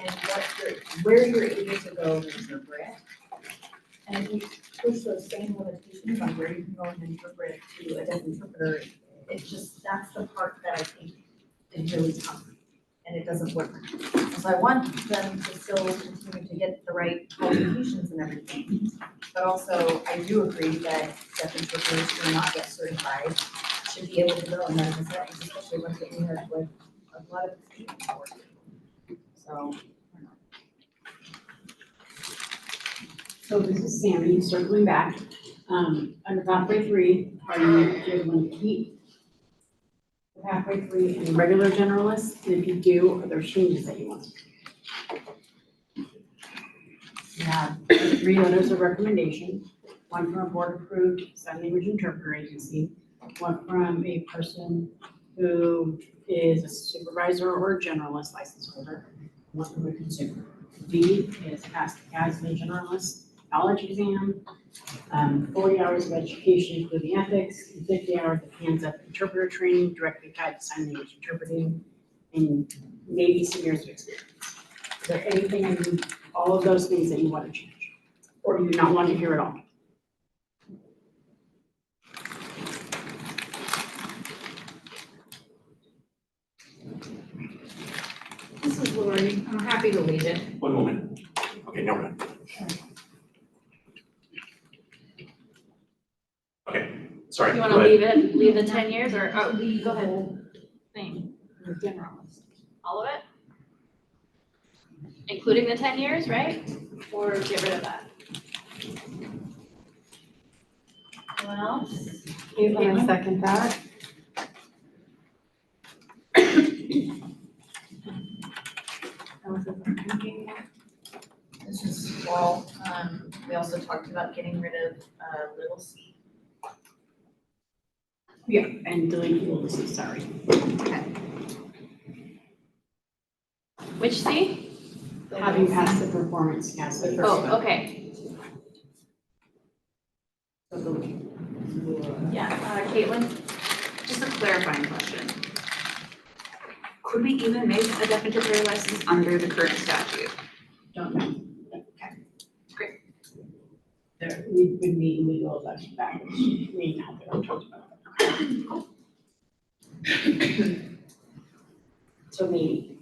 in where you're able to go and interpret. And if you push those same limitations on where you can go and interpret to a deaf interpreter, it's just, that's the part that I think is really tough, and it doesn't work. So I want them to still continue to get the right qualifications and everything, but also I do agree that deaf interpreters who are not yet certified should be able to go in medical settings, especially ones that we have with a lot of experience for. So, I don't know. So this is Sammy circling back. Under pathway 3, are you going to keep the pathway 3 and regular generalist? And if you do, are there changes that you want? You have 3 letters of recommendation, one from a board-approved sign language interpreter agency, one from a person who is a supervisor or a generalist license holder, one from a consumer. D is pass the CASMA generalist knowledge exam, 40 hours of education including ethics, and 50 hours of hands-up interpreter training directly tied to sign language interpreting, and maybe some years of experience. Is there anything in all of those things that you want to change? Or do you not want to hear at all? This is Lori, I'm happy to lead it. One moment. Okay, no, no. Okay, sorry, You go wanna ahead. leave the 10 years or, oh, Leave go the ahead. whole Thing, the generalist. all of it? Including the 10 years, right? Or get rid of that? Well, I second that. This is Wall, we also talked about getting rid of, little c. Yeah, and delete little c, sorry. Which C? Having passed the performance test. the first one. Oh, okay, yeah, Caitlin? Just a clarifying question. Could we even make a deaf interpreter license under the current statute? Don't know. Okay, great. There, we would need legal election back, which we haven't talked about. So maybe.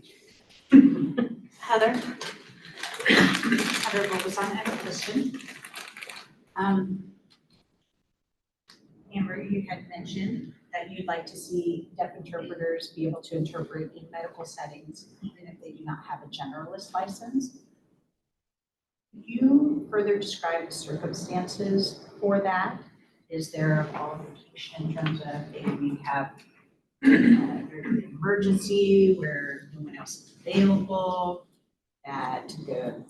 Heather? Heather Robeson, I have a question. Amber, you had mentioned that you'd like to see deaf interpreters be able to interpret in medical settings, even if they do not have a generalist license. Could you further describe the circumstances for that? Is there a qualification in terms of maybe we have an emergency where no one else is available, that the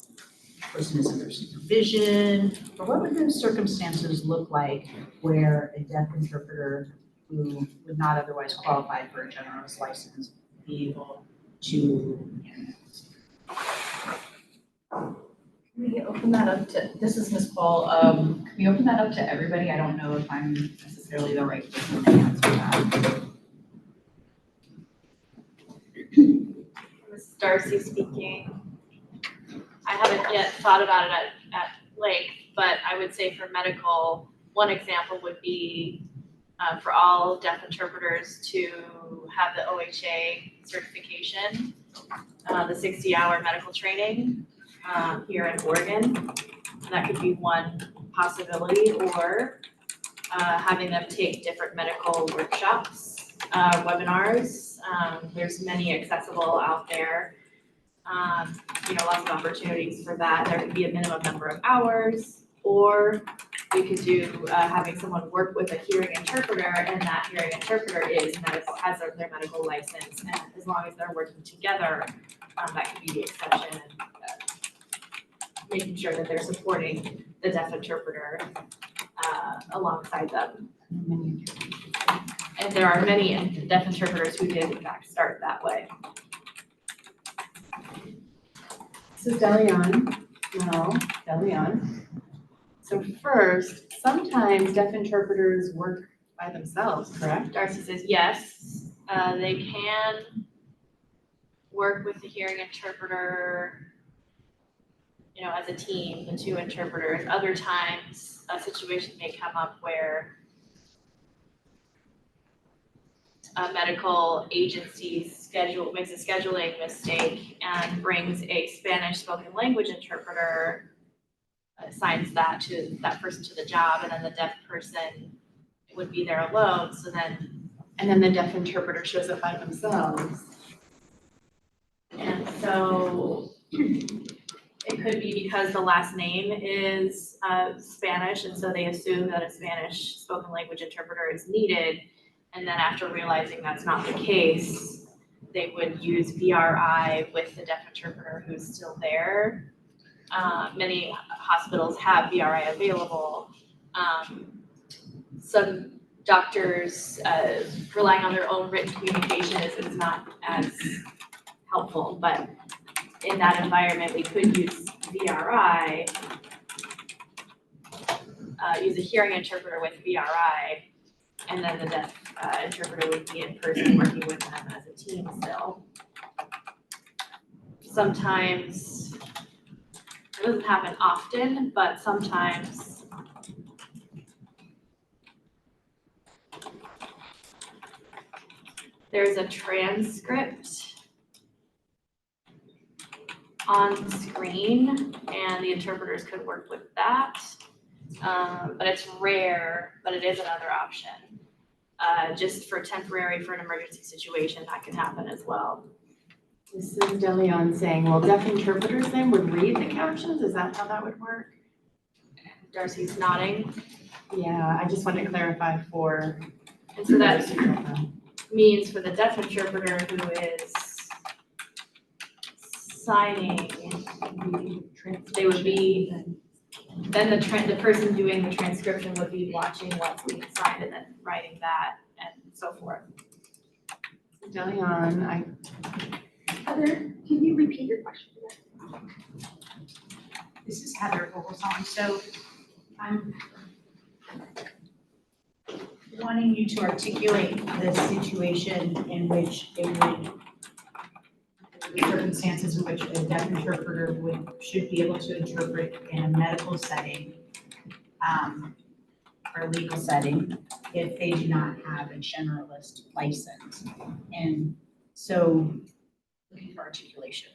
person is under supervision, or what would those circumstances look like where a deaf interpreter who would not otherwise qualify for a generalist license be able to? Can we open that up to, this is Ms. Paul, can we open that up to everybody? I don't know if I'm necessarily the right person to answer that. This is Darcy speaking. I haven't yet thought about it at length, but I would say for medical, one example would be for all deaf interpreters to have the OHA certification, the 60-hour medical training here in Oregon. And that could be one possibility, or having them take different medical workshops, webinars. There's many accessible out there. Lots of opportunities for that. There could be a minimum number of hours, or we could do having someone work with a hearing interpreter, and that hearing interpreter has their medical license, and as long as they're working together, that could be the exception, and making sure that they're supporting the deaf interpreter alongside them. And there are many deaf interpreters who did in fact start that way. This is Delion. No, Delion. So first, sometimes deaf interpreters work by themselves, correct? Darcy says yes, they can work with the hearing interpreter, you know, as a team, the two interpreters. Other times, a situation may come up where a medical agency makes a scheduling mistake and brings a Spanish spoken language interpreter, assigns that person to the job, and then the deaf person would be there alone, so then. And then the deaf interpreter shows up by themselves. And so it could be because the last name is Spanish, and so they assume that a Spanish spoken language interpreter is needed. And then after realizing that's not the case, they would use VRI with the deaf interpreter who's still there. Many hospitals have VRI available. Some doctors relying on their own written communication is not as helpful, but in that environment, we could use VRI, use a hearing interpreter with VRI, and then the deaf interpreter would be in person working with them as a team still. Sometimes, it doesn't happen often, but sometimes there's a transcript on screen and the interpreters could work with that. But it's rare, but it is another option. Just for temporary, for an emergency situation, that can happen as well. This is Delion saying, well, deaf interpreters then would read the captions? Is that how that would work? Darcy's nodding. Yeah, I just wanted to clarify for. And so that means for the deaf interpreter who is signing, they would be, then the person doing the transcription would be watching what's being signed and then writing that and so forth. Delion, Heather, can you repeat your question? This is Heather Vogelsong. So I'm wanting you to articulate the situation in which they would, the circumstances in which a deaf interpreter should be able to interpret in a medical setting, or legal setting, if they do not have a generalist license. And so, looking for articulation.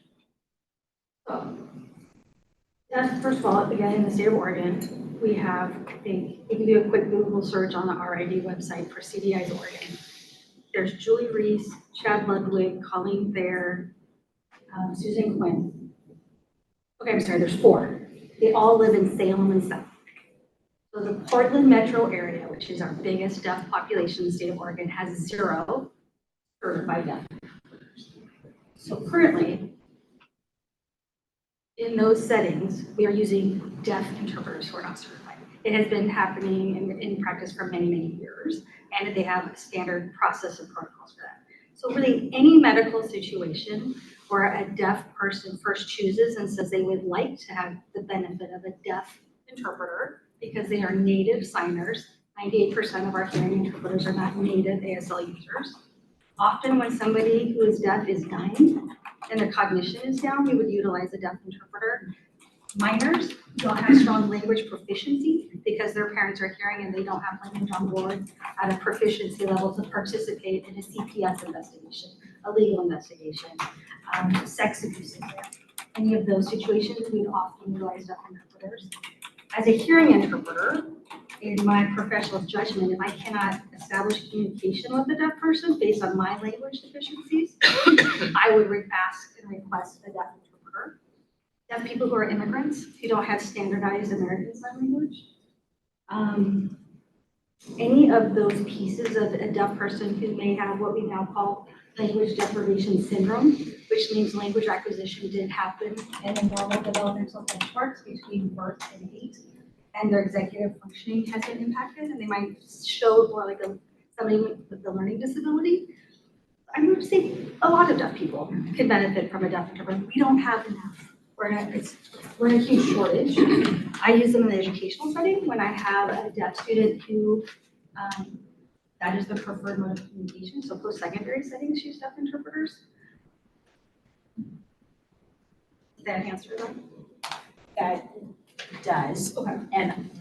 First of all, again, in the state of Oregon, we have, I think, you can do a quick Google search on the RID website for CDI's Oregon. There's Julie Reese, Chad Ludwig, Colleen Thayer, Susan Quinn. Okay, I'm sorry, there's 4. They all live in Salem and South. So the Portland metro area, which is our biggest deaf population in the state of Oregon, has 0 certified deaf. So currently, in those settings, we are using deaf interpreters who are not certified. It has been happening in practice for many, many years, and they have a standard process and protocols for that. So really, any medical situation where a deaf person first chooses and says they would like to have the benefit of a deaf interpreter because they are native signers. 98% of our hearing interpreters are not native ASL users. Often when somebody who is deaf is dying and their cognition is down, we would utilize a deaf interpreter. Minors don't have strong language proficiency because their parents are hearing and they don't have language on board at a proficiency level to participate in a CPS investigation, a legal investigation, sex abuse exam. Any of those situations, we'd often utilize deaf interpreters. As a hearing interpreter, in my professional judgment, if I cannot establish communication with the deaf person based on my language deficiencies, I would ask and request a deaf interpreter. Deaf people who are immigrants, who don't have standardized American Sign Language. Any of those pieces of a deaf person who may have what we now call language deprivation syndrome, which means language acquisition didn't happen in the normal developmental benchmarks between birth and 8, and their executive functioning has been impacted, and they might show more like somebody with a learning disability. I would say a lot of deaf people could benefit from a deaf interpreter. We don't have enough. we're in a huge shortage. I use them in the educational setting when I have a deaf student who, that is the preferred mode of communication. So post-secondary settings use deaf interpreters. Did that answer that? That does, Okay. and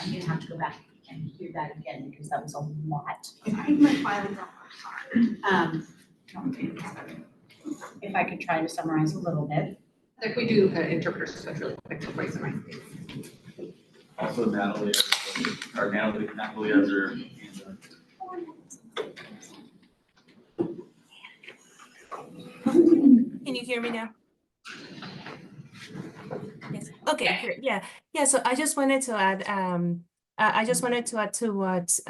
I'm gonna have to go back and hear that again because that was a lot. I think my filing's up, sorry. If I could try to summarize a little bit. Like we do interpreters, so it's really quick to voice in my face. Also Natalie, or Natalie has her hands up. Can you hear me now? Yes. Okay, great. Yeah. Yeah. So I just wanted to add, to what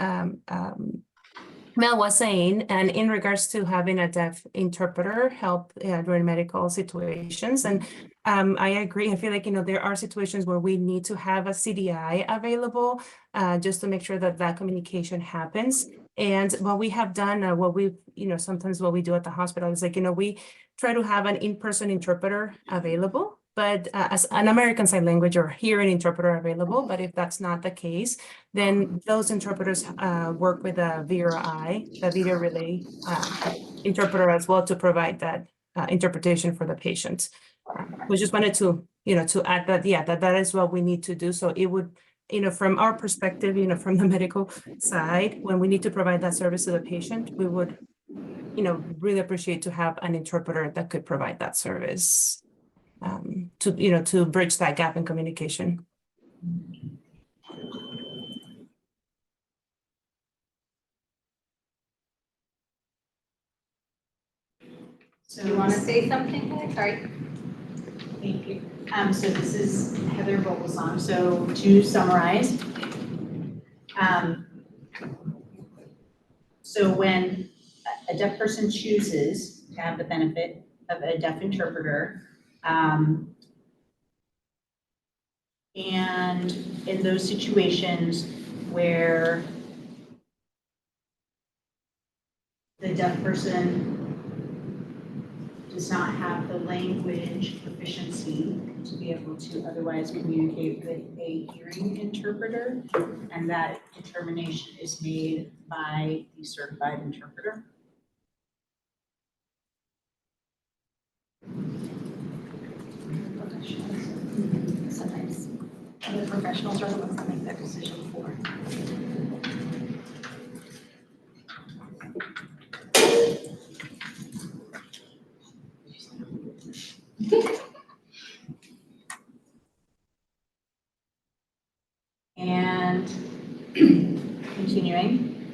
Mel was saying, and in regards to having a deaf interpreter help during medical situations. And I agree. I feel like, there are situations where we need to have a CDI available just to make sure that that communication happens. And what we have done, sometimes what we do at the hospital is like, we try to have an in-person interpreter available, but as an American Sign Language or hearing interpreter available. But if that's not the case, then those interpreters work with a VRI, the video relay interpreter as well, to provide that interpretation for the patient. We just wanted to, to add that, that is what we need to do. So it would, from our perspective, from the medical side, when we need to provide that service to the patient, we would, really appreciate to have an interpreter that could provide that service to bridge that gap in communication. So Do you want to say something? Sorry. Thank you. So this is Heather Vogelsong. So to summarize, so when a deaf person chooses to have the benefit of a deaf interpreter, and in those situations where the deaf person does not have the language proficiency to be able to otherwise communicate with a hearing interpreter, and that determination is made by the certified interpreter. Sometimes other professionals are the ones that make that decision for. And continuing,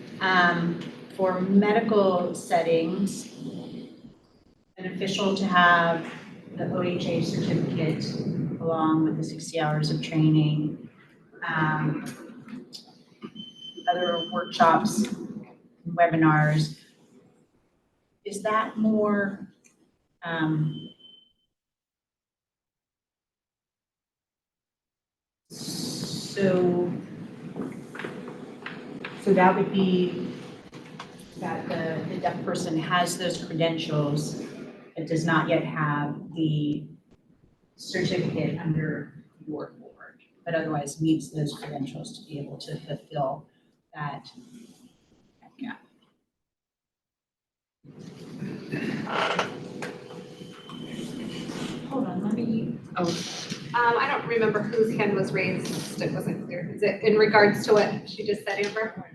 for medical settings, beneficial to have the OHA certificate along with the 60 hours of training, other workshops, webinars. Is that more so that would be that the deaf person has those credentials but does not yet have the certificate under your board, but otherwise meets those credentials to be able to fulfill that gap. Hold on, let me. I don't remember whose hand was raised. It wasn't clear. Is it in regards to what she just said, Amber?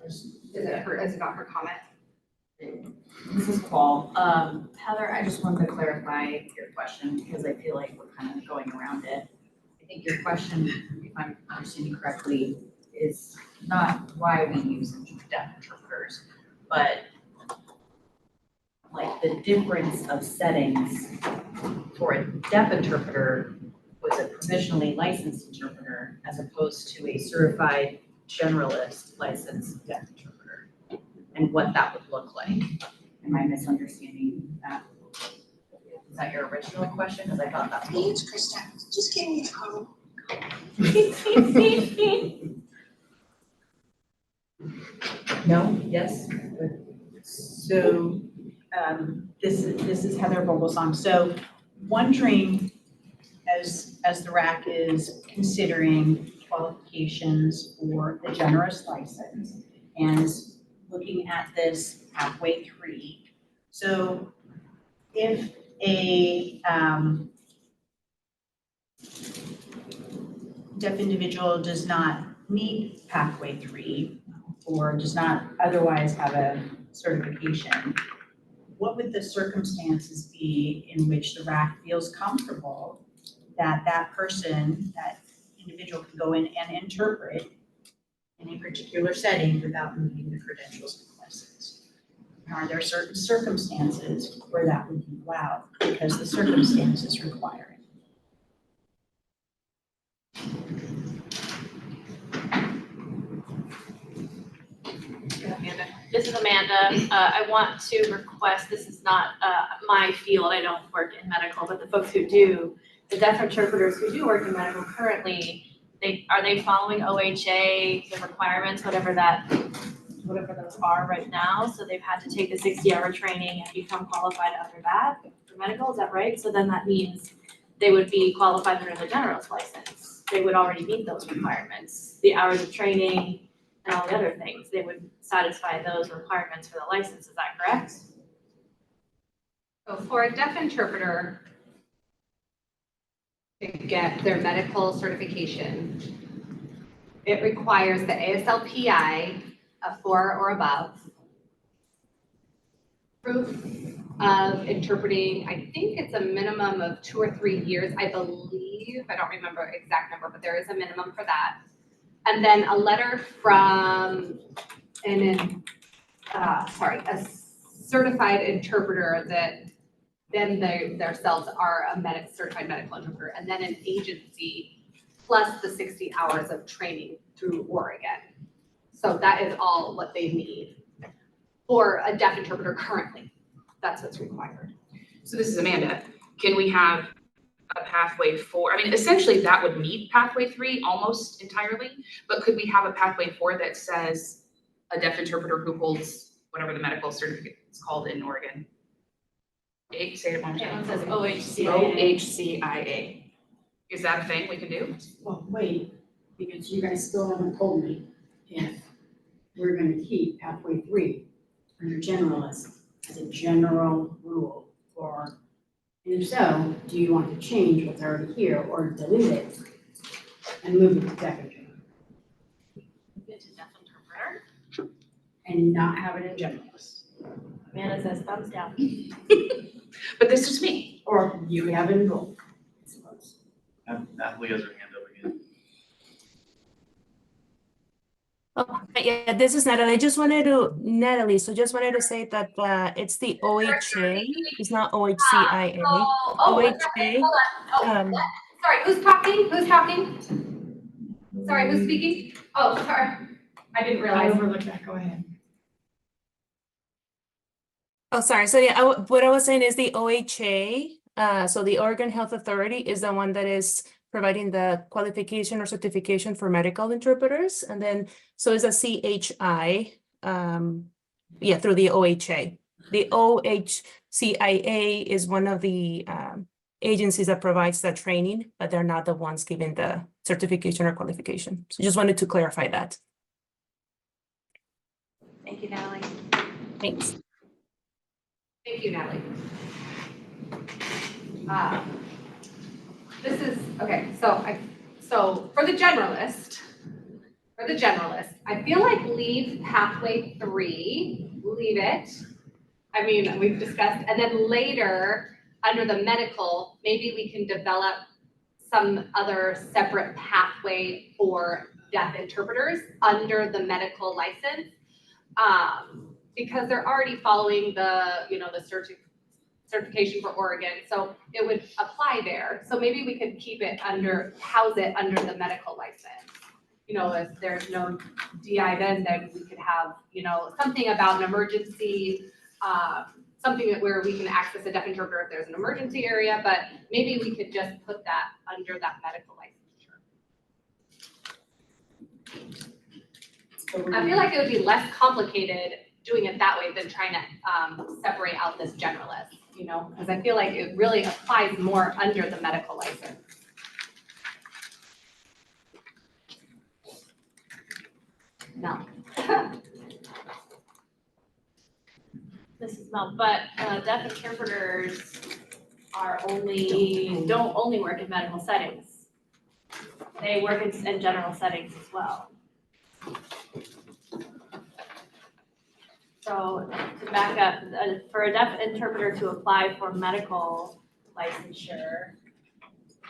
Is it about her comment? This is Paul. Heather, I just wanted to clarify your question because I feel like we're kind of going around it. I think your question, if I'm understanding correctly, is not why we use deaf interpreters, but like the difference of settings for a deaf interpreter was a provisionally licensed interpreter as opposed to a certified generalist licensed deaf interpreter, and what that would look like. Am I misunderstanding that? Is that your original question? Because I thought that. Hey, it's Krista. Just give me a call. No, yes. So, this is Heather Vogelsong. So one dream, as the RAC is considering qualifications for the generous license and looking at this pathway 3. So if a deaf individual does not meet pathway 3 or does not otherwise have a certification, what would the circumstances be in which the RAC feels comfortable that that person, that individual can go in and interpret in a particular setting without meeting the credentials of the license? Are there certain circumstances where that would be allowed because the circumstances require it? This is Amanda. I want to request, this is not my field, I don't work in medical, but the folks who do, the deaf interpreters who do work in medical currently, are they following OHA, the requirements, whatever those are right now? So they've had to take a 60-hour training and become qualified under that for medical, is that right? So then that means they would be qualified under the generalist license. They would already meet those requirements, the hours of training, and all the other things, they would satisfy those requirements for the license, is that correct? So for a deaf interpreter to get their medical certification, it requires the ASLPI of 4 or above, proof of interpreting, I think it's a minimum of 2 or 3 years, I believe, I don't remember exact number, but there is a minimum for that. And then a letter from a certified interpreter that then they themselves are a certified medical interpreter, and then an agency plus the 60 hours of training through Oregon. So that is all what they need for a deaf interpreter currently. That's what's required. So this is Amanda. Can we have a pathway 4? I mean, essentially that would meet pathway 3 almost entirely, but could we have a pathway 4 that says a deaf interpreter who holds whatever the medical certificate is called in Oregon? Say it one more time. It says OHCIA. OHCIA. Is that a thing we can do? Well, wait, because you guys still haven't told me if we're gonna keep pathway 3 under generalist as a general rule, or if so, do you want to change what's already here or delete it and move it to deaf interpreter? Get to deaf interpreter. And not have it in generalist? Amanda says thumbs down. But this is me. Or you have it in both, I suppose. Natalie has her hand up again. Oh, yeah, this is Natalie. So just wanted to say that it's the OHA, it's not OHCIA. OHA. Hold on. Sorry, who's talking? Who's talking? Sorry, who's speaking? Oh, sorry. I didn't I realize. overlooked that, go ahead. Oh, sorry. So yeah, what I was saying is the OHA, so the Oregon Health Authority is the one that is providing the qualification or certification for medical interpreters. And then, so is a CHI, through the OHA. The OHCIA is one of the agencies that provides that training, but they're not the ones giving the certification or qualification. So just wanted to clarify that. Thank you, Natalie. Thanks. Thank you, Natalie. This is, okay, so for the generalist, I feel like leave pathway 3, leave it. I mean, we've discussed, and then later, under the medical, maybe we can develop some other separate pathway for deaf interpreters under the medical license. Because they're already following the, the certification for Oregon, so it would apply there. So maybe we could house it under the medical license. If there's no DI then we could have, something about an emergency, something where we can access a deaf interpreter if there's an emergency area, but maybe we could just put that under that medical licensure. I feel like it would be less complicated doing it that way than trying to separate out this generalist, you know? Because I feel like it really applies more under the medical license. No. This is Mel, but deaf interpreters don't only work in medical settings. They work in general settings as well. So to back up, for a deaf interpreter to apply for medical licensure,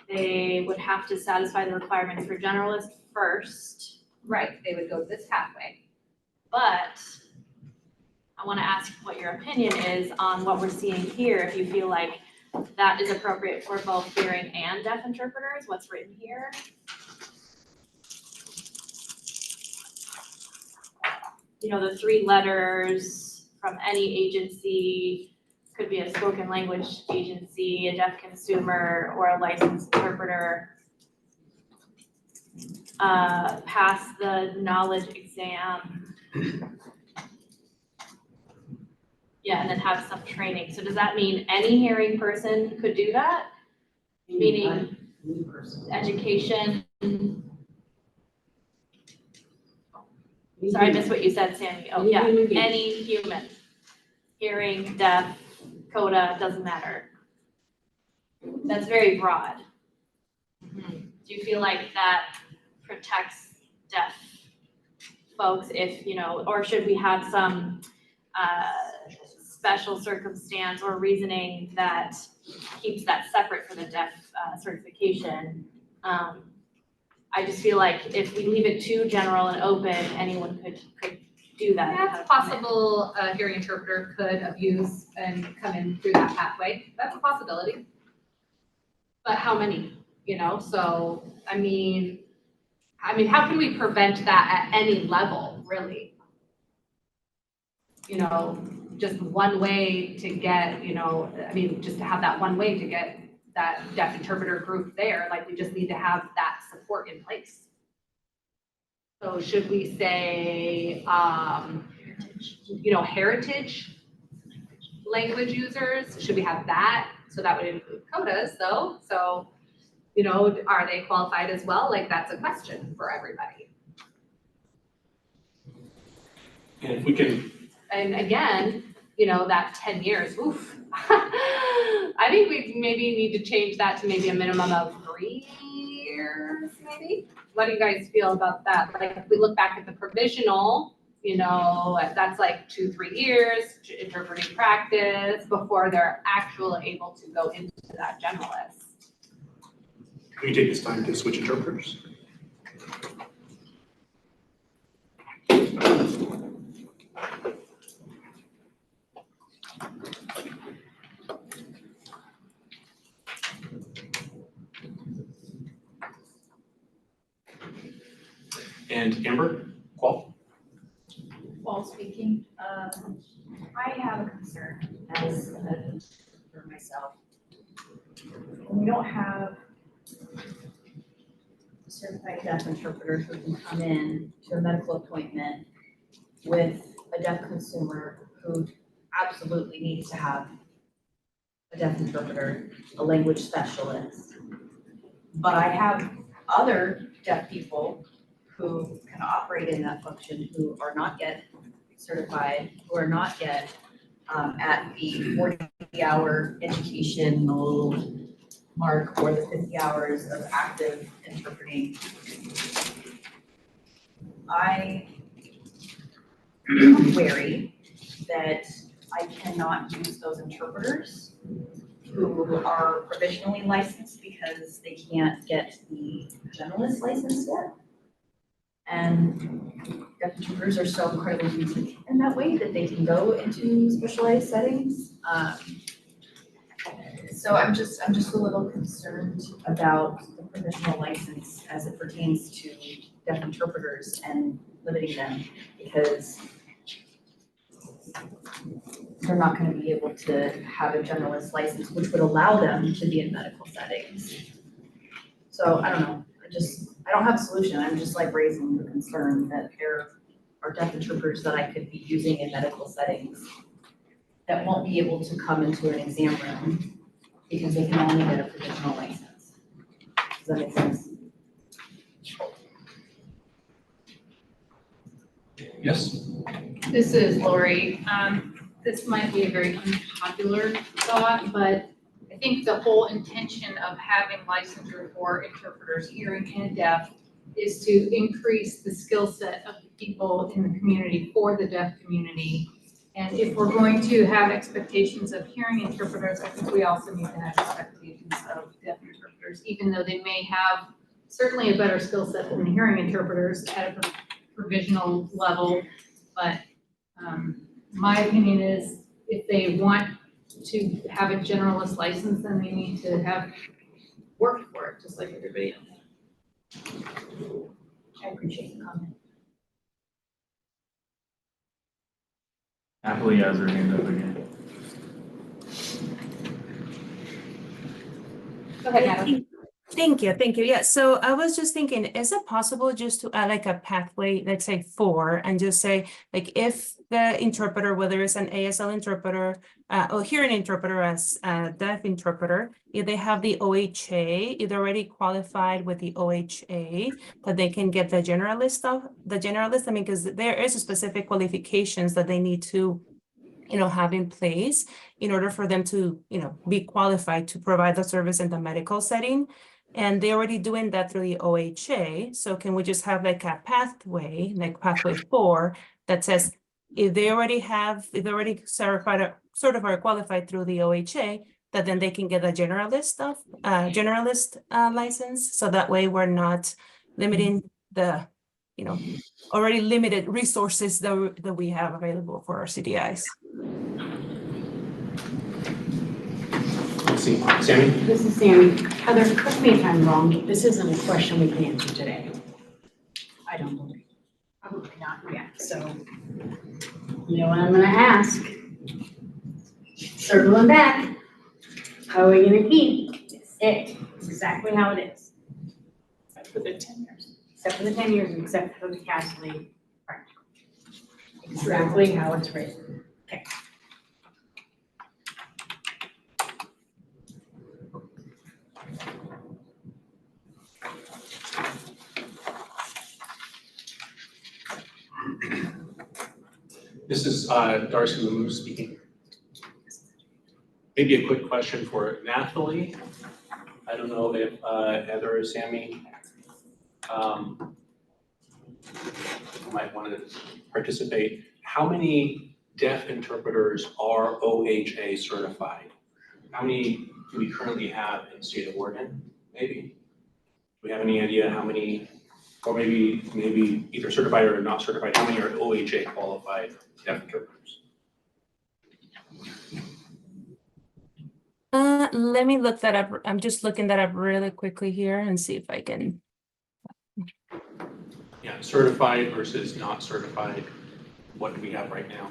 they would have to satisfy the requirements for generalist first. Right, they would go this pathway. But I want to ask what your opinion is on what we're seeing here, if you feel like that is appropriate for both hearing and deaf interpreters, what's written here. You know, the 3 letters from any agency, could be a spoken language agency, a deaf consumer, or a licensed interpreter. Pass the knowledge exam. Yeah, and then have some training. So does that mean any hearing person could do that? Meaning education? Sorry, I missed what you said, Sammy. Oh, yeah, any human. Hearing, deaf, CODA, doesn't matter. That's very broad. Do you feel like that protects deaf folks if, you know, or should we have some special circumstance or reasoning that keeps that separate from the deaf certification? I just feel like if we leave it too general and open, anyone could do that. Yeah, it's possible a hearing interpreter could abuse and come in through that pathway. That's a possibility. But how many, you know? So, I mean, how can we prevent that at any level, really? You know, just one way to get, you know, I mean, just to have that one way to get that deaf interpreter group there, like we just need to have that support in place. So should we say, you know, heritage language users? Should we have that? So that would include CODAs though. So, you know, are they qualified as well? Like that's a question for everybody. And if we can, And again, you know, that 10 years, oof. I think we maybe need to change that to maybe a minimum of 3 years, maybe? What do you guys feel about that? Like if we look back at the provisional, you know, that's like 2-3 years interpreting practice before they're actually able to go into that generalist. Can you take this time to switch interpreters? and Amber, Qual? While speaking, I have a concern as a for myself. When we don't have a certified deaf interpreter who can come in to a medical appointment with a deaf consumer who absolutely needs to have a deaf interpreter, a language specialist. But I have other deaf people who can operate in that function who are not yet certified, who are not yet at the 40-hour educational mark or the 50 hours of active interpreting. I am wary that I cannot use those interpreters who are provisionally licensed because they can't get the generalist license yet. And deaf interpreters are so incredibly unique in that way that they can go into specialized settings. So I'm just a little concerned about the provisional license as it pertains to deaf interpreters and limiting them because they're not going to be able to have a generalist license, which would allow them to be in medical settings. So I don't know, I don't have a solution. I'm just like raising the concern that there are deaf interpreters that I could be using in medical settings that won't be able to come into an exam room because they can only get a provisional license. Does that make sense? Yes? This is Lori. This might be a very unpopular thought, but I think the whole intention of having licensure for interpreters, hearing and deaf, is to increase the skill set of the people in the community for the deaf community. And if we're going to have expectations of hearing interpreters, I think we also need to have expectations of deaf interpreters, even though they may have certainly a better skill set than the hearing interpreters at a provisional level. But my opinion is if they want to have a generalist license, then they need to have worked for it, just like everybody else. I appreciate the comment. Happily has her hand up again. Go ahead, Adam. Thank you. Yeah, so I was just thinking, is it possible just to add like a pathway, let's say 4, and just say, like, if the interpreter, whether it's an ASL interpreter or hearing interpreter as a deaf interpreter, if they have the OHA, if they're already qualified with the OHA, that they can get the generalist stuff, I mean, because there is specific qualifications that they need to have in place in order for them to, be qualified to provide the service in the medical setting. And they're already doing that through the OHA. So can we just have like a pathway, like pathway 4, that says if they already certified or qualified through the OHA, that then they can get a generalist license. So that way we're not limiting the, already limited resources that we have available for our CDIs. Let's see, Sammy? This is Sammy. Heather, correct me if I'm wrong, this isn't a question we can answer today. I don't believe. Probably not yet, so you know what I'm gonna ask? Circling back, how are we gonna keep it exactly how it is? Except for the 10 years. Except for the 10 years and except for the Castley practical. Exactly how it's written. Okay. This is Darcy Lamu speaking. Maybe a quick question for Nathalie. I don't know if Heather or Sammy might want to participate. How many deaf interpreters are OHA certified? How many do we currently have in the state of Oregon? Maybe. Do we have any idea how many, or maybe either certified or not certified, how many are OHA qualified deaf interpreters? Let me look that up. I'm just looking that up really quickly here and see if I can. Yeah, certified versus not certified. What do we have right now?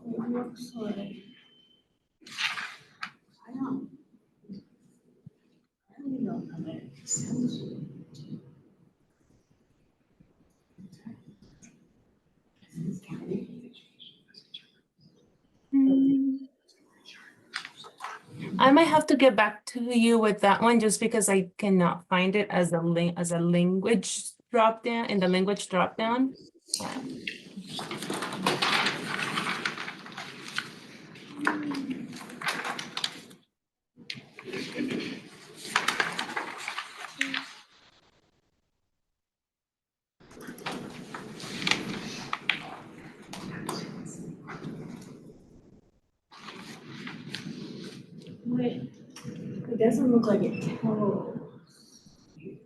It looks like, I don't really know how that makes sense. I might have to get back to you with that one just because I cannot find it as a language drop down in the language drop down. Wait, it doesn't look like it tells you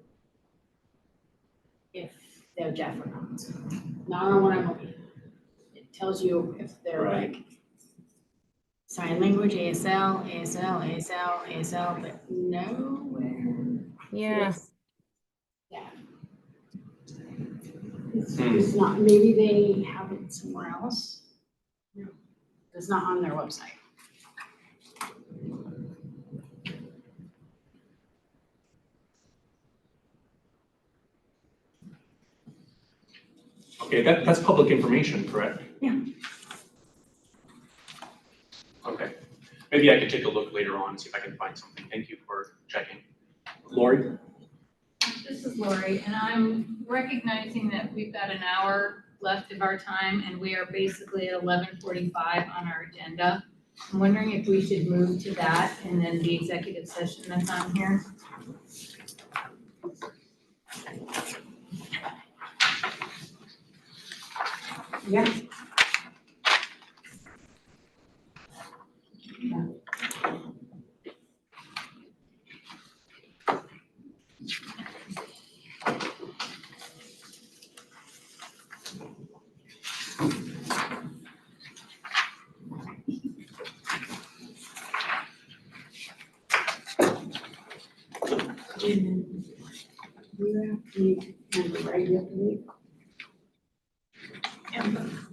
if they're deaf or not. Not on what I'm looking at. It tells you if they're Right. like sign language, ASL, but nowhere. Yeah. Yeah. It's not, maybe they have it somewhere else. No, it's not on their website. Okay, that's public information, correct? Yeah. Okay, maybe I could take a look later on and see if I can find something. Thank you for checking. Lori? This is Lori, and I'm recognizing that we've got an hour left of our time, and we are basically at 11:45 on our agenda. I'm wondering if we should move to that and then the executive session that's on here. Yeah.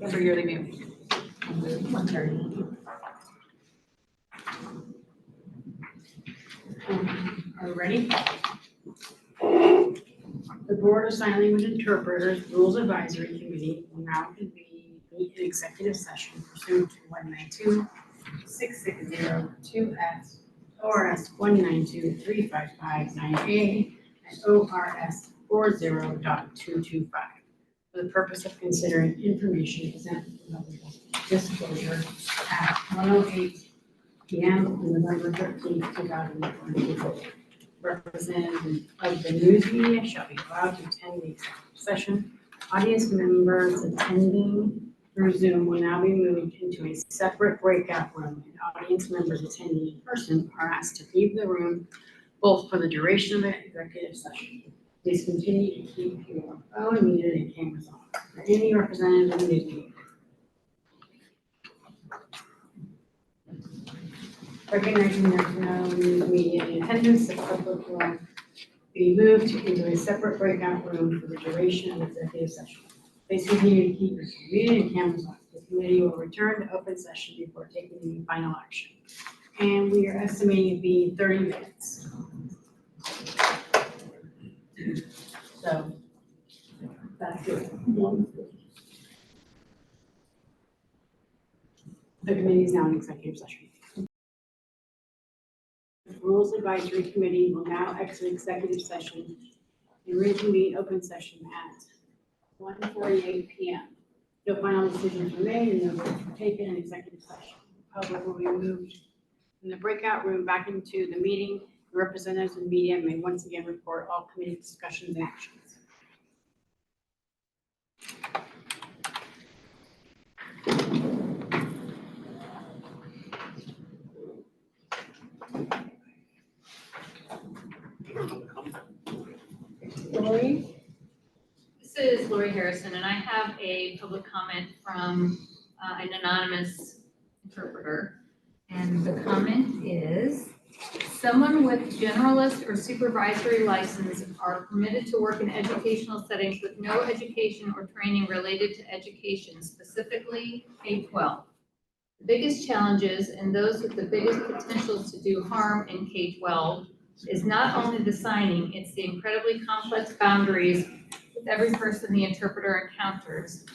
For yearly meeting. 1:30. Are we ready? The Board of Sign Language Interpreters Rules Advisory Committee will now convene an executive session pursuant to 192-660-2S, ORS 192-355-9A, and ORS 40.225 for the purpose of considering information presented from disclosure at 1:08 p.m. on November 13th, 2024. Representatives of the news media shall be allowed to attend the executive session. Audience members attending through Zoom will now be moved into a separate breakout room, and audience members attending in person are asked to leave the room both for the duration of the executive session. Please continue to keep your phone muted and cameras on. For any representative of the news media, recognizing there's no news media in attendance, the public will be moved into a separate breakout room for the duration of the executive session. Please continue to keep your muted and cameras on. The committee will return to open session before taking any final action. And we are estimating it being 30 minutes. So, back to it. The committee is now in executive session. The Rules Advisory Committee will now exit executive session and reconvene open session at 1:48 p.m. No final decisions were made and no votes were taken in executive session. Public will be moved from the breakout room back into the meeting. The representatives of the media may once again report all committee discussions and actions. Lori? This is Lori Harrison, and I have a public comment from an anonymous interpreter. And the comment is, someone with generalist or supervisory license are permitted to work in educational settings with no education or training related to education, specifically K-12. The biggest challenges and those with the biggest potentials to do harm in K-12 is not only the signing, it's the incredibly complex boundaries with every person the interpreter encounters,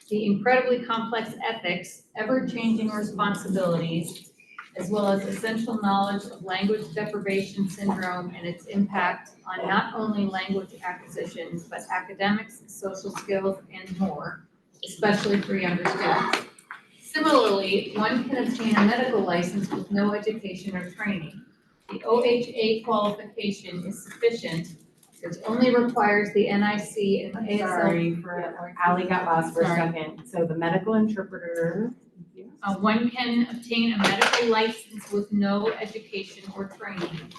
the incredibly complex ethics, ever-changing responsibilities, as well as essential knowledge of language deprivation syndrome and its impact on not only language acquisitions, but academics, social skills, and more, especially for younger students. Similarly, one can obtain a medical license with no education or training. The OHA qualification is sufficient, which only requires the NIC and ASL. Sorry, Ally got lost for a second. So the medical interpreter. One can obtain a medical license with no education or training.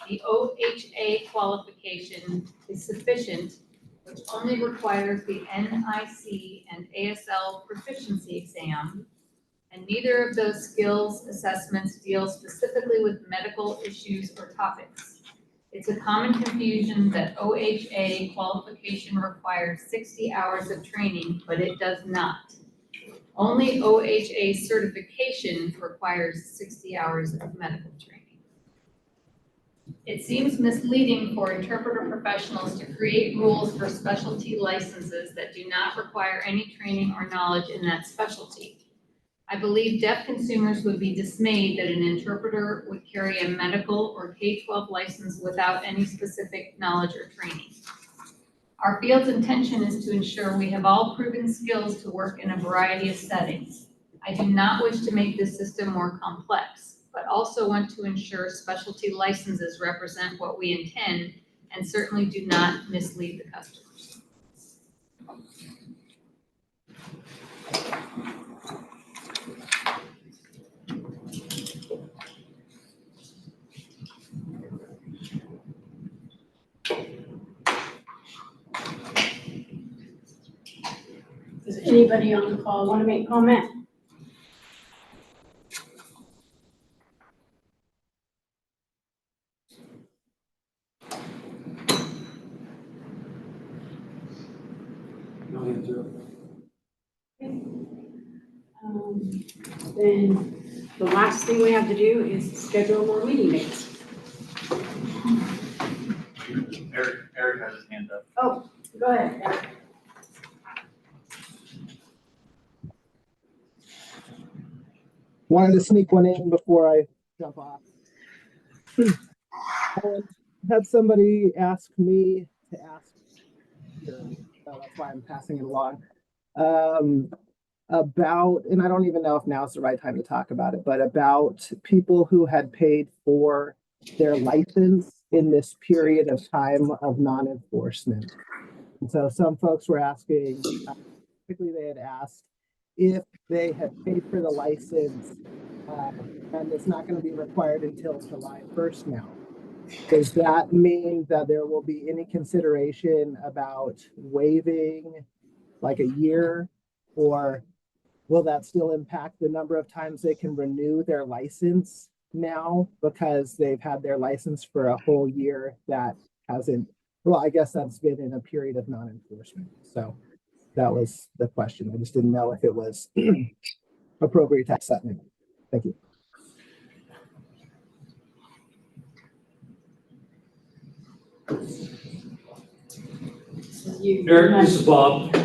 The OHA qualification is sufficient, which only requires the NIC and ASL proficiency exam. And neither of those skills assessments deal specifically with medical issues or topics. It's a common confusion that OHA qualification requires 60 hours of training, but it does not. Only OHA certification requires 60 hours of medical training. It seems misleading for interpreter professionals to create rules for specialty licenses that do not require any training or knowledge in that specialty. I believe deaf consumers would be dismayed that an interpreter would carry a medical or K-12 license without any specific knowledge or training. Our field's intention is to ensure we have all proven skills to work in a variety of settings. I do not wish to make this system more complex, but also want to ensure specialty licenses represent what we intend and certainly do not mislead the customers. Does anybody on the call want to make comment? Then the last thing we have to do is schedule more meeting dates. Eric has his hand up. Oh, go ahead, Eric. Wanted to sneak one in before I jump off. I had somebody ask me to ask here, so that's why I'm passing it along. About, and I don't even know if now's the right time to talk about it, but about people who had paid for their license in this period of time of non-enforcement. And so some folks were asking, typically they had asked if they had paid for the license and it's not going to be required until July 1st now. Does that mean that there will be any consideration about waiving like a year, or will that still impact the number of times they can renew their license now because they've had their license for a whole year that hasn't, well, I guess that's been in a period of non-enforcement. So that was the question. I just didn't know if it was appropriate to ask that. Thank you. Eric, this is Bob.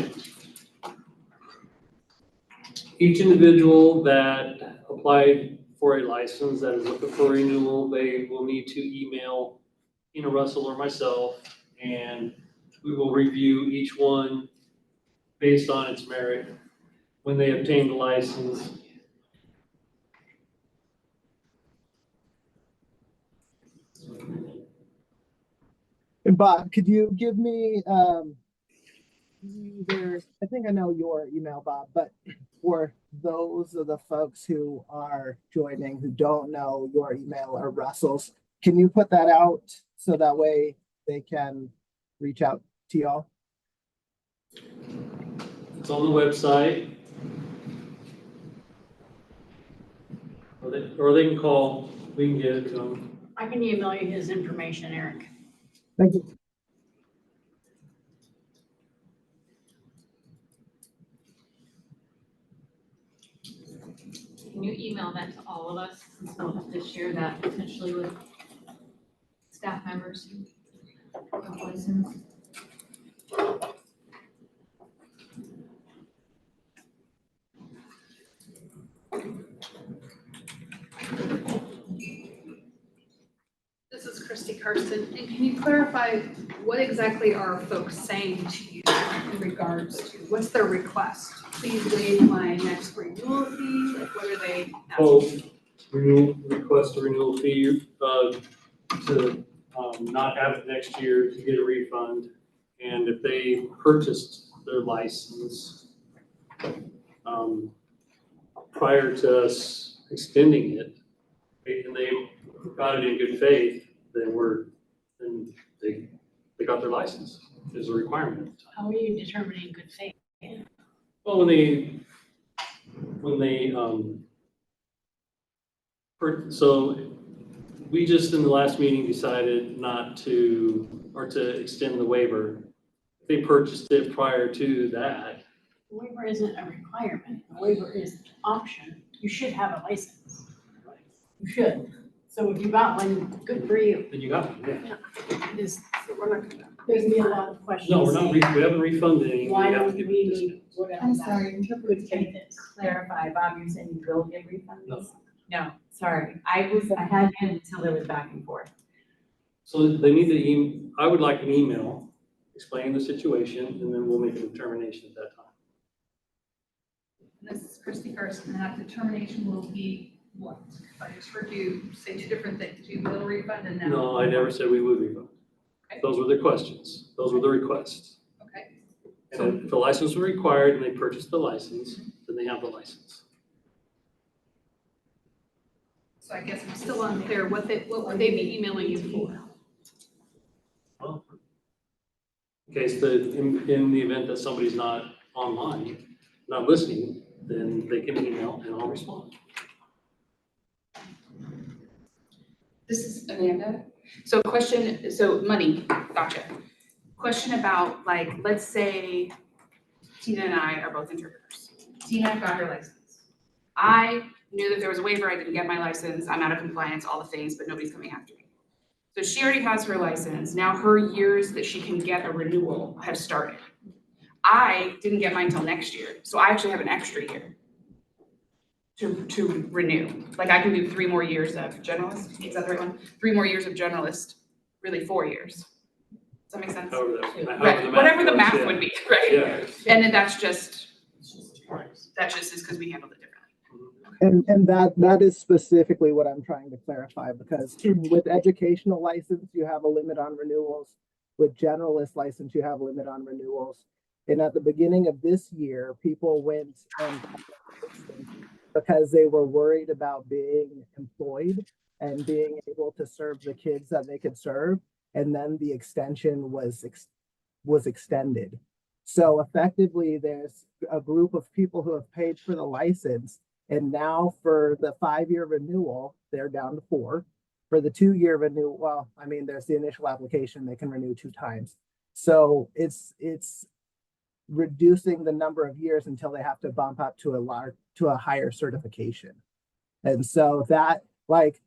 Each individual that applied for a license that is looking for renewal, they will need to email Russell or myself, and we will review each one based on its merit when they obtain the license. And Bob, could you give me either, I think I know your email, Bob, but for those of the folks who are joining who don't know your email or Russell's, can you put that out so that way they can reach out to y'all? It's on the website. Or they can call, we can get it to them. I can email you his information, Eric. Thank you. Can you email that to all of us, since we'll have to share that potentially with staff members who have license? This is Christy Carson, and can you clarify what exactly are folks saying to you in regards to, what's their request? Please waive my next renewal fee, like what are they asking? Request a renewal fee, to, not have it next year, to get a refund. And if they purchased their license, prior to us extending it, and they got it in good faith, then they got their license is a requirement. How are you determining good faith? Well, when they, so we just in the last meeting decided not to, or to extend the waiver. They purchased it prior to that. The waiver isn't a requirement. The waiver is an option. You should have a license. You should. So if you got one, good for you. Then you got one, yeah. There's gonna be a lot of questions. No, we're not, saying, we haven't refunded any. why We have don't to give we it a discount. need whatever I'm that sorry, good faith is? clarify, Bob, you're saying you will get refunds? No. No, sorry, I had been until there was back and forth. So they need to I would like an email explaining the situation, and then we'll make a determination at that time. This is Christy first, and that determination will be what? If I just heard you say two different things, you will refund and now. No, I never said we would refund. Okay. Those were the questions, those were the requests. Okay. And if the license was required and they purchased the license, then they have the license. So I guess I'm still unclear, what would they be emailing you for? Well, in case in the event that somebody's not online, not listening, then they can email and I'll respond. This is Amanda. So question, so money, gotcha. Question about like, let's say Tina and I are both interpreters. Tina got her license. I knew that there was a waiver, I didn't get my license, I'm out of compliance, all the things, but nobody's coming after me. So she already has her license, now her years that she can get a renewal have started. I didn't get mine until next year, so I actually have an extra year to renew. Like I can do 3 more years of generalist, is that the right one? 3 more years of generalist, really 4 years. Does that make sense? However the Right, math whatever the goes, math yeah. would be, right? Yeah. And then that's just is because we handled it differently. And that is specifically what I'm trying to clarify, because with educational license, you have a limit on renewals. With generalist license, you have a limit on renewals. And at the beginning of this year, people went and because they were worried about being employed and being able to serve the kids that they could serve. And then the extension was extended. So effectively, there's a group of people who have paid for the license, and now for the 5-year renewal, they're down to 4. For the 2-year renewal, well, I mean, there's the initial application, they can renew 2 times. So it's reducing the number of years until they have to bump up to a higher certification. And so that, like,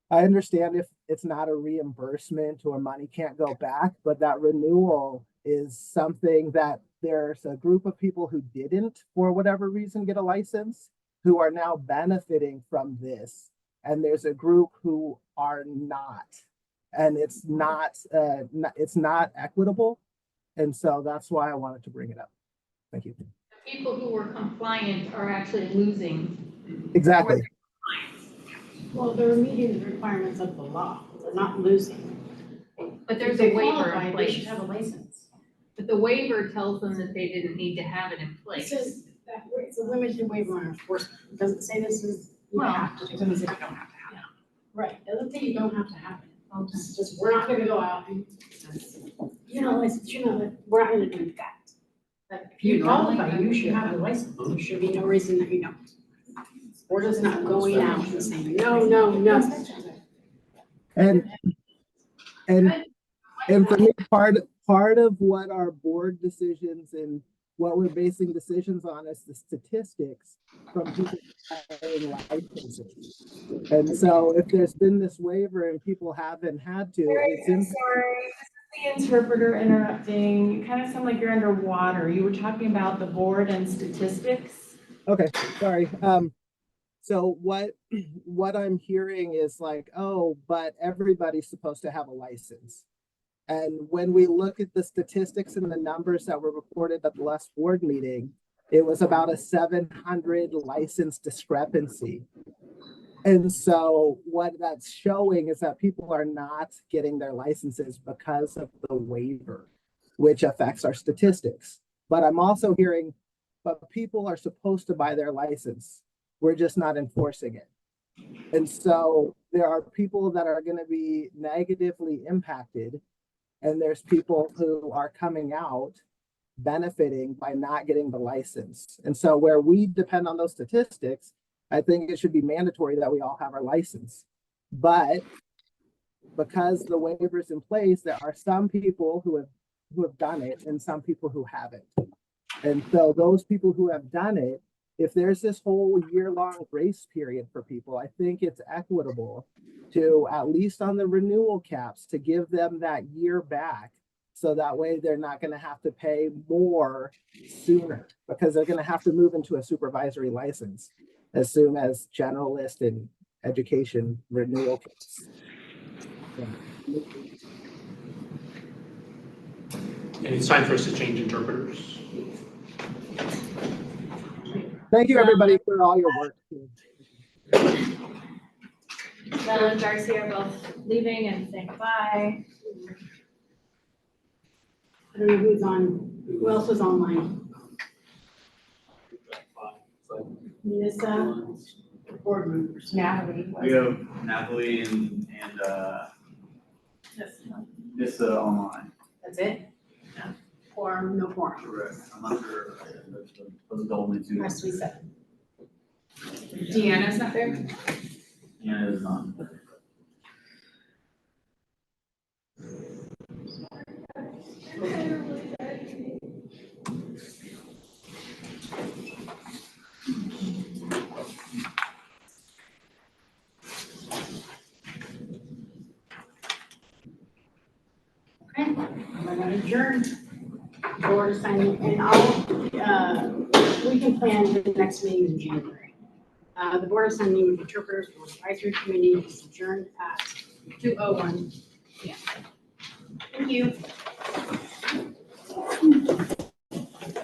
I understand if it's not a reimbursement or money can't go back, but that renewal is something that there's a group of people who didn't, for whatever reason, get a license, who are now benefiting from this. And there's a group who are not, and it's not equitable. And so that's why I wanted to bring it up. Thank you. People who were compliant are actually losing. Exactly. Well, they're meeting the requirements of the law. They're not losing. But there's If they a waiver qualify, in they should place. have a license. But the waiver tells them that they didn't need to have it in It place. says that it's a limited waiver on enforcement. It doesn't say this is, you Well, have to do. It doesn't say you don't have to have it. Right, it doesn't say you don't have to have it. It's just, we're not gonna go out and, you know, license, you know, we're not gonna do that. But if you qualify, you should have a license. There should be no reason that you don't. We're just not going out and saying, no, no, no. And for me, part of what our board decisions and what we're basing decisions on is the statistics from people having licenses. And so if there's been this waiver and people haven't had to, it's in. Sorry, this is the interpreter interrupting. You kind of sound like you're underwater. You were talking about the board and statistics. Okay, sorry. So what I'm hearing is like, oh, but everybody's supposed to have a license. And when we look at the statistics and the numbers that were reported at the last board meeting, it was about a 700 license discrepancy. And so what that's showing is that people are not getting their licenses because of the waiver, which affects our statistics. But I'm also hearing, but people are supposed to buy their license. We're just not enforcing it. And so there are people that are going to be negatively impacted, and there's people who are coming out benefiting by not getting the license. And so where we depend on those statistics, I think it should be mandatory that we all have our license. But because the waiver is in place, there are some people who have done it and some people who haven't. And so those people who have done it if there's this whole year-long grace period for people, I think it's equitable to, at least on the renewal caps, to give them that year back. So that way they're not going to have to pay more sooner, because they're going to have to move into a supervisory license as soon as generalist and education renewal caps. And it's time for us to change interpreters. Thank you, everybody, for all your work. Mel and Darcy are both leaving and saying goodbye. I don't know who's on, who else was online? Nissa, board members. Natalie We have Natalie and Nissa online. That's it? Quorum, no quorum. Correct. I'm not sure. Those are the only two. Has to be seven. Deanna's not there? Deanna is not. Okay, I'm gonna adjourn. Board assignment, and we can plan the next meeting in January. The board assignment with interpreters for advisory committee is adjourned at 2:01 p.m. Thank you.